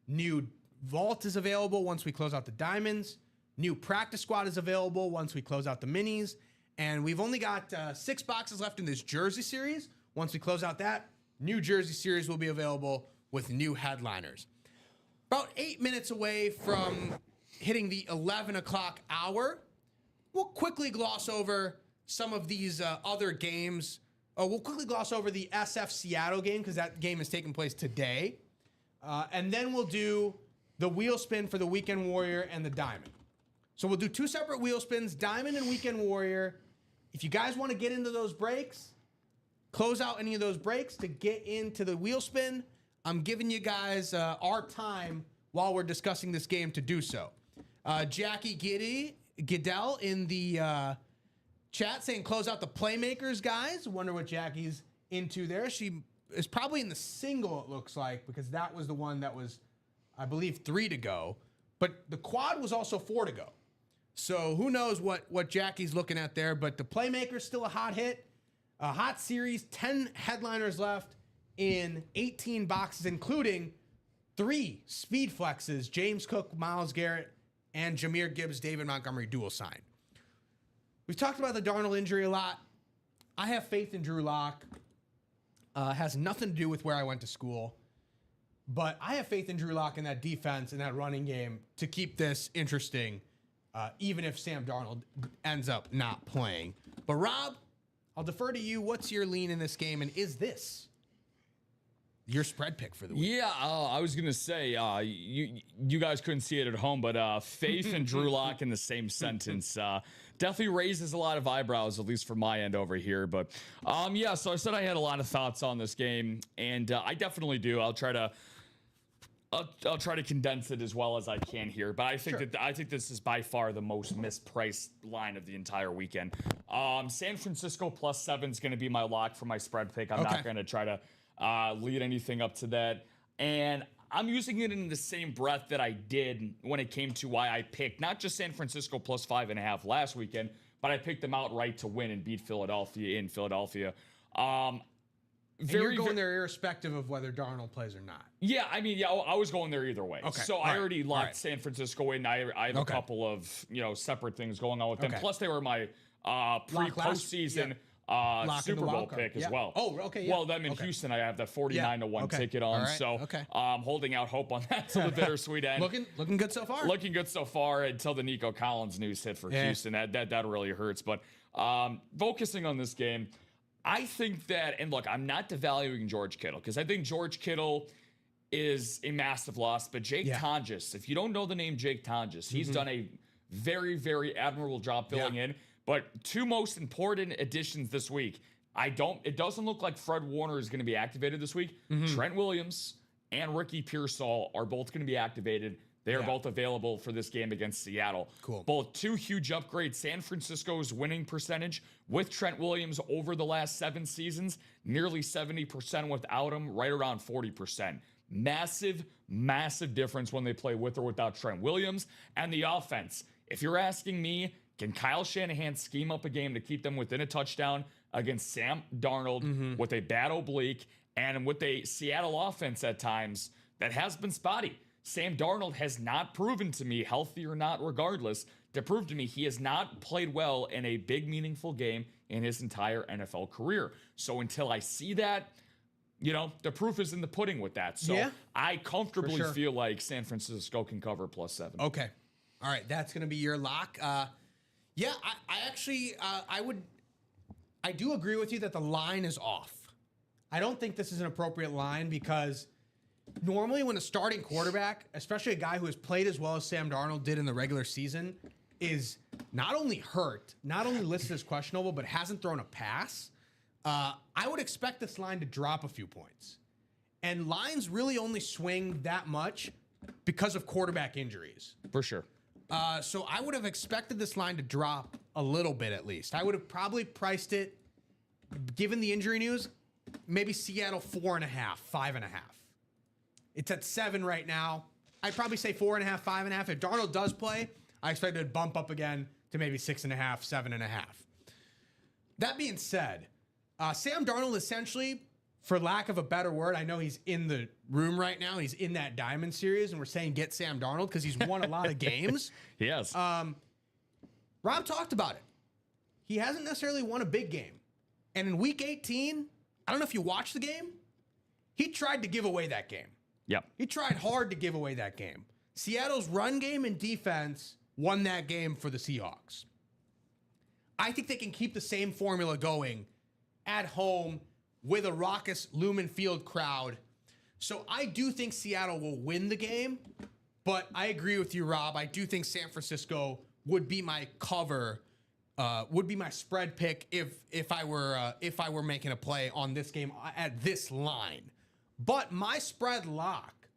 S2: New Vault is available once we close out the Diamonds. New Practice Squad is available once we close out the Minis. And we've only got 6 boxes left in this Jersey series. Once we close out that, new Jersey series will be available with new headliners. About 8 minutes away from hitting the 11 o'clock hour, we'll quickly gloss over some of these other games. We'll quickly gloss over the SF Seattle game because that game is taking place today. And then we'll do the wheel spin for the Weekend Warrior and the Diamond. So we'll do 2 separate wheel spins, Diamond and Weekend Warrior. If you guys want to get into those breaks, close out any of those breaks to get into the wheel spin, I'm giving you guys our time while we're discussing this game to do so. Jackie Giddell in the chat saying close out the playmakers, guys. Wonder what Jackie's into there. She is probably in the single, it looks like, because that was the one that was, I believe, 3 to go. But the quad was also 4 to go. So who knows what Jackie's looking at there. But the playmaker's still a hot hit. A hot series, 10 headliners left in 18 boxes, including 3 speed flexes, James Cook, Myles Garrett, and Jahmyr Gibbs, David Montgomery dual sign. We've talked about the Darnold injury a lot. I have faith in Drew Lock. Has nothing to do with where I went to school. But I have faith in Drew Lock in that defense and that running game to keep this interesting, even if Sam Darnold ends up not playing. But Rob, I'll defer to you. What's your lean in this game, and is this your spread pick for the week?
S3: Yeah, I was gonna say you guys couldn't see it at home, but faith in Drew Lock in the same sentence definitely raises a lot of eyebrows, at least from my end over here. But yeah, so I said I had a lot of thoughts on this game, and I definitely do. I'll try to condense it as well as I can here, but I think this is by far the most mispriced line of the entire weekend. San Francisco +7 is going to be my lock for my spread pick. I'm not going to try to lead anything up to that, and I'm using it in the same breath that I did when it came to why I picked not just San Francisco +5.5 last weekend, but I picked them outright to win and beat Philadelphia in Philadelphia.
S2: You're going there irrespective of whether Darnold plays or not.
S3: Yeah, I mean, I was going there either way.
S2: Okay.
S3: So I already locked San Francisco in. I have a couple of separate things going on with them. Plus, they were my pre-postseason Super Bowl pick as well.
S2: Oh, okay. Yeah.
S3: Well, them in Houston, I have that 49-1 ticket on. So I'm holding out hope on that till the bittersweet end.
S2: Looking good so far.
S3: Looking good so far until the Nico Collins news hit for Houston. That really hurts. But focusing on this game, I think that, and look, I'm not devaluing George Kittle because I think George Kittle is a massive loss, but Jake Tonjes, if you don't know the name Jake Tonjes, he's done a very, very admirable job filling in. But two most important additions this week, it doesn't look like Fred Warner is going to be activated this week. Trent Williams and Ricky Pearsall are both going to be activated. They are both available for this game against Seattle.
S2: Cool.
S3: Both two huge upgrades. San Francisco's winning percentage with Trent Williams over the last 7 seasons, nearly 70% without him, right around 40%. Massive, massive difference when they play with or without Trent Williams. And the offense, if you're asking me, can Kyle Shanahan scheme up a game to keep them within a touchdown against Sam Darnold with a bad oblique and with a Seattle offense at times that has been spotty? Sam Darnold has not proven to me, healthy or not regardless, to prove to me he has not played well in a big, meaningful game in his entire NFL career. So until I see that, the proof is in the pudding with that. So I comfortably feel like San Francisco can cover +7.
S2: Okay. All right. That's going to be your lock. I actually, I do agree with you that the line is off. I don't think this is an appropriate line because normally when a starting quarterback, especially a guy who has played as well as Sam Darnold did in the regular season, is not only hurt, not only listed as questionable, but hasn't thrown a pass, I would expect this line to drop a few points. And lines really only swing that much because of quarterback injuries.
S3: For sure.
S2: So I would have expected this line to drop a little bit at least. I would have probably priced it, given the injury news, maybe Seattle 4.5, 5.5. It's at 7 right now. I'd probably say 4.5, 5.5. If Darnold does play, I expect it to bump up again to maybe 6.5, 7.5. That being said, Sam Darnold essentially, for lack of a better word, I know he's in the room right now. He's in that Diamond Series, and we're saying get Sam Darnold because he's won a lot of games.
S3: Yes.
S2: Rob talked about it. He hasn't necessarily won a big game. And in Week 18, I don't know if you watched the game, he tried to give away that game.
S3: Yep.
S2: He tried hard to give away that game. Seattle's run game and defense won that game for the Seahawks. I think they can keep the same formula going at home with a raucous Lumen Field crowd. So I do think Seattle will win the game, but I agree with you, Rob. I do think San Francisco would be my cover, would be my spread pick if I were making a play on this game at this line. But my spread lock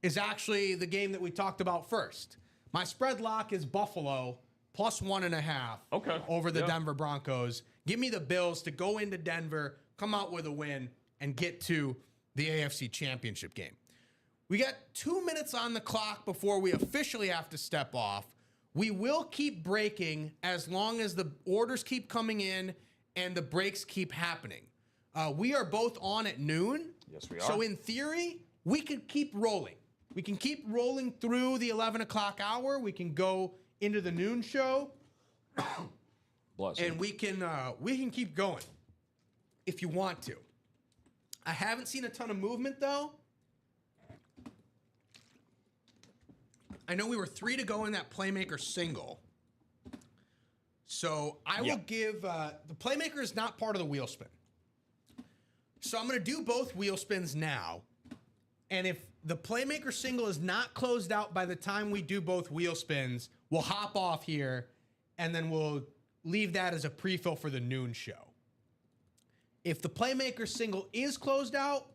S2: is actually the game that we talked about first. My spread lock is Buffalo +1.5 over the Denver Broncos. Give me the Bills to go into Denver, come out with a win, and get to the AFC Championship game. We got 2 minutes on the clock before we officially have to step off. We will keep breaking as long as the orders keep coming in and the breaks keep happening. We are both on at noon.
S3: Yes, we are.
S2: So in theory, we could keep rolling. We can keep rolling through the 11 o'clock hour. We can go into the noon show.
S3: Bless
S2: and we can keep going if you want to. I haven't seen a ton of movement though. I know we were 3 to go in that playmaker single. So I will give the playmaker is not part of the wheel spin. So I'm going to do both wheel spins now. And if the playmaker single is not closed out by the time we do both wheel spins, we'll hop off here and then we'll leave that as a pre-fill for the noon show. If the playmaker single is closed out,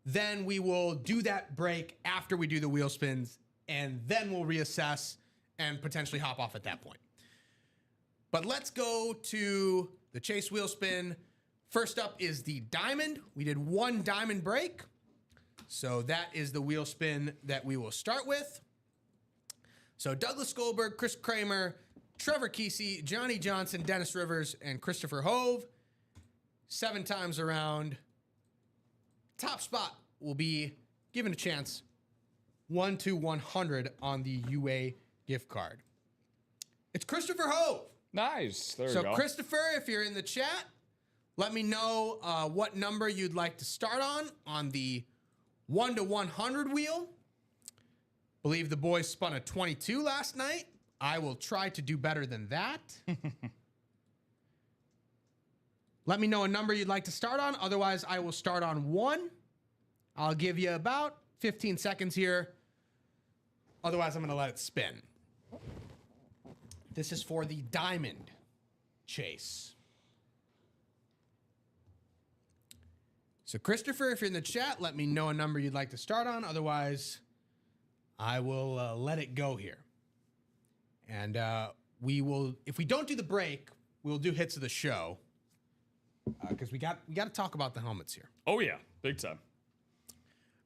S2: then we will do that break after we do the wheel spins, and then we'll reassess and potentially hop off at that point. But let's go to the Chase wheel spin. First up is the diamond. We did 1 diamond break. So that is the wheel spin that we will start with. So Douglas Goldberg, Chris Kramer, Trevor Kesey, Johnny Johnson, Dennis Rivers, and Christopher Hove. 7 times around. Top spot will be given a chance 1 to 100 on the UA gift card. It's Christopher Hove.
S3: Nice. There you go.
S2: So Christopher, if you're in the chat, let me know what number you'd like to start on the 1 to 100 wheel. Believe the boys spun a 22 last night. I will try to do better than that. Let me know a number you'd like to start on. Otherwise, I will start on 1. I'll give you about 15 seconds here. Otherwise, I'm going to let it spin. This is for the diamond chase. So, Christopher, if you're in the chat, let me know a number you'd like to start on. Otherwise, I will let it go here. And we will, if we don't do the break, we'll do hits of the show. Because we got to talk about the helmets here.
S3: Oh, yeah. Big time.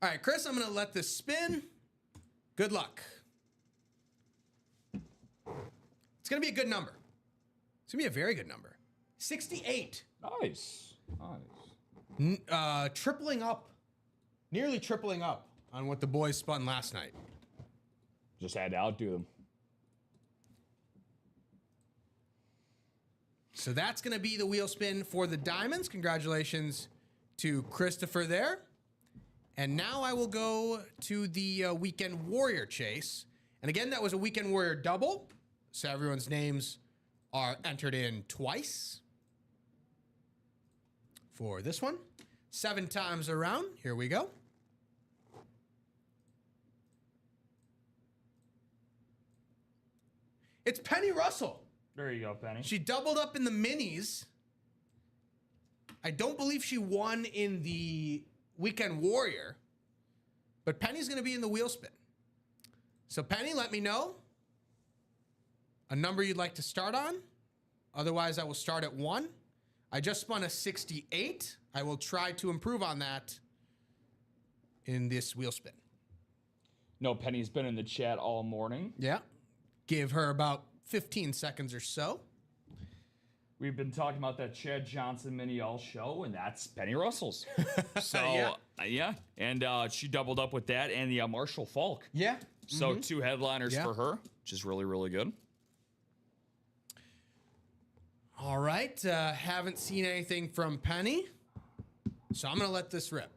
S2: All right, Chris, I'm going to let this spin. Good luck. It's going to be a good number. It's going to be a very good number. 68.
S3: Nice. Nice.
S2: Tripling up. Nearly tripling up on what the boys spun last night.
S3: Just had to outdo them.
S2: So that's going to be the wheel spin for the diamonds. Congratulations to Christopher there. And now I will go to the Weekend Warrior chase. And again, that was a Weekend Warrior double. So everyone's names are entered in twice for this one. 7 times around. Here we go. It's Penny Russell.
S3: There you go, Penny.
S2: She doubled up in the minis. I don't believe she won in the Weekend Warrior, but Penny's going to be in the wheel spin. So Penny, let me know a number you'd like to start on. Otherwise, I will start at 1. I just spun a 68. I will try to improve on that in this wheel spin.
S3: No, Penny's been in the chat all morning.
S2: Yeah. Give her about 15 seconds or so.
S3: We've been talking about that Chad Johnson mini all show, and that's Penny Russell's. So, yeah. And she doubled up with that and the Marshall Falk.
S2: Yeah.
S3: So 2 headliners for her, which is really, really good.
S2: All right. Haven't seen anything from Penny, so I'm going to let this rip.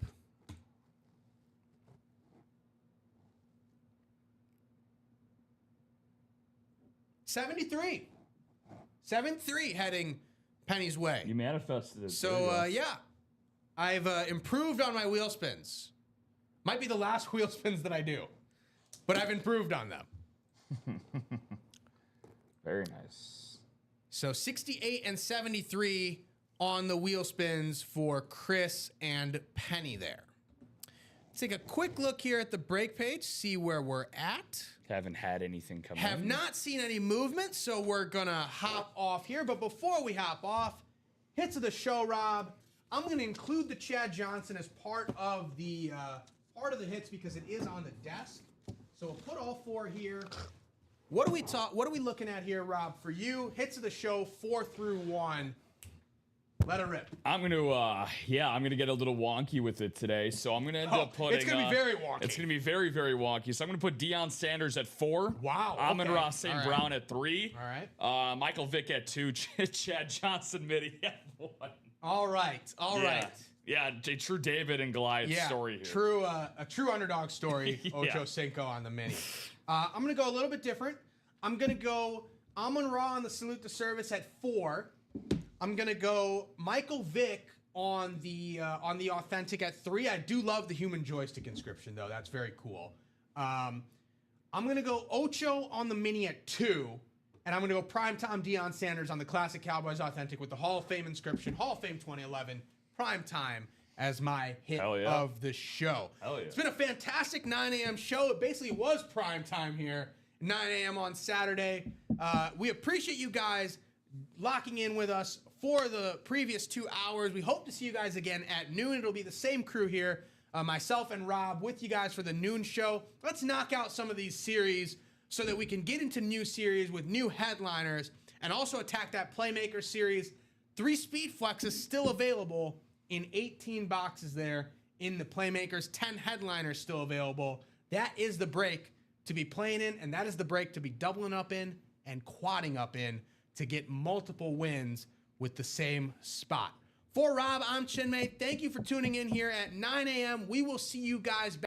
S2: $73. 7-3 heading Penny's way.
S3: You manifested it.
S2: So, yeah. I've improved on my wheel spins. Might be the last wheel spins that I do, but I've improved on them.
S3: Very nice.
S2: So 68 and 73 on the wheel spins for Chris and Penny there. Let's take a quick look here at the break page, see where we're at.
S3: Haven't had anything come in.
S2: Have not seen any movement, so we're going to hop off here. But before we hop off, hits of the show, Rob. I'm going to include the Chad Johnson as part of the hits because it is on the desk. So we'll put all 4 here. What are we looking at here, Rob? For you, hits of the show 4 through 1. Let it rip.
S3: I'm gonna get a little wonky with it today. So I'm gonna end up putting.
S2: It's gonna be very wonky.
S3: It's gonna be very, very wonky. So I'm gonna put Deion Sanders at 4.
S2: Wow.
S3: Amon-Ra St. Brown at 3.
S2: All
S3: right. Michael Vick at 2. Chad Johnson midi at 1.
S2: All right.
S3: Yeah, a true David and Goliath story here.
S2: A true underdog story. Ocho Cinco on the mini. I'm gonna go a little bit different. I'm gonna go Amon-Ra on the salute to service at 4. I'm gonna go Michael Vick on the authentic at 3. I do love the human joystick inscription though. That's very cool. I'm gonna go Ocho on the mini at 2, and I'm gonna go primetime Deion Sanders on the classic Cowboys authentic with the Hall of Fame inscription, Hall of Fame 2011 primetime as my hit of the show.
S3: Hell yeah.
S2: It's been a fantastic 9 a.m. show. It basically was primetime here, 9 a.m. on Saturday. We appreciate you guys locking in with us for the previous 2 hours. We hope to see you guys again at noon. It'll be the same crew here, myself and Rob, with you guys for the noon show. Let's knock out some of these series so that we can get into new series with new headliners and also attack that Playmaker series. 3 speed flexes still available in 18 boxes there in the Playmakers. 10 headliners still available. That is the break to be playing in, and that is the break to be doubling up in and quadding up in to get multiple wins with the same spot. For Rob, I'm Chinmay. Thank you for tuning in here at 9 a.m. We will see you guys back.